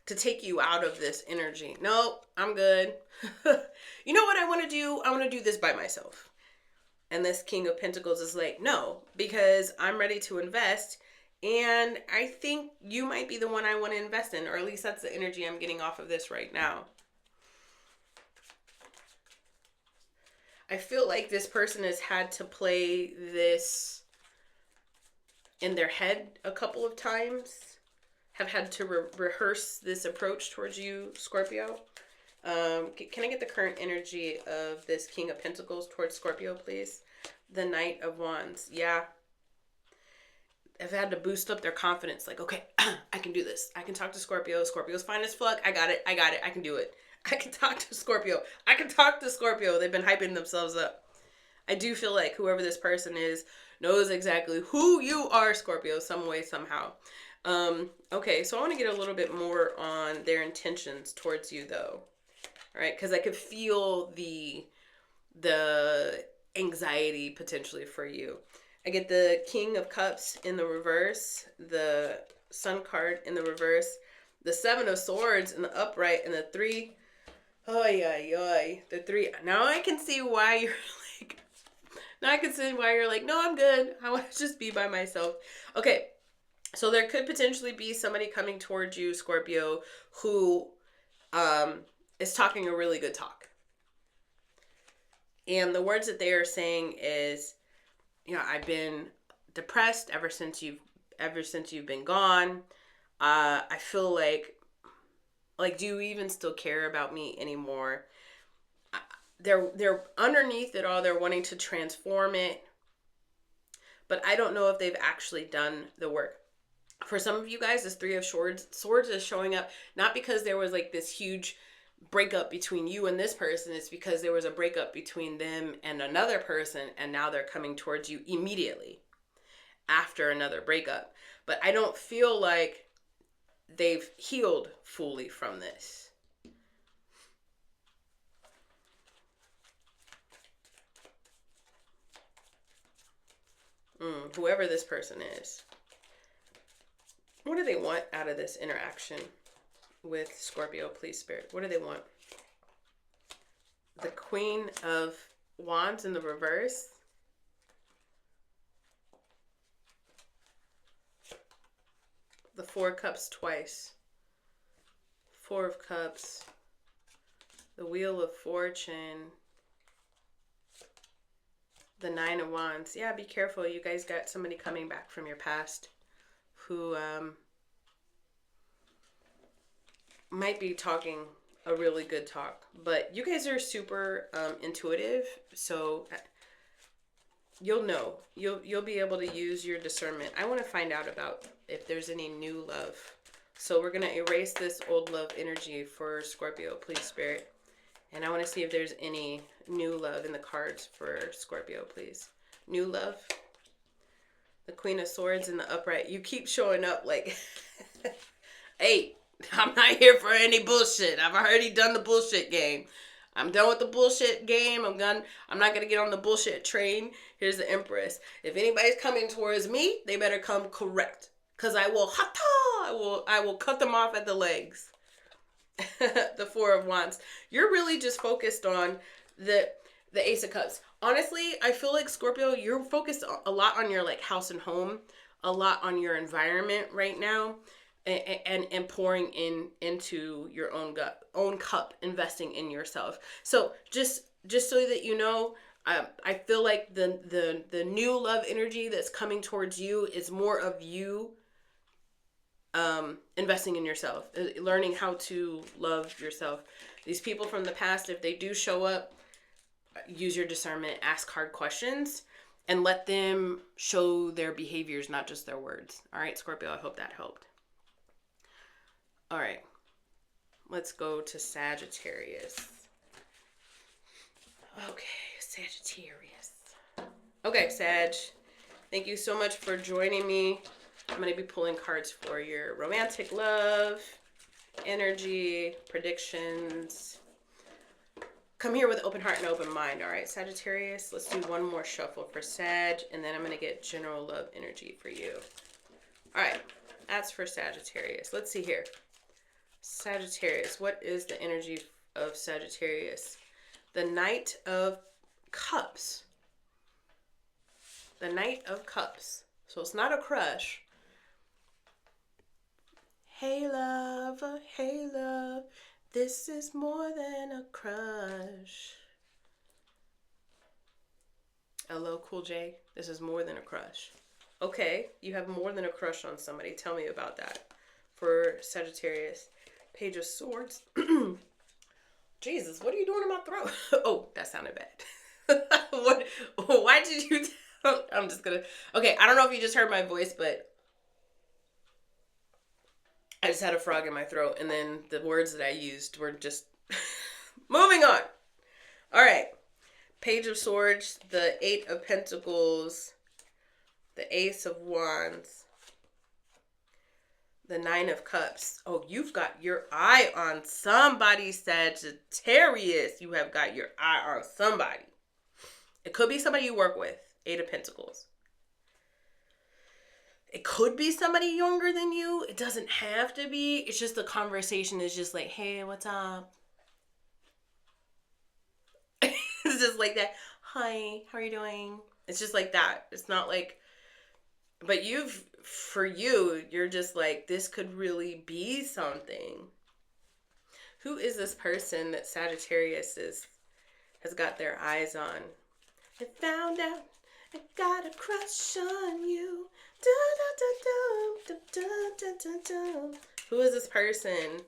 to take you out of this energy. No, I'm good. You know what I want to do? I want to do this by myself. And this King of Pentacles is like, no, because I'm ready to invest. And I think you might be the one I want to invest in, or at least that's the energy I'm getting off of this right now. I feel like this person has had to play this in their head a couple of times, have had to rehearse this approach towards you, Scorpio. Can I get the current energy of this King of Pentacles towards Scorpio, please? The Knight of Wands. Yeah. I've had to boost up their confidence. Like, okay, I can do this. I can talk to Scorpio. Scorpio's fine as fuck. I got it. I can do it. I can talk to Scorpio. They've been hyping themselves up. I do feel like whoever this person is knows exactly who you are, Scorpio, some way, somehow. Okay, so I want to get a little bit more on their intentions towards you, though. All right, because I could feel the anxiety potentially for you. I get the King of Cups in the reverse, the Sun card in the reverse, the Seven of Swords in the upright, and the three. Oh yeah, the three. Now I can see why you're like. Now I can see why you're like, no, I'm good. I want to just be by myself. Okay, so there could potentially be somebody coming towards you, Scorpio, who is talking a really good talk. And the words that they are saying is, I've been depressed ever since you've been gone. I feel like, do you even still care about me anymore? They're underneath it all. They're wanting to transform it, but I don't know if they've actually done the work. For some of you guys, this Three of Swords is showing up not because there was like this huge breakup between you and this person. It's because there was a breakup between them and another person, and now they're coming towards you immediately after another breakup. But I don't feel like they've healed fully from this. Whoever this person is. What do they want out of this interaction with Scorpio, please, Spirit? What do they want? The Queen of Wands in the reverse. The Four of Cups twice. Four of Cups. The Wheel of Fortune. The Nine of Wands. Yeah, be careful. You guys got somebody coming back from your past who might be talking a really good talk. But you guys are super intuitive, so you'll know. You'll be able to use your discernment. I want to find out about if there's any new love. So we're going to erase this old love energy for Scorpio, please, Spirit. And I want to see if there's any new love in the cards for Scorpio, please. New love. The Queen of Swords in the upright. You keep showing up like, hey, I'm not here for any bullshit. I've already done the bullshit game. I'm done with the bullshit game. I'm not going to get on the bullshit train. Here's the Empress. If anybody's coming towards me, they better come correct. Because I will cut them off at the legs. The Four of Wands. You're really just focused on the Ace of Cups. Honestly, I feel like Scorpio, you're focused a lot on your like house and home, a lot on your environment right now, and pouring into your own cup, investing in yourself. So just so that you know, I feel like the new love energy that's coming towards you is more of you investing in yourself, learning how to love yourself. These people from the past, if they do show up, use your discernment, ask hard questions, and let them show their behaviors, not just their words. All right, Scorpio, I hope that helped. All right, let's go to Sagittarius. Okay, Sagittarius. Okay, Sag, thank you so much for joining me. I'm going to be pulling cards for your romantic love, energy, predictions. Come here with open heart and open mind, all right, Sagittarius? Let's do one more shuffle for Sag, and then I'm going to get general love energy for you. All right, that's for Sagittarius. Let's see here. Sagittarius, what is the energy of Sagittarius? The Knight of Cups. The Knight of Cups. So it's not a crush. Hey love, this is more than a crush. LL Cool J, this is more than a crush. Okay, you have more than a crush on somebody. Tell me about that. For Sagittarius, Page of Swords. Jesus, what are you doing in my throat? Oh, that sounded bad. What? Why did you... I'm just gonna... Okay, I don't know if you just heard my voice, but I just had a frog in my throat, and then the words that I used were just... Moving on. All right. Page of Swords, the Eight of Pentacles, the Ace of Wands, The Nine of Cups. Oh, you've got your eye on somebody, Sagittarius. You have got your eye on somebody. It could be somebody you work with. Eight of Pentacles. It could be somebody younger than you. It doesn't have to be. It's just the conversation is just like, hey, what's up? It's just like that. Hi, how are you doing? It's just like that. It's not like, but you're just like, this could really be something. Who is this person that Sagittarius has got their eyes on? I found out I got a crush on you. Da, da, da, da, da, da, da, da. Who is this person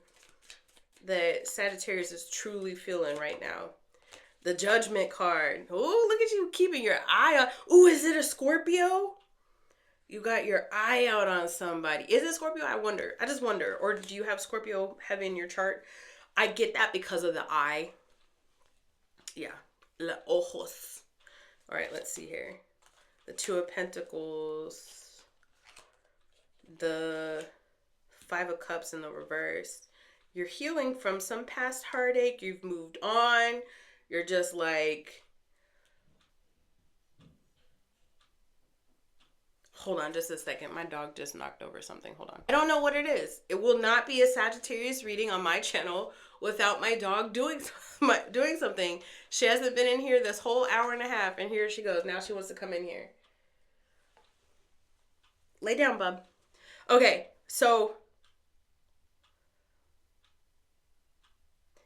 that Sagittarius is truly feeling right now? The Judgment card. Oh, look at you keeping your eye on. Oh, is it a Scorpio? You got your eye out on somebody. Is it Scorpio? I wonder. I just wonder. Or do you have Scorpio heavy in your chart? I get that because of the eye. Yeah. La ojos. All right, let's see here. The Two of Pentacles. The Five of Cups in the reverse. You're healing from some past heartache. You've moved on. You're just like, hold on just a second. My dog just knocked over something. Hold on. I don't know what it is. It will not be a Sagittarius reading on my channel without my dog doing something. She hasn't been in here this whole hour and a half, and here she goes. Now she wants to come in here. Lay down, bub. Okay, so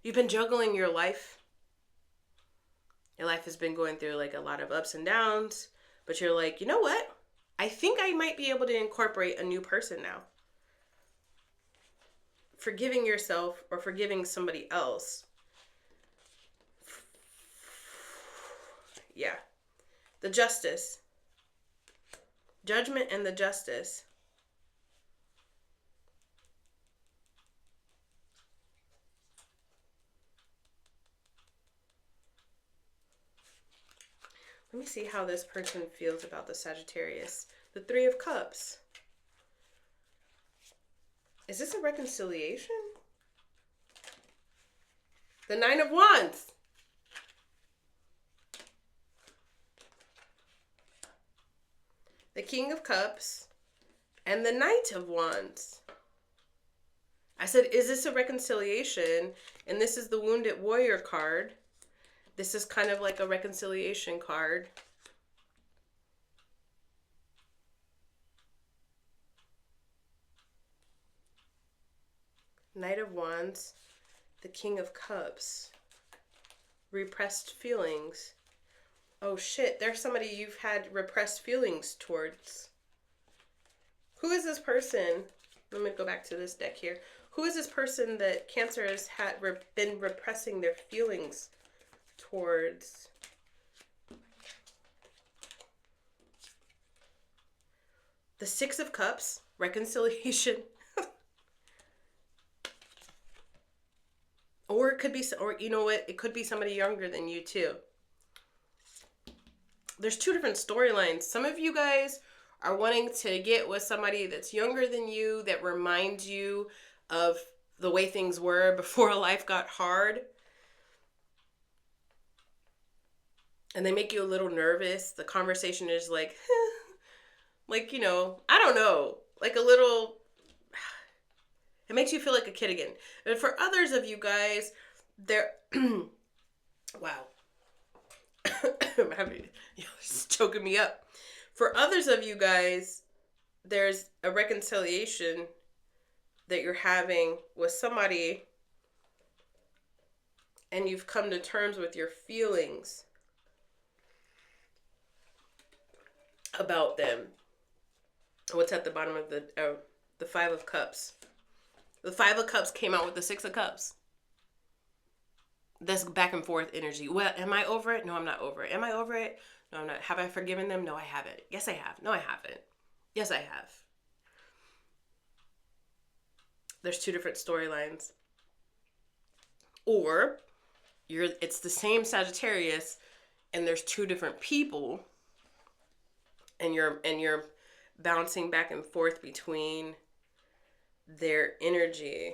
you've been juggling your life. Your life has been going through like a lot of ups and downs, but you're like, you know what? I think I might be able to incorporate a new person now. Forgiving yourself or forgiving somebody else. Yeah. The Justice. Judgment and the Justice. Let me see how this person feels about the Sagittarius. The Three of Cups. Is this a reconciliation? The Nine of Wands. The King of Cups. And the Knight of Wands. I said, is this a reconciliation? And this is the Wounded Warrior card. This is kind of like a reconciliation card. Knight of Wands, the King of Cups, repressed feelings. Oh shit, there's somebody you've had repressed feelings towards. Who is this person? Let me go back to this deck here. Who is this person that Cancer has been repressing their feelings towards? The Six of Cups, reconciliation. Or it could be, or you know what? It could be somebody younger than you too. There's two different storylines. Some of you guys are wanting to get with somebody that's younger than you, that reminds you of the way things were before life got hard. And they make you a little nervous. The conversation is like, like, you know, I don't know, like a little, it makes you feel like a kid again. And for others of you guys, they're, wow. I'm having, it's choking me up. For others of you guys, there's a reconciliation that you're having with somebody and you've come to terms with your feelings about them. What's at the bottom of the Five of Cups? The Five of Cups came out with the Six of Cups. This back and forth energy. Well, am I over it? No, I'm not over it. Am I over it? No, I'm not. Have I forgiven them? No, I haven't. Yes, I have. No, I haven't. Yes, I have. There's two different storylines. Or it's the same Sagittarius and there's two different people and you're bouncing back and forth between their energy.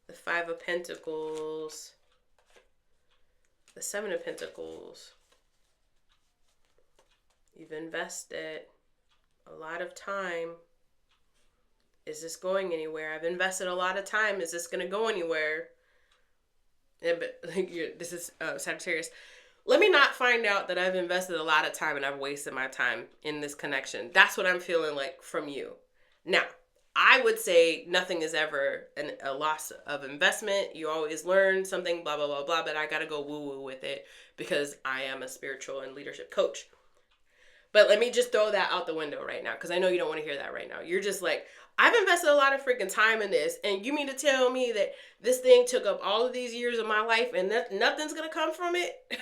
The Five of Pentacles, the Seven of Pentacles. You've invested a lot of time. Is this going anywhere? I've invested a lot of time. Is this going to go anywhere? Yeah, but this is Sagittarius. Let me not find out that I've invested a lot of time and I've wasted my time in this connection. That's what I'm feeling like from you. Now, I would say nothing is ever a loss of investment. You always learn something, blah, blah, blah, blah. But I got to go woo-woo with it because I am a spiritual and leadership coach. But let me just throw that out the window right now because I know you don't want to hear that right now. You're just like, I've invested a lot of freaking time in this, and you mean to tell me that this thing took up all of these years of my life and nothing's going to come from it?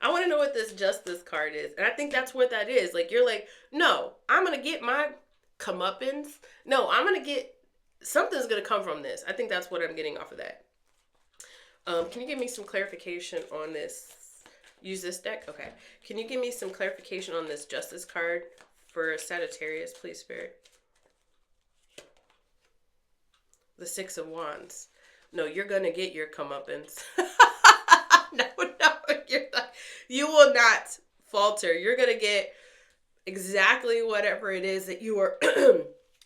I want to know what this Justice card is. And I think that's what that is. Like, you're like, no, I'm going to get my comeuppance. No, I'm going to get, something's going to come from this. I think that's what I'm getting off of that. Can you give me some clarification on this? Use this deck? Okay. Can you give me some clarification on this Justice card for Sagittarius, please, Spirit? The Six of Wands. No, you're going to get your comeuppance. No, you're not. You will not falter. You're going to get exactly whatever it is that you are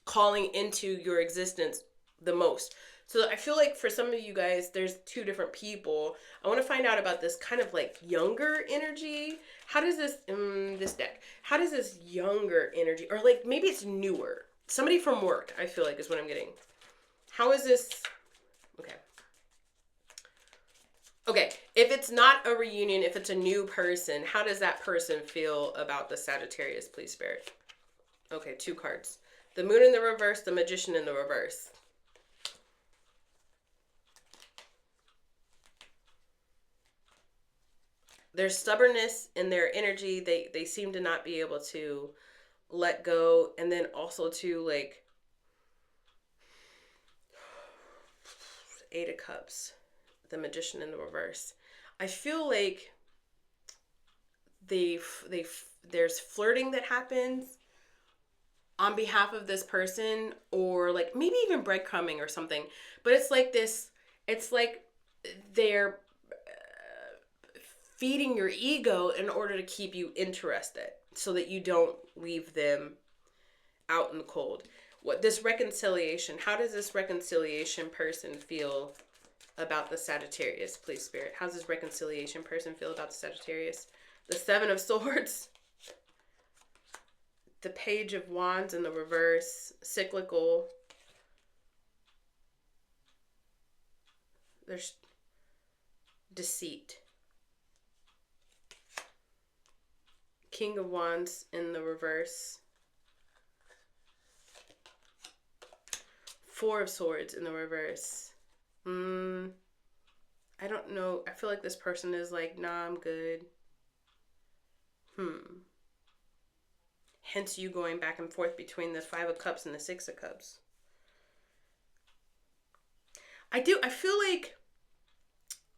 calling into your existence the most. So I feel like for some of you guys, there's two different people. I want to find out about this kind of like younger energy. How does this, this deck, how does this younger energy, or like maybe it's newer. Somebody from work, I feel like is what I'm getting. How is this? Okay. Okay, if it's not a reunion, if it's a new person, how does that person feel about the Sagittarius, please, Spirit? Okay, two cards. The Moon in the reverse, the Magician in the reverse. There's stubbornness in their energy. They seem to not be able to let go. And then also to like Eight of Cups, the Magician in the reverse. I feel like there's flirting that happens on behalf of this person, or like maybe even breadcrumbing or something. But it's like this, it's like they're feeding your ego in order to keep you interested so that you don't leave them out in the cold. What this reconciliation, how does this reconciliation person feel about the Sagittarius, please, Spirit? How's this reconciliation person feel about the Sagittarius? The Seven of Swords, the Page of Wands in the reverse, cyclical. There's deceit. King of Wands in the reverse. Four of Swords in the reverse. I don't know. I feel like this person is like, nah, I'm good. Hence you going back and forth between the Five of Cups and the Six of Cups. I feel like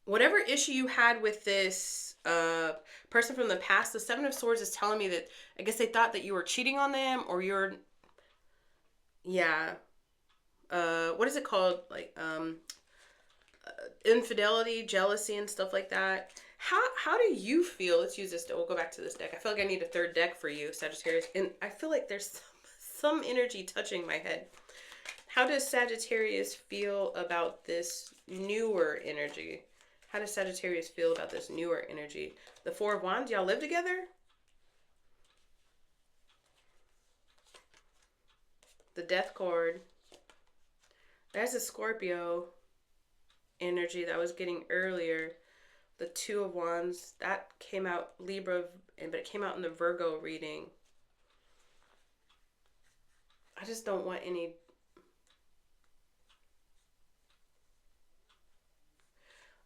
whatever issue you had with this person from the past, the Seven of Swords is telling me that I guess they thought that you were cheating on them, or you're, yeah. What is it called? Like, infidelity, jealousy, and stuff like that. How do you feel? Let's use this. We'll go back to this deck. I feel like I need a third deck for you, Sagittarius. And I feel like there's some energy touching my head. How does Sagittarius feel about this newer energy? How does Sagittarius feel about this newer energy? The Four of Wands, y'all live together? The Death card. There's a Scorpio energy that I was getting earlier. The Two of Wands, that came out Libra, but it came out in the Virgo reading. I just don't want any...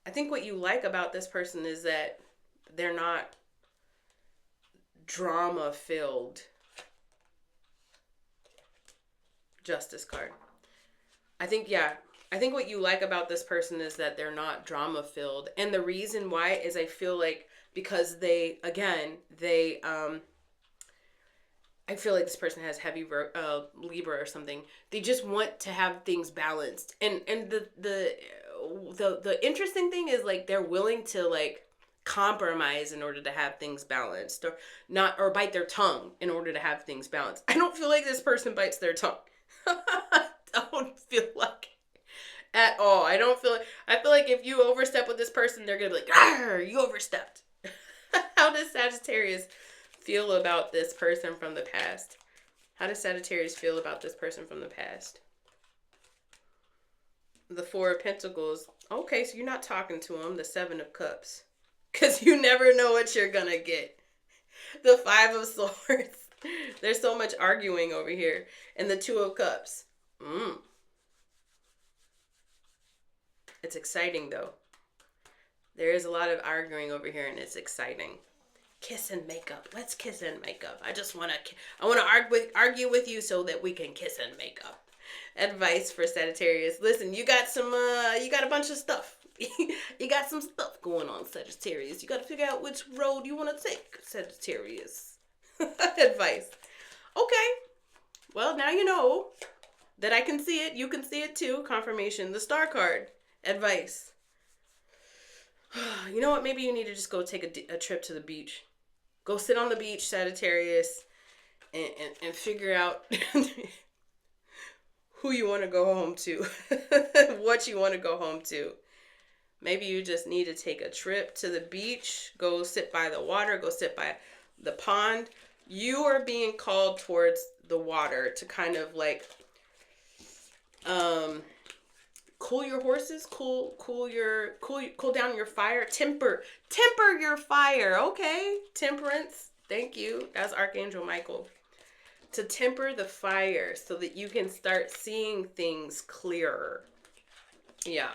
I think what you like about this person is that they're not drama-filled. Justice card. I think what you like about this person is that they're not drama-filled. And the reason why is I feel like because they I feel like this person has heavy Libra or something. They just want to have things balanced, and the interesting thing is like they're willing to like compromise in order to have things balanced, or not, or bite their tongue in order to have things balanced. I don't feel like this person bites their tongue. I don't feel like at all. I feel like if you overstep with this person, they're gonna be like, "Arr, you overstepped." How does Sagittarius feel about this person from the past? How does Sagittarius feel about this person from the past? The Four of Pentacles. Okay, so you're not talking to him. The Seven of Cups. Because you never know what you're going to get. The Five of Swords. There's so much arguing over here. And the Two of Cups. It's exciting, though. There is a lot of arguing over here, and it's exciting. Kiss and make up. Let's kiss and make up. I want to argue with you so that we can kiss and make up. Advice for Sagittarius. Listen, you got a bunch of stuff. You got some stuff going on, Sagittarius. You got to figure out which road you want to take, Sagittarius. Advice. Okay. Well, now you know that I can see it. You can see it too. Confirmation. The Star card. Advice. You know what? Maybe you need to just go take a trip to the beach. Go sit on the beach, Sagittarius, and figure out who you want to go home to, what you want to go home to. Maybe you just need to take a trip to the beach, go sit by the water, go sit by the pond. You are being called towards the water to kind of like cool your horses, cool down your fire, temper your fire. Okay, temperance. Thank you. That's Archangel Michael. To temper the fire so that you can start seeing things clearer. Yeah.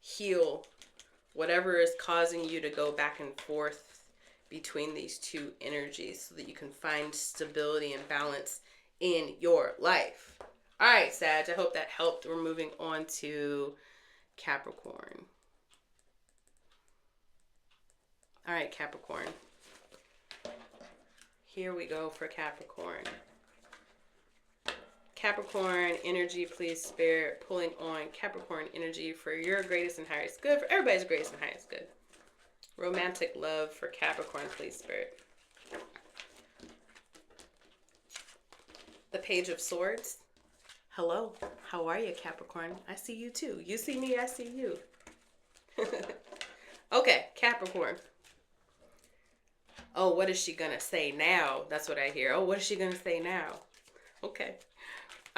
Heal whatever is causing you to go back and forth between these two energies so that you can find stability and balance in your life. All right, Sag, I hope that helped. We're moving on to Capricorn. All right, Capricorn. Here we go for Capricorn. Capricorn energy, please, Spirit, pulling on Capricorn energy for your greatest and highest good, for everybody's greatest and highest good. Romantic love for Capricorn, please, Spirit. The Page of Swords. Hello, how are you, Capricorn? I see you too. You see me, I see you. Okay, Capricorn. Oh, what is she gonna say now? That's what I hear. Oh, what is she gonna say now? Okay.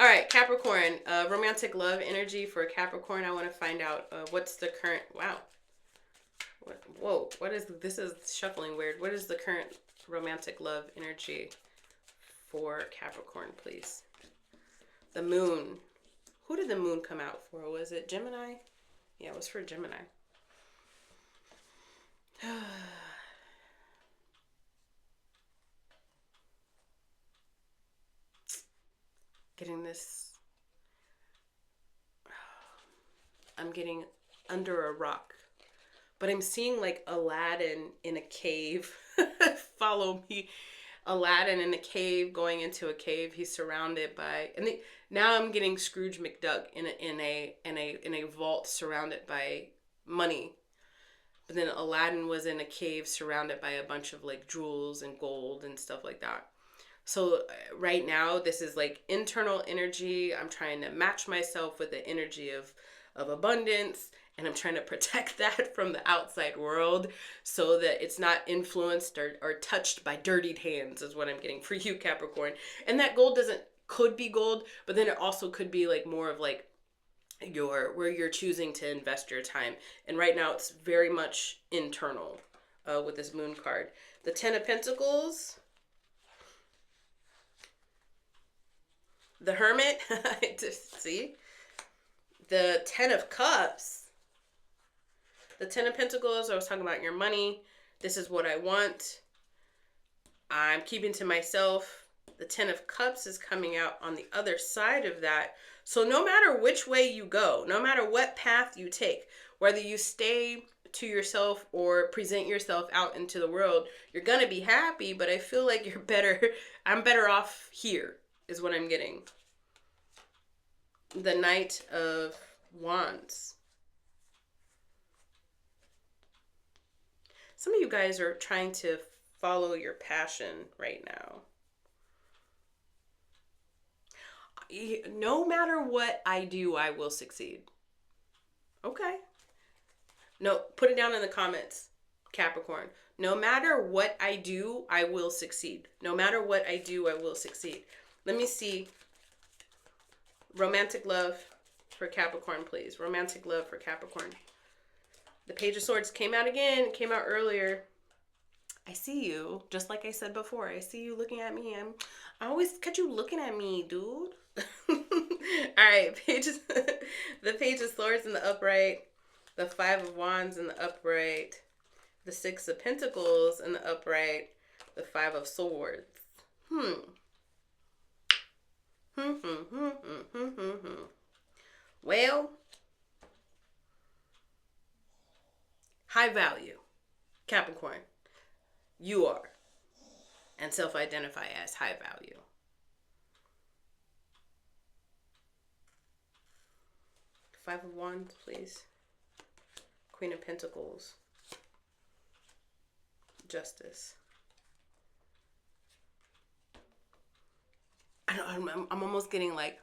All right, Capricorn. Romantic love energy for Capricorn. I want to find out what's the current. Wow. Whoa. What is this? Is shuffling weird. What is the current romantic love energy for Capricorn, please? The moon. Who did the moon come out for? Was it Gemini? Yeah, it was for Gemini. Getting this. I'm getting under a rock. But I'm seeing like Aladdin in a cave. Follow me. Aladdin in a cave, going into a cave. He's surrounded by, now I'm getting Scrooge McDuck in a vault surrounded by money. But then Aladdin was in a cave surrounded by a bunch of like jewels and gold and stuff like that. So right now, this is like internal energy. I'm trying to match myself with the energy of abundance. And I'm trying to protect that from the outside world so that it's not influenced or touched by dirtied hands is what I'm getting for you, Capricorn. And that gold could be gold, but then it also could be like more of like where you're choosing to invest your time. And right now it's very much internal with this moon card. The Ten of Pentacles. The Hermit. See? The Ten of Cups. The Ten of Pentacles, I was talking about your money. This is what I want. I'm keeping to myself. The Ten of Cups is coming out on the other side of that. So no matter which way you go, no matter what path you take, whether you stay to yourself or present yourself out into the world, you're going to be happy, but I feel like you're better. I'm better off here, is what I'm getting. The Knight of Wands. Some of you guys are trying to follow your passion right now. No matter what I do, I will succeed. Okay. No, put it down in the comments, Capricorn. No matter what I do, I will succeed. No matter what I do, I will succeed. Let me see. Romantic love for Capricorn, please. Romantic love for Capricorn. The Page of Swords came out again. It came out earlier. I see you. Just like I said before, I see you looking at me. I always catch you looking at me, dude. All right, the Page of Swords in the upright, the Five of Wands in the upright, the Six of Pentacles in the upright, the Five of Swords. Well, high value, Capricorn, you are, and self-identify as high value. Five of Wands, please. Queen of Pentacles. Justice. I'm almost getting like,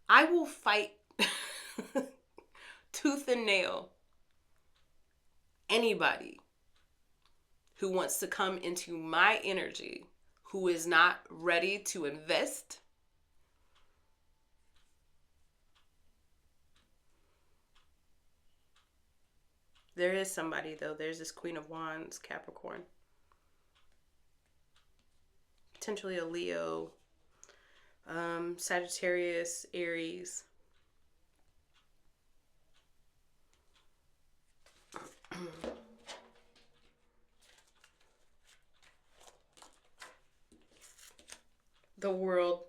I will fight tooth and nail anybody who wants to come into my energy who is not ready to invest. There is somebody, though. There's this Queen of Wands, Capricorn. Potentially a Leo, Sagittarius, Aries. The World.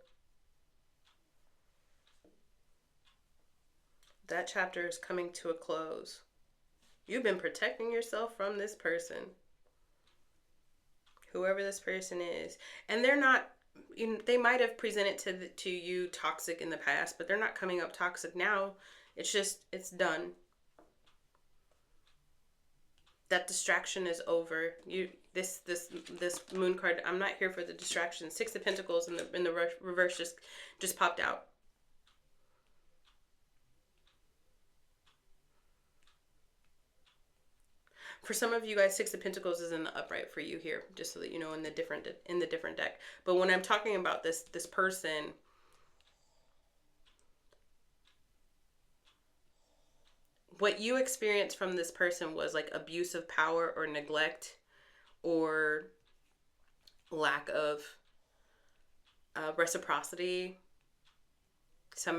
That chapter is coming to a close. You've been protecting yourself from this person. Whoever this person is. And they're not, they might have presented to you toxic in the past, but they're not coming up toxic now. It's just, it's done. That distraction is over. This moon card, I'm not here for the distraction. Six of Pentacles in the reverse just popped out. For some of you guys, Six of Pentacles is in the upright for you here, just so that you know, in the different deck. But when I'm talking about this person, what you experienced from this person was like abuse of power or neglect or lack of reciprocity.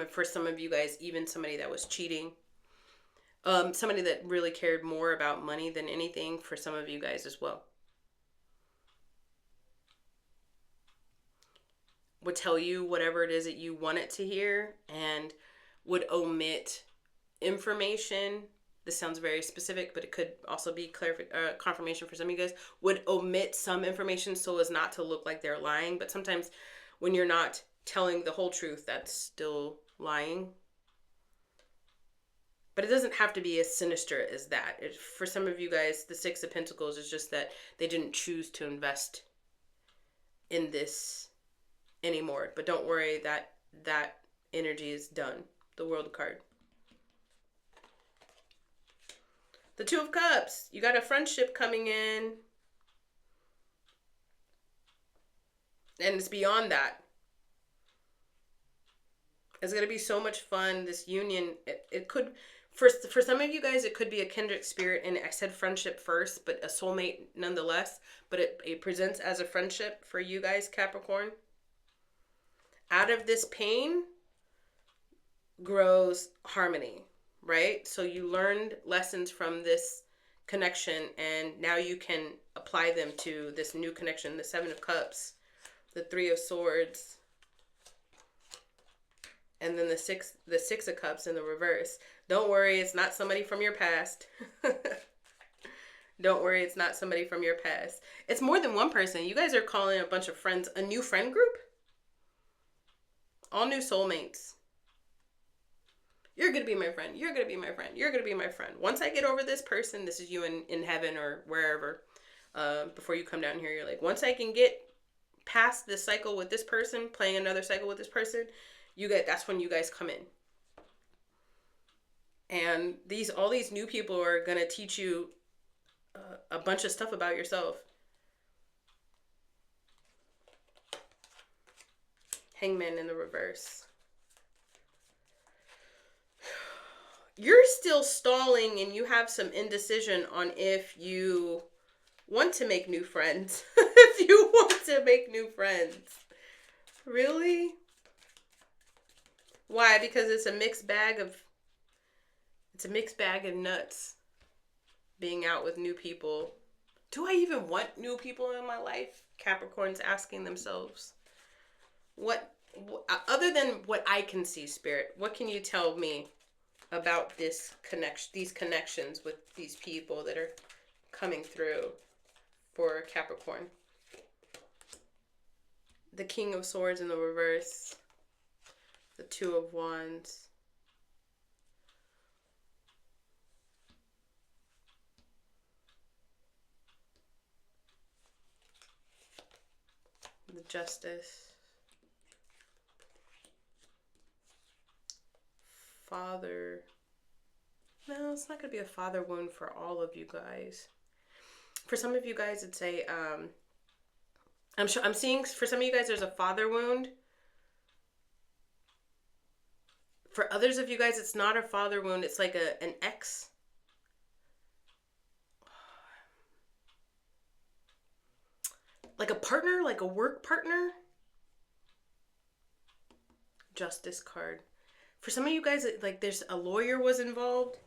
For some of you guys, even somebody that was cheating. Somebody that really cared more about money than anything for some of you guys as well. Would tell you whatever it is that you want it to hear and would omit information. This sounds very specific, but it could also be confirmation for some of you guys. Would omit some information so as not to look like they're lying. But sometimes when you're not telling the whole truth, that's still lying. But it doesn't have to be as sinister as that. For some of you guys, the Six of Pentacles is just that they didn't choose to invest in this anymore. But don't worry, that energy is done. The World card. The Two of Cups. You got a friendship coming in. And it's beyond that. It's going to be so much fun. This union, it could... For some of you guys, it could be a kindred spirit, and I said friendship first, but a soulmate nonetheless. But it presents as a friendship for you guys, Capricorn. Out of this pain grows harmony, right? So you learned lessons from this connection, and now you can apply them to this new connection, the Seven of Cups, the Three of Swords, and then the Six of Cups in the reverse. Don't worry, it's not somebody from your past. Don't worry, it's not somebody from your past. It's more than one person. You guys are calling a bunch of friends a new friend group. All new soulmates. You're going to be my friend. You're going to be my friend. You're going to be my friend. Once I get over this person, this is you in heaven or wherever, before you come down here, you're like, once I can get past this cycle with this person, playing another cycle with this person, that's when you guys come in. And all these new people are going to teach you a bunch of stuff about yourself. Hangman in the reverse. You're still stalling and you have some indecision on if you want to make new friends. If you want to make new friends. Really? Why? Because it's a mixed bag of nuts being out with new people. Do I even want new people in my life? Capricorn's asking themselves. What other than what I can see, Spirit, what can you tell me about these connections with these people that are coming through for Capricorn? The King of Swords in the reverse. The Two of Wands. The Justice. Father. No, it's not going to be a father wound for all of you guys. For some of you guys, it's I'm seeing for some of you guys, there's a father wound. For others of you guys, it's not a father wound. It's like an ex. Like a partner, like a work partner. Justice card. For some of you guys, like there's a lawyer was involved.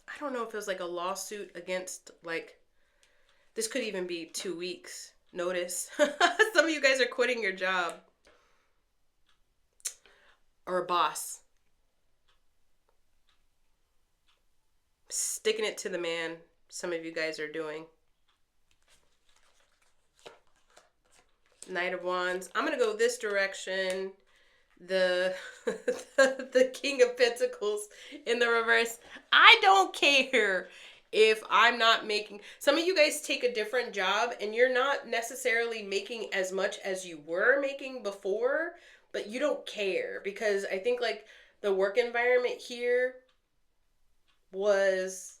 I don't know if it was like a lawsuit against, like, this could even be 2 weeks notice. Some of you guys are quitting your job. Or a boss. Sticking it to the man. Some of you guys are doing. Knight of Wands. I'm going to go this direction. The King of Pentacles in the reverse. I don't care if I'm not making... Some of you guys take a different job and you're not necessarily making as much as you were making before, but you don't care because I think like the work environment here was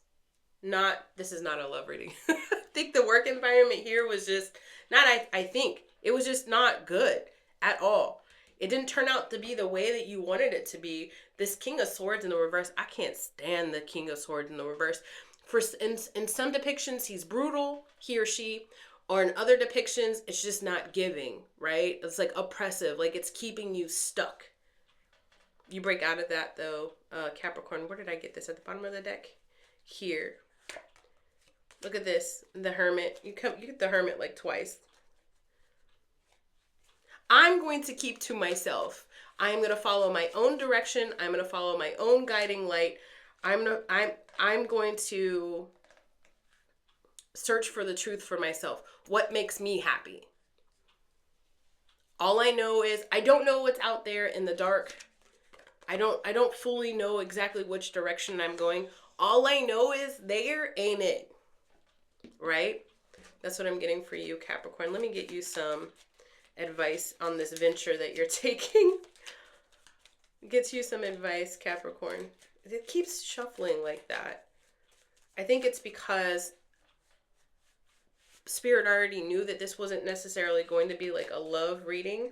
not... This is not a love reading. I think the work environment here was just not... I think it was just not good at all. It didn't turn out to be the way that you wanted it to be. This King of Swords in the reverse, I can't stand the King of Swords in the reverse. In some depictions, he's brutal, he or she, or in other depictions, it's just not giving, right? It's like oppressive, like it's keeping you stuck. You break out of that though, Capricorn. Where did I get this? At the bottom of the deck? Here. Look at this, the Hermit. You get the Hermit like twice. I'm going to keep to myself. I'm going to follow my own direction. I'm going to follow my own guiding light. I'm going to search for the truth for myself. What makes me happy? All I know is I don't know what's out there in the dark. I don't fully know exactly which direction I'm going. All I know is there ain't it. Right? That's what I'm getting for you, Capricorn. Let me get you some advice on this venture that you're taking. Gets you some advice, Capricorn. It keeps shuffling like that. I think it's because Spirit already knew that this wasn't necessarily going to be like a love reading.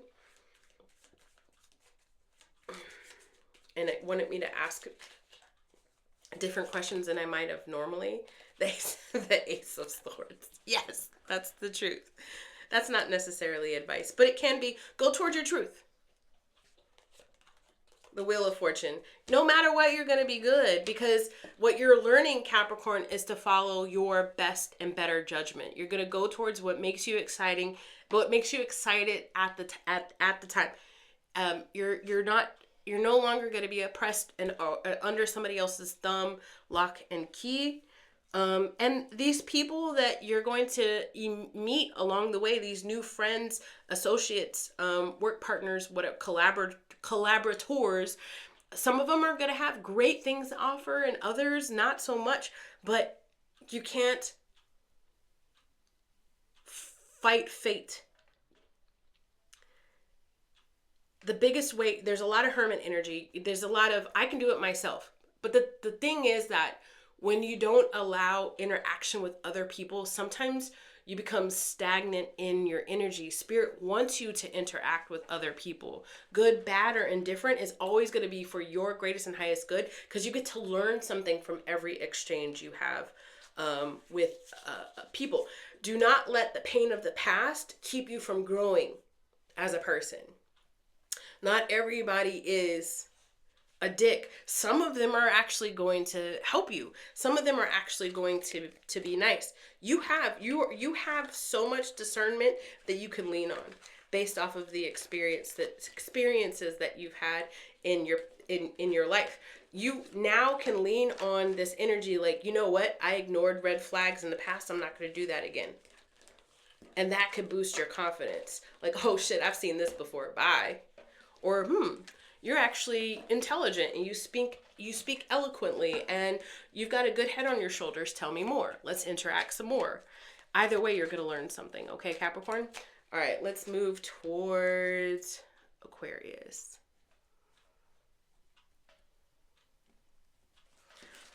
And it wanted me to ask different questions than I might have normally. The Ace of Swords. Yes, that's the truth. That's not necessarily advice, but it can be, go towards your truth. The Wheel of Fortune. No matter what, you're going to be good, because what you're learning, Capricorn, is to follow your best and better judgment. You're going to go towards what makes you exciting, what makes you excited at the time. You're no longer going to be oppressed and under somebody else's thumb, lock and key. And these people that you're going to meet along the way, these new friends, associates, work partners, whatever, collaborators, some of them are going to have great things to offer and others not so much, but you can't fight fate. The biggest way, there's a lot of hermit energy. There's a lot of, I can do it myself. But the thing is that when you don't allow interaction with other people, sometimes you become stagnant in your energy. Spirit wants you to interact with other people. Good, bad, or indifferent is always going to be for your greatest and highest good, because you get to learn something from every exchange you have with people. Do not let the pain of the past keep you from growing as a person. Not everybody is a dick. Some of them are actually going to help you. Some of them are actually going to be nice. You have so much discernment that you can lean on based off of the experiences that you've had in your life. You now can lean on this energy like, you know what? I ignored red flags in the past. I'm not going to do that again. And that could boost your confidence. Like, oh shit, I've seen this before. Bye. Or, you're actually intelligent and you speak eloquently and you've got a good head on your shoulders. Tell me more. Let's interact some more. Either way, you're going to learn something. Okay, Capricorn? All right, let's move towards Aquarius.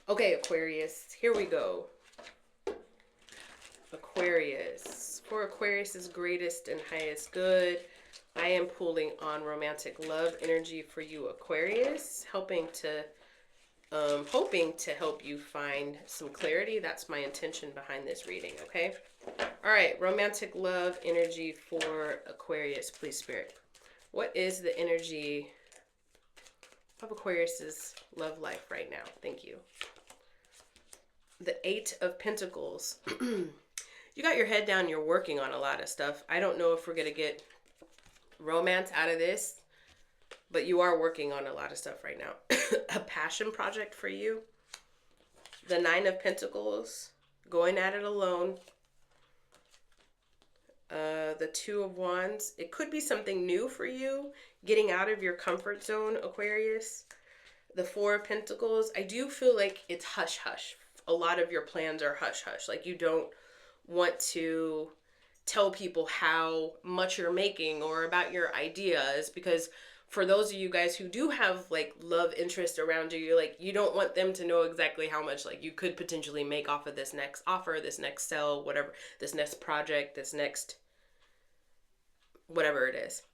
Okay, Aquarius, here we go. Aquarius. For Aquarius's greatest and highest good, I am pulling on romantic love energy for you, Aquarius, hoping to help you find some clarity. That's my intention behind this reading, okay? All right, romantic love energy for Aquarius, please, Spirit. What is the energy of Aquarius's love life right now? Thank you. The Eight of Pentacles. You got your head down, you're working on a lot of stuff. I don't know if we're going to get romance out of this, but you are working on a lot of stuff right now. A passion project for you. The Nine of Pentacles, going at it alone. The Two of Wands, it could be something new for you, getting out of your comfort zone, Aquarius. The Four of Pentacles, I do feel like it's hush hush. A lot of your plans are hush hush. Like you don't want to tell people how much you're making or about your ideas, because for those of you guys who do have like love interest around you, you're like, you don't want them to know exactly how much like you could potentially make off of this next offer, this next sell, whatever, this next project, this next whatever it is.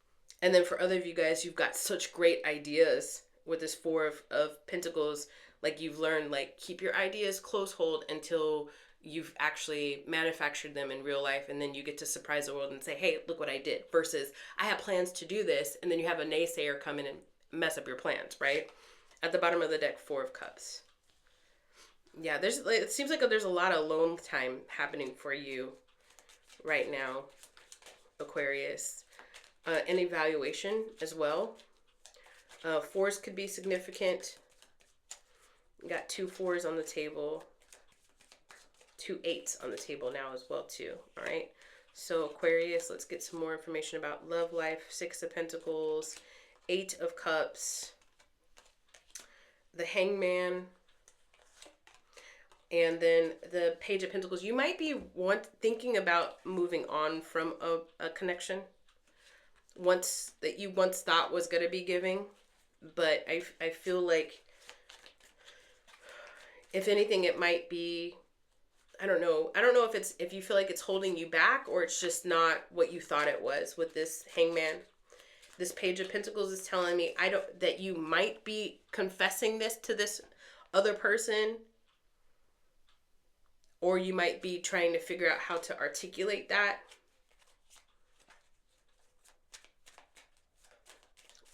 And then for other of you guys, you've got such great ideas with this Four of Pentacles. Like you've learned, like, keep your ideas close hold until you've actually manufactured them in real life, and then you get to surprise the world and say, hey, look what I did, versus I have plans to do this, and then you have a naysayer come in and mess up your plans, right? At the bottom of the deck, Four of Cups. Yeah, it seems like there's a lot of alone time happening for you right now, Aquarius. An evaluation as well. Fours could be significant. You got 2 4s on the table. 2 8s on the table now as well too. All right, so Aquarius, let's get some more information about love life. 6 of Pentacles, 8 of Cups, the Hangman, and then the Page of Pentacles. You might be thinking about moving on from a connection that you once thought was going to be giving, but I feel like if anything it might be, I don't know if you feel like it's holding you back, or it's just not what you thought it was with this Hangman. This Page of Pentacles is telling me that you might be confessing this to this other person, or you might be trying to figure out how to articulate that.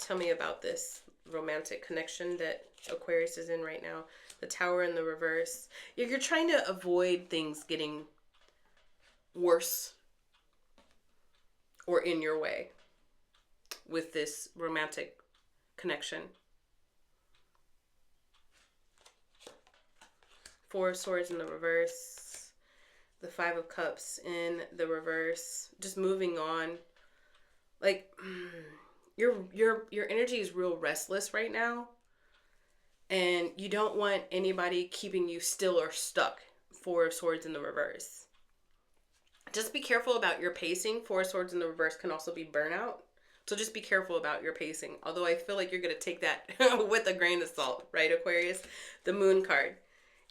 Tell me about this romantic connection that Aquarius is in right now. The Tower in the reverse. You're trying to avoid things getting worse or in your way with this romantic connection. Four of Swords in the reverse. The Five of Cups in the reverse. Just moving on. Like, your energy is real restless right now. And you don't want anybody keeping you still or stuck. Four of Swords in the reverse. Just be careful about your pacing. Four of Swords in the reverse can also be burnout. So just be careful about your pacing. Although I feel like you're going to take that with a grain of salt, right, Aquarius? The Moon card.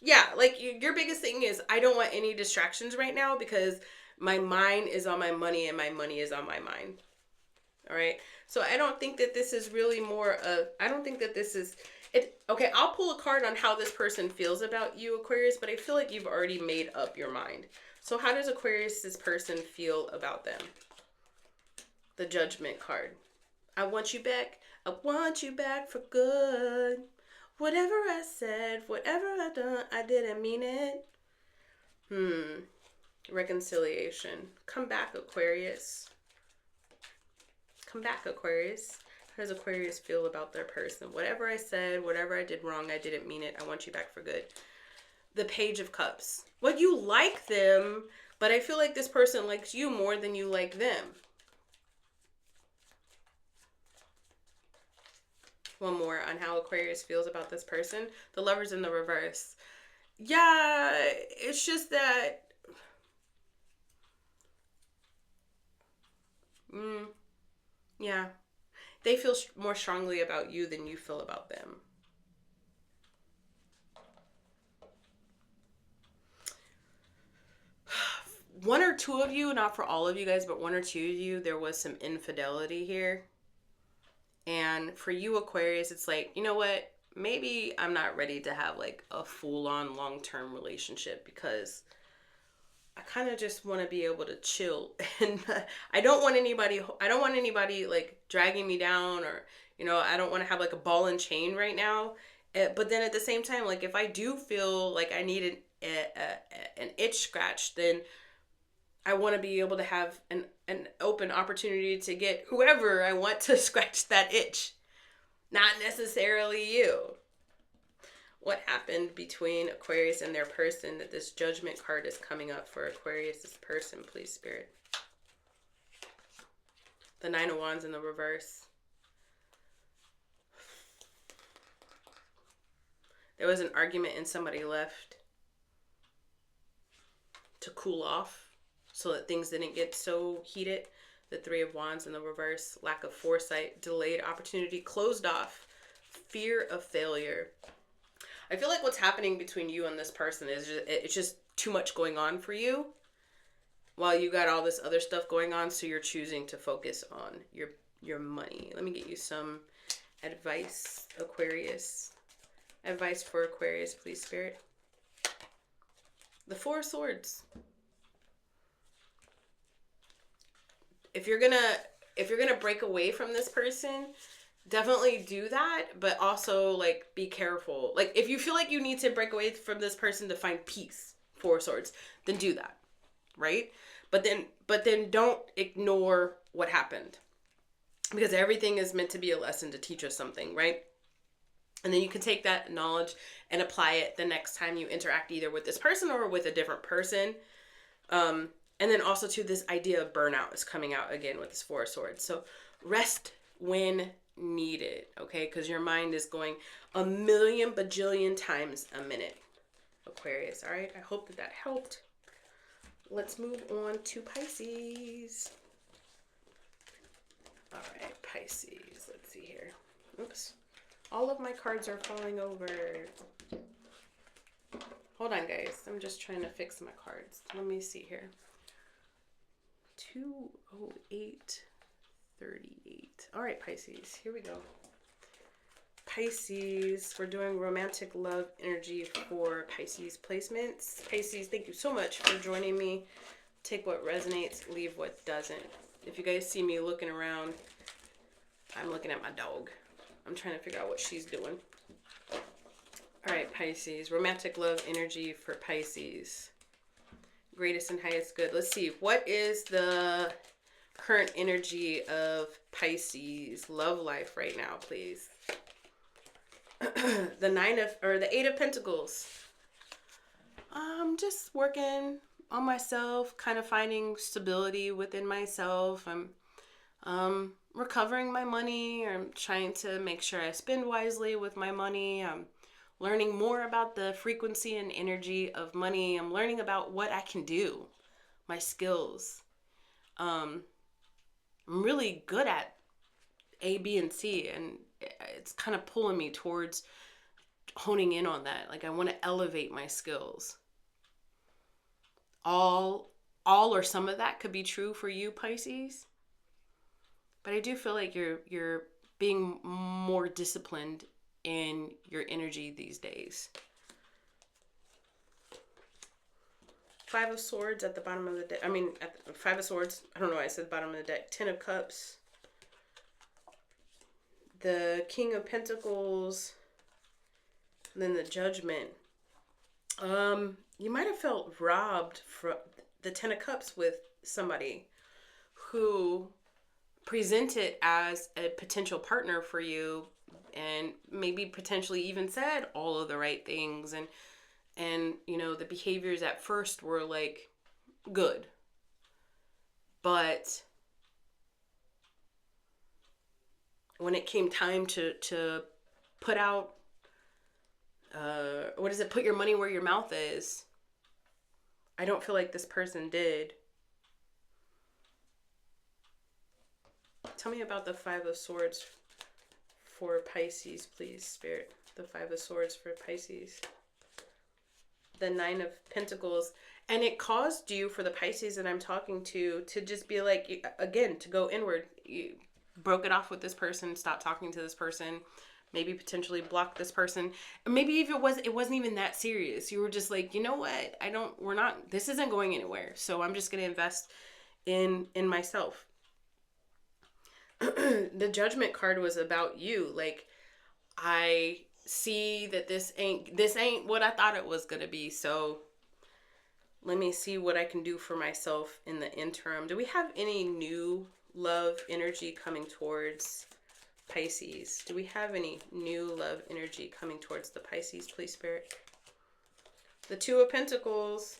Yeah, like your biggest thing is I don't want any distractions right now because my mind is on my money and my money is on my mind. All right. So I don't think that this is really more of, I don't think that this is it. Okay. I'll pull a card on how this person feels about you, Aquarius, but I feel like you've already made up your mind. So how does Aquarius, this person, feel about them? The Judgment card. I want you back. I want you back for good. Whatever I said, whatever I done, I didn't mean it. Reconciliation. Come back, Aquarius. Come back, Aquarius. How does Aquarius feel about their person? Whatever I said, whatever I did wrong, I didn't mean it. I want you back for good. The Page of Cups. Well, you like them, but I feel like this person likes you more than you like them. One more on how Aquarius feels about this person. The Lovers in the reverse. Yeah, it's just that... yeah. They feel more strongly about you than you feel about them. One or two of you, not for all of you guys, but one or two of you, there was some infidelity here. And for you, Aquarius, it's like, you know what? Maybe I'm not ready to have like a full-on long-term relationship because I kind of just want to be able to chill. And I don't want anybody like dragging me down or, you know, I don't want to have like a ball and chain right now. But then at the same time, like if I do feel like I need an itch scratch, then I want to be able to have an open opportunity to get whoever I want to scratch that itch. Not necessarily you. What happened between Aquarius and their person that this Judgment card is coming up for Aquarius' person, please, Spirit? The Nine of Wands in the reverse. There was an argument and somebody left to cool off so that things didn't get so heated. The Three of Wands in the reverse. Lack of foresight, delayed opportunity, closed off, fear of failure. I feel like what's happening between you and this person is it's just too much going on for you while you got all this other stuff going on, so you're choosing to focus on your money. Let me get you some advice, Aquarius. Advice for Aquarius, please, Spirit. The Four of Swords. If you're gonna break away from this person, definitely do that, but also like be careful. Like if you feel like you need to break away from this person to find peace, Four of Swords, then do that, right? But then don't ignore what happened, because everything is meant to be a lesson to teach us something, right? And then you can take that knowledge and apply it the next time you interact either with this person or with a different person. And then also to this idea of burnout is coming out again with this Four of Swords. So rest when needed, okay? Because your mind is going a million bajillion times a minute, Aquarius. All right, I hope that helped. Let's move on to Pisces. All right, Pisces. Let's see here. Oops. All of my cards are falling over. Hold on, guys. I'm just trying to fix my cards. Let me see here. 20838. All right, Pisces. Here we go. Pisces. We're doing romantic love energy for Pisces placements. Pisces, thank you so much for joining me. Take what resonates, leave what doesn't. If you guys see me looking around, I'm looking at my dog. I'm trying to figure out what she's doing. All right, Pisces. Romantic love energy for Pisces. Greatest and highest good. Let's see. What is the current energy of Pisces love life right now, please? The 8 of Pentacles. I'm just working on myself, kind of finding stability within myself. I'm recovering my money. I'm trying to make sure I spend wisely with my money. I'm learning more about the frequency and energy of money. I'm learning about what I can do, my skills. I'm really good at A, B, and C, and it's kind of pulling me towards honing in on that. Like, I want to elevate my skills. All or some of that could be true for you, Pisces. But I do feel like you're being more disciplined in your energy these days. 5 of Swords at the bottom of the deck. At the 5 of Swords. I don't know why I said bottom of the deck. 10 of Cups. The King of Pentacles. And then the Judgment. You might have felt robbed from the 10 of Cups with somebody who presented as a potential partner for you, and maybe potentially even said all of the right things, and you know, the behaviors at first were like good, but when it came time to put out put your money where your mouth is, I don't feel like this person did. Tell me about the 5 of Swords for Pisces, please, Spirit. The 5 of Swords for Pisces. The 9 of Pentacles. And it caused you, for the Pisces that I'm talking to just be like, again, to go inward. You broke it off with this person, stopped talking to this person, maybe potentially blocked this person. Maybe even it wasn't even that serious. You were just like, you know what? This isn't going anywhere. So I'm just going to invest in myself. The Judgment card was about you. Like, I see that this ain't what I thought it was going to be. So let me see what I can do for myself in the interim. Do we have any new love energy coming towards Pisces? Do we have any new love energy coming towards the Pisces, please, Spirit? The 2 of Pentacles.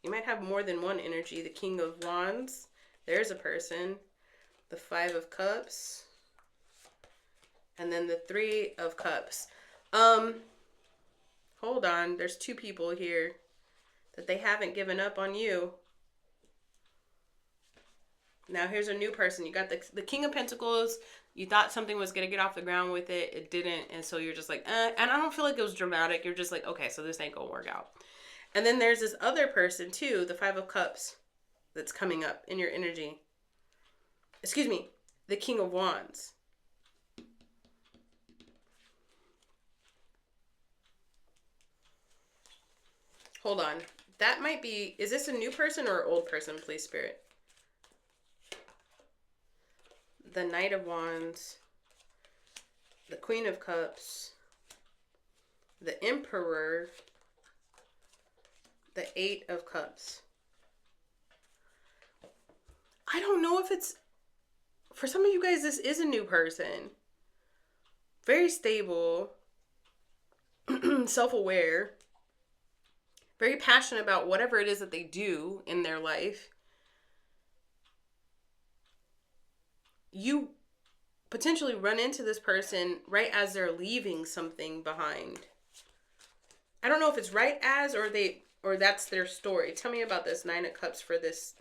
You might have more than one energy. The King of Wands. There's a person. The 5 of Cups. And then the 3 of Cups. Hold on. There's 2 people here that they haven't given up on you. Now here's a new person. You got the King of Pentacles. You thought something was going to get off the ground with it. It didn't. And so you're just like, And I don't feel like it was dramatic. You're just like, okay, so this ain't going to work out. And then there's this other person too, the 5 of Cups, that's coming up in your energy. Excuse me, the King of Wands. Hold on. That might be, is this a new person or an old person, please, Spirit? The Knight of Wands. The Queen of Cups. The Emperor. The 8 of Cups. I don't know if it's, for some of you guys, this is a new person. Very stable. Self-aware. Very passionate about whatever it is that they do in their life. You potentially run into this person right as they're leaving something behind. I don't know if it's right as or that's their story. Tell me about this 9 of Cups for this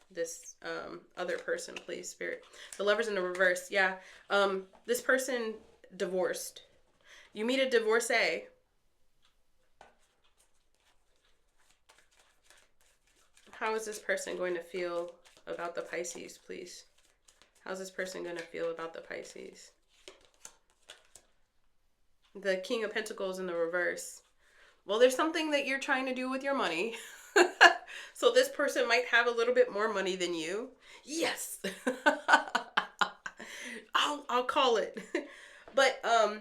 other person, please, Spirit. The Lovers in the reverse. Yeah. This person divorced. You meet a divorcee. How is this person going to feel about the Pisces, please? How's this person going to feel about the Pisces? The King of Pentacles in the reverse. Well, there's something that you're trying to do with your money. So this person might have a little bit more money than you. Yes. I'll call it. But I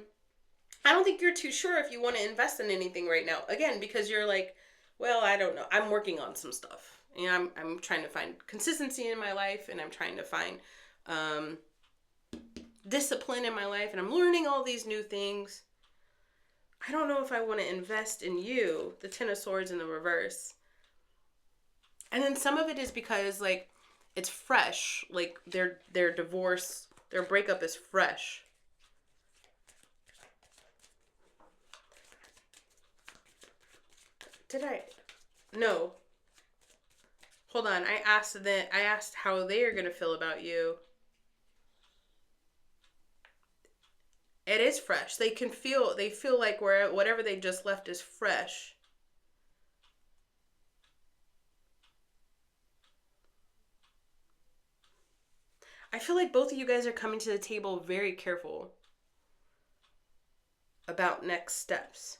don't think you're too sure if you want to invest in anything right now. Again, because you're like, well, I don't know. I'm working on some stuff. You know, I'm trying to find consistency in my life, and I'm trying to find discipline in my life, and I'm learning all these new things. I don't know if I want to invest in you, the Ten of Swords in the reverse. And then some of it is because, like, it's fresh. Like, their divorce, their breakup is fresh. Did I? No. Hold on. I asked how they are going to feel about you. It is fresh. They feel like whatever they just left is fresh. I feel like both of you guys are coming to the table very careful about next steps.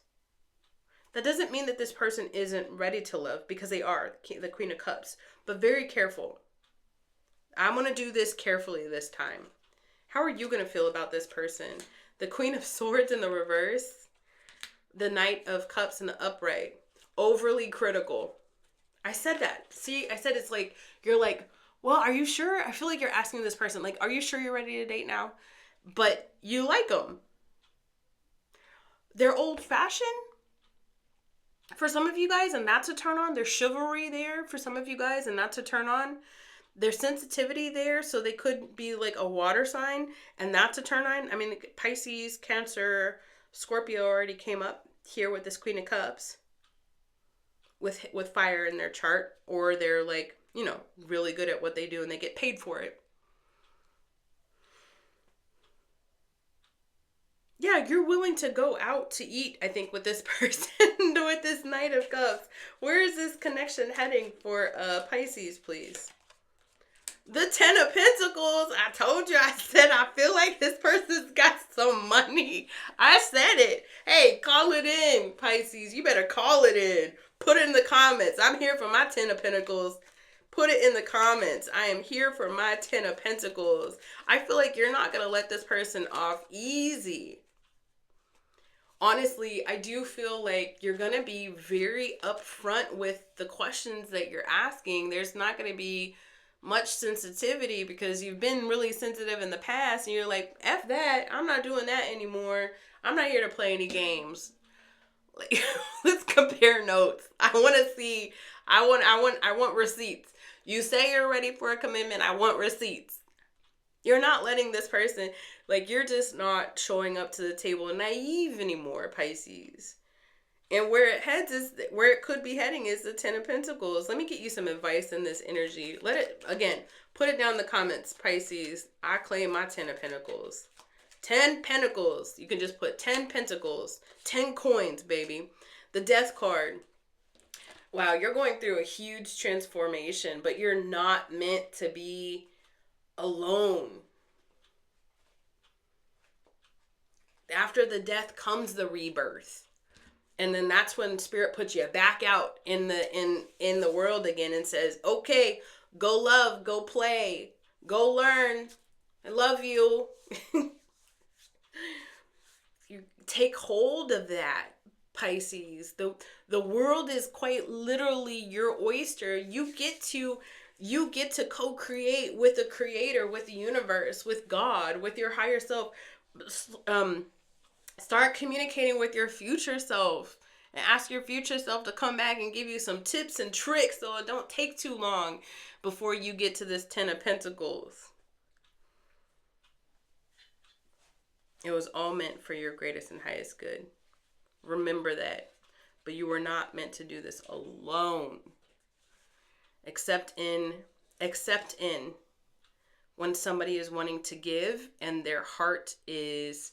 That doesn't mean that this person isn't ready to love, because they are, the Queen of Cups, but very careful. I'm going to do this carefully this time. How are you going to feel about this person? The Queen of Swords in the reverse, the Knight of Cups in the upright, overly critical. I said that. See, I said it's like, you're like, well, are you sure? I feel like you're asking this person, like, are you sure you're ready to date now? But you like them. They're old-fashioned for some of you guys, and that's a turn on. There's chivalry there for some of you guys, and that's a turn on. There's sensitivity there, so they could be like a water sign, and that's a turn on. I mean, Pisces, Cancer, Scorpio already came up here with this Queen of Cups with fire in their chart, or they're like, you know, really good at what they do and they get paid for it. Yeah, you're willing to go out to eat, I think, with this person, with this Knight of Cups. Where is this connection heading for Pisces, please? The Ten of Pentacles. I told you, I said, I feel like this person's got some money. I said it. Hey, call it in, Pisces. You better call it in. Put it in the comments. I'm here for my Ten of Pentacles. Put it in the comments. I am here for my Ten of Pentacles. I feel like you're not going to let this person off easy. Honestly, I do feel like you're going to be very upfront with the questions that you're asking. There's not going to be much sensitivity because you've been really sensitive in the past, and you're like, F that, I'm not doing that anymore. I'm not here to play any games. Like, let's compare notes. I want to see, I want receipts. You say you're ready for a commitment. I want receipts. You're not letting this person, like, you're just not showing up to the table naive anymore, Pisces. And where it heads is, where it could be heading is the Ten of Pentacles. Let me get you some advice in this energy. Let it, again, put it down in the comments, Pisces. I claim my Ten of Pentacles. 10 Pentacles. You can just put 10 Pentacles. 10 coins, baby. The Death card. Wow, you're going through a huge transformation, but you're not meant to be alone. After the death comes the rebirth. And then that's when Spirit puts you back out in the world again and says, okay, go love, go play, go learn. I love you. You take hold of that, Pisces. The world is quite literally your oyster. You get to co-create with the creator, with the universe, with God, with your higher self. Start communicating with your future self and ask your future self to come back and give you some tips and tricks so it don't take too long before you get to this Ten of Pentacles. It was all meant for your greatest and highest good. Remember that. But you were not meant to do this alone. Except in when somebody is wanting to give and their heart is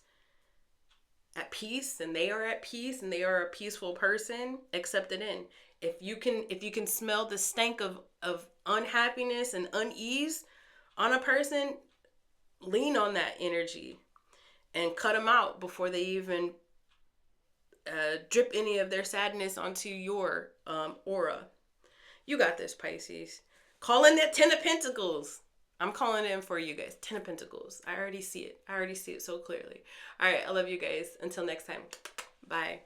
at peace and they are at peace and they are a peaceful person, accept it in. If you can smell the stank of unhappiness and unease on a person, lean on that energy and cut them out before they even drip any of their sadness onto your aura. You got this, Pisces. Call in that Ten of Pentacles. I'm calling it in for you guys. 10 of Pentacles. I already see it. I already see it so clearly. All right. I love you guys. Until next time. Bye.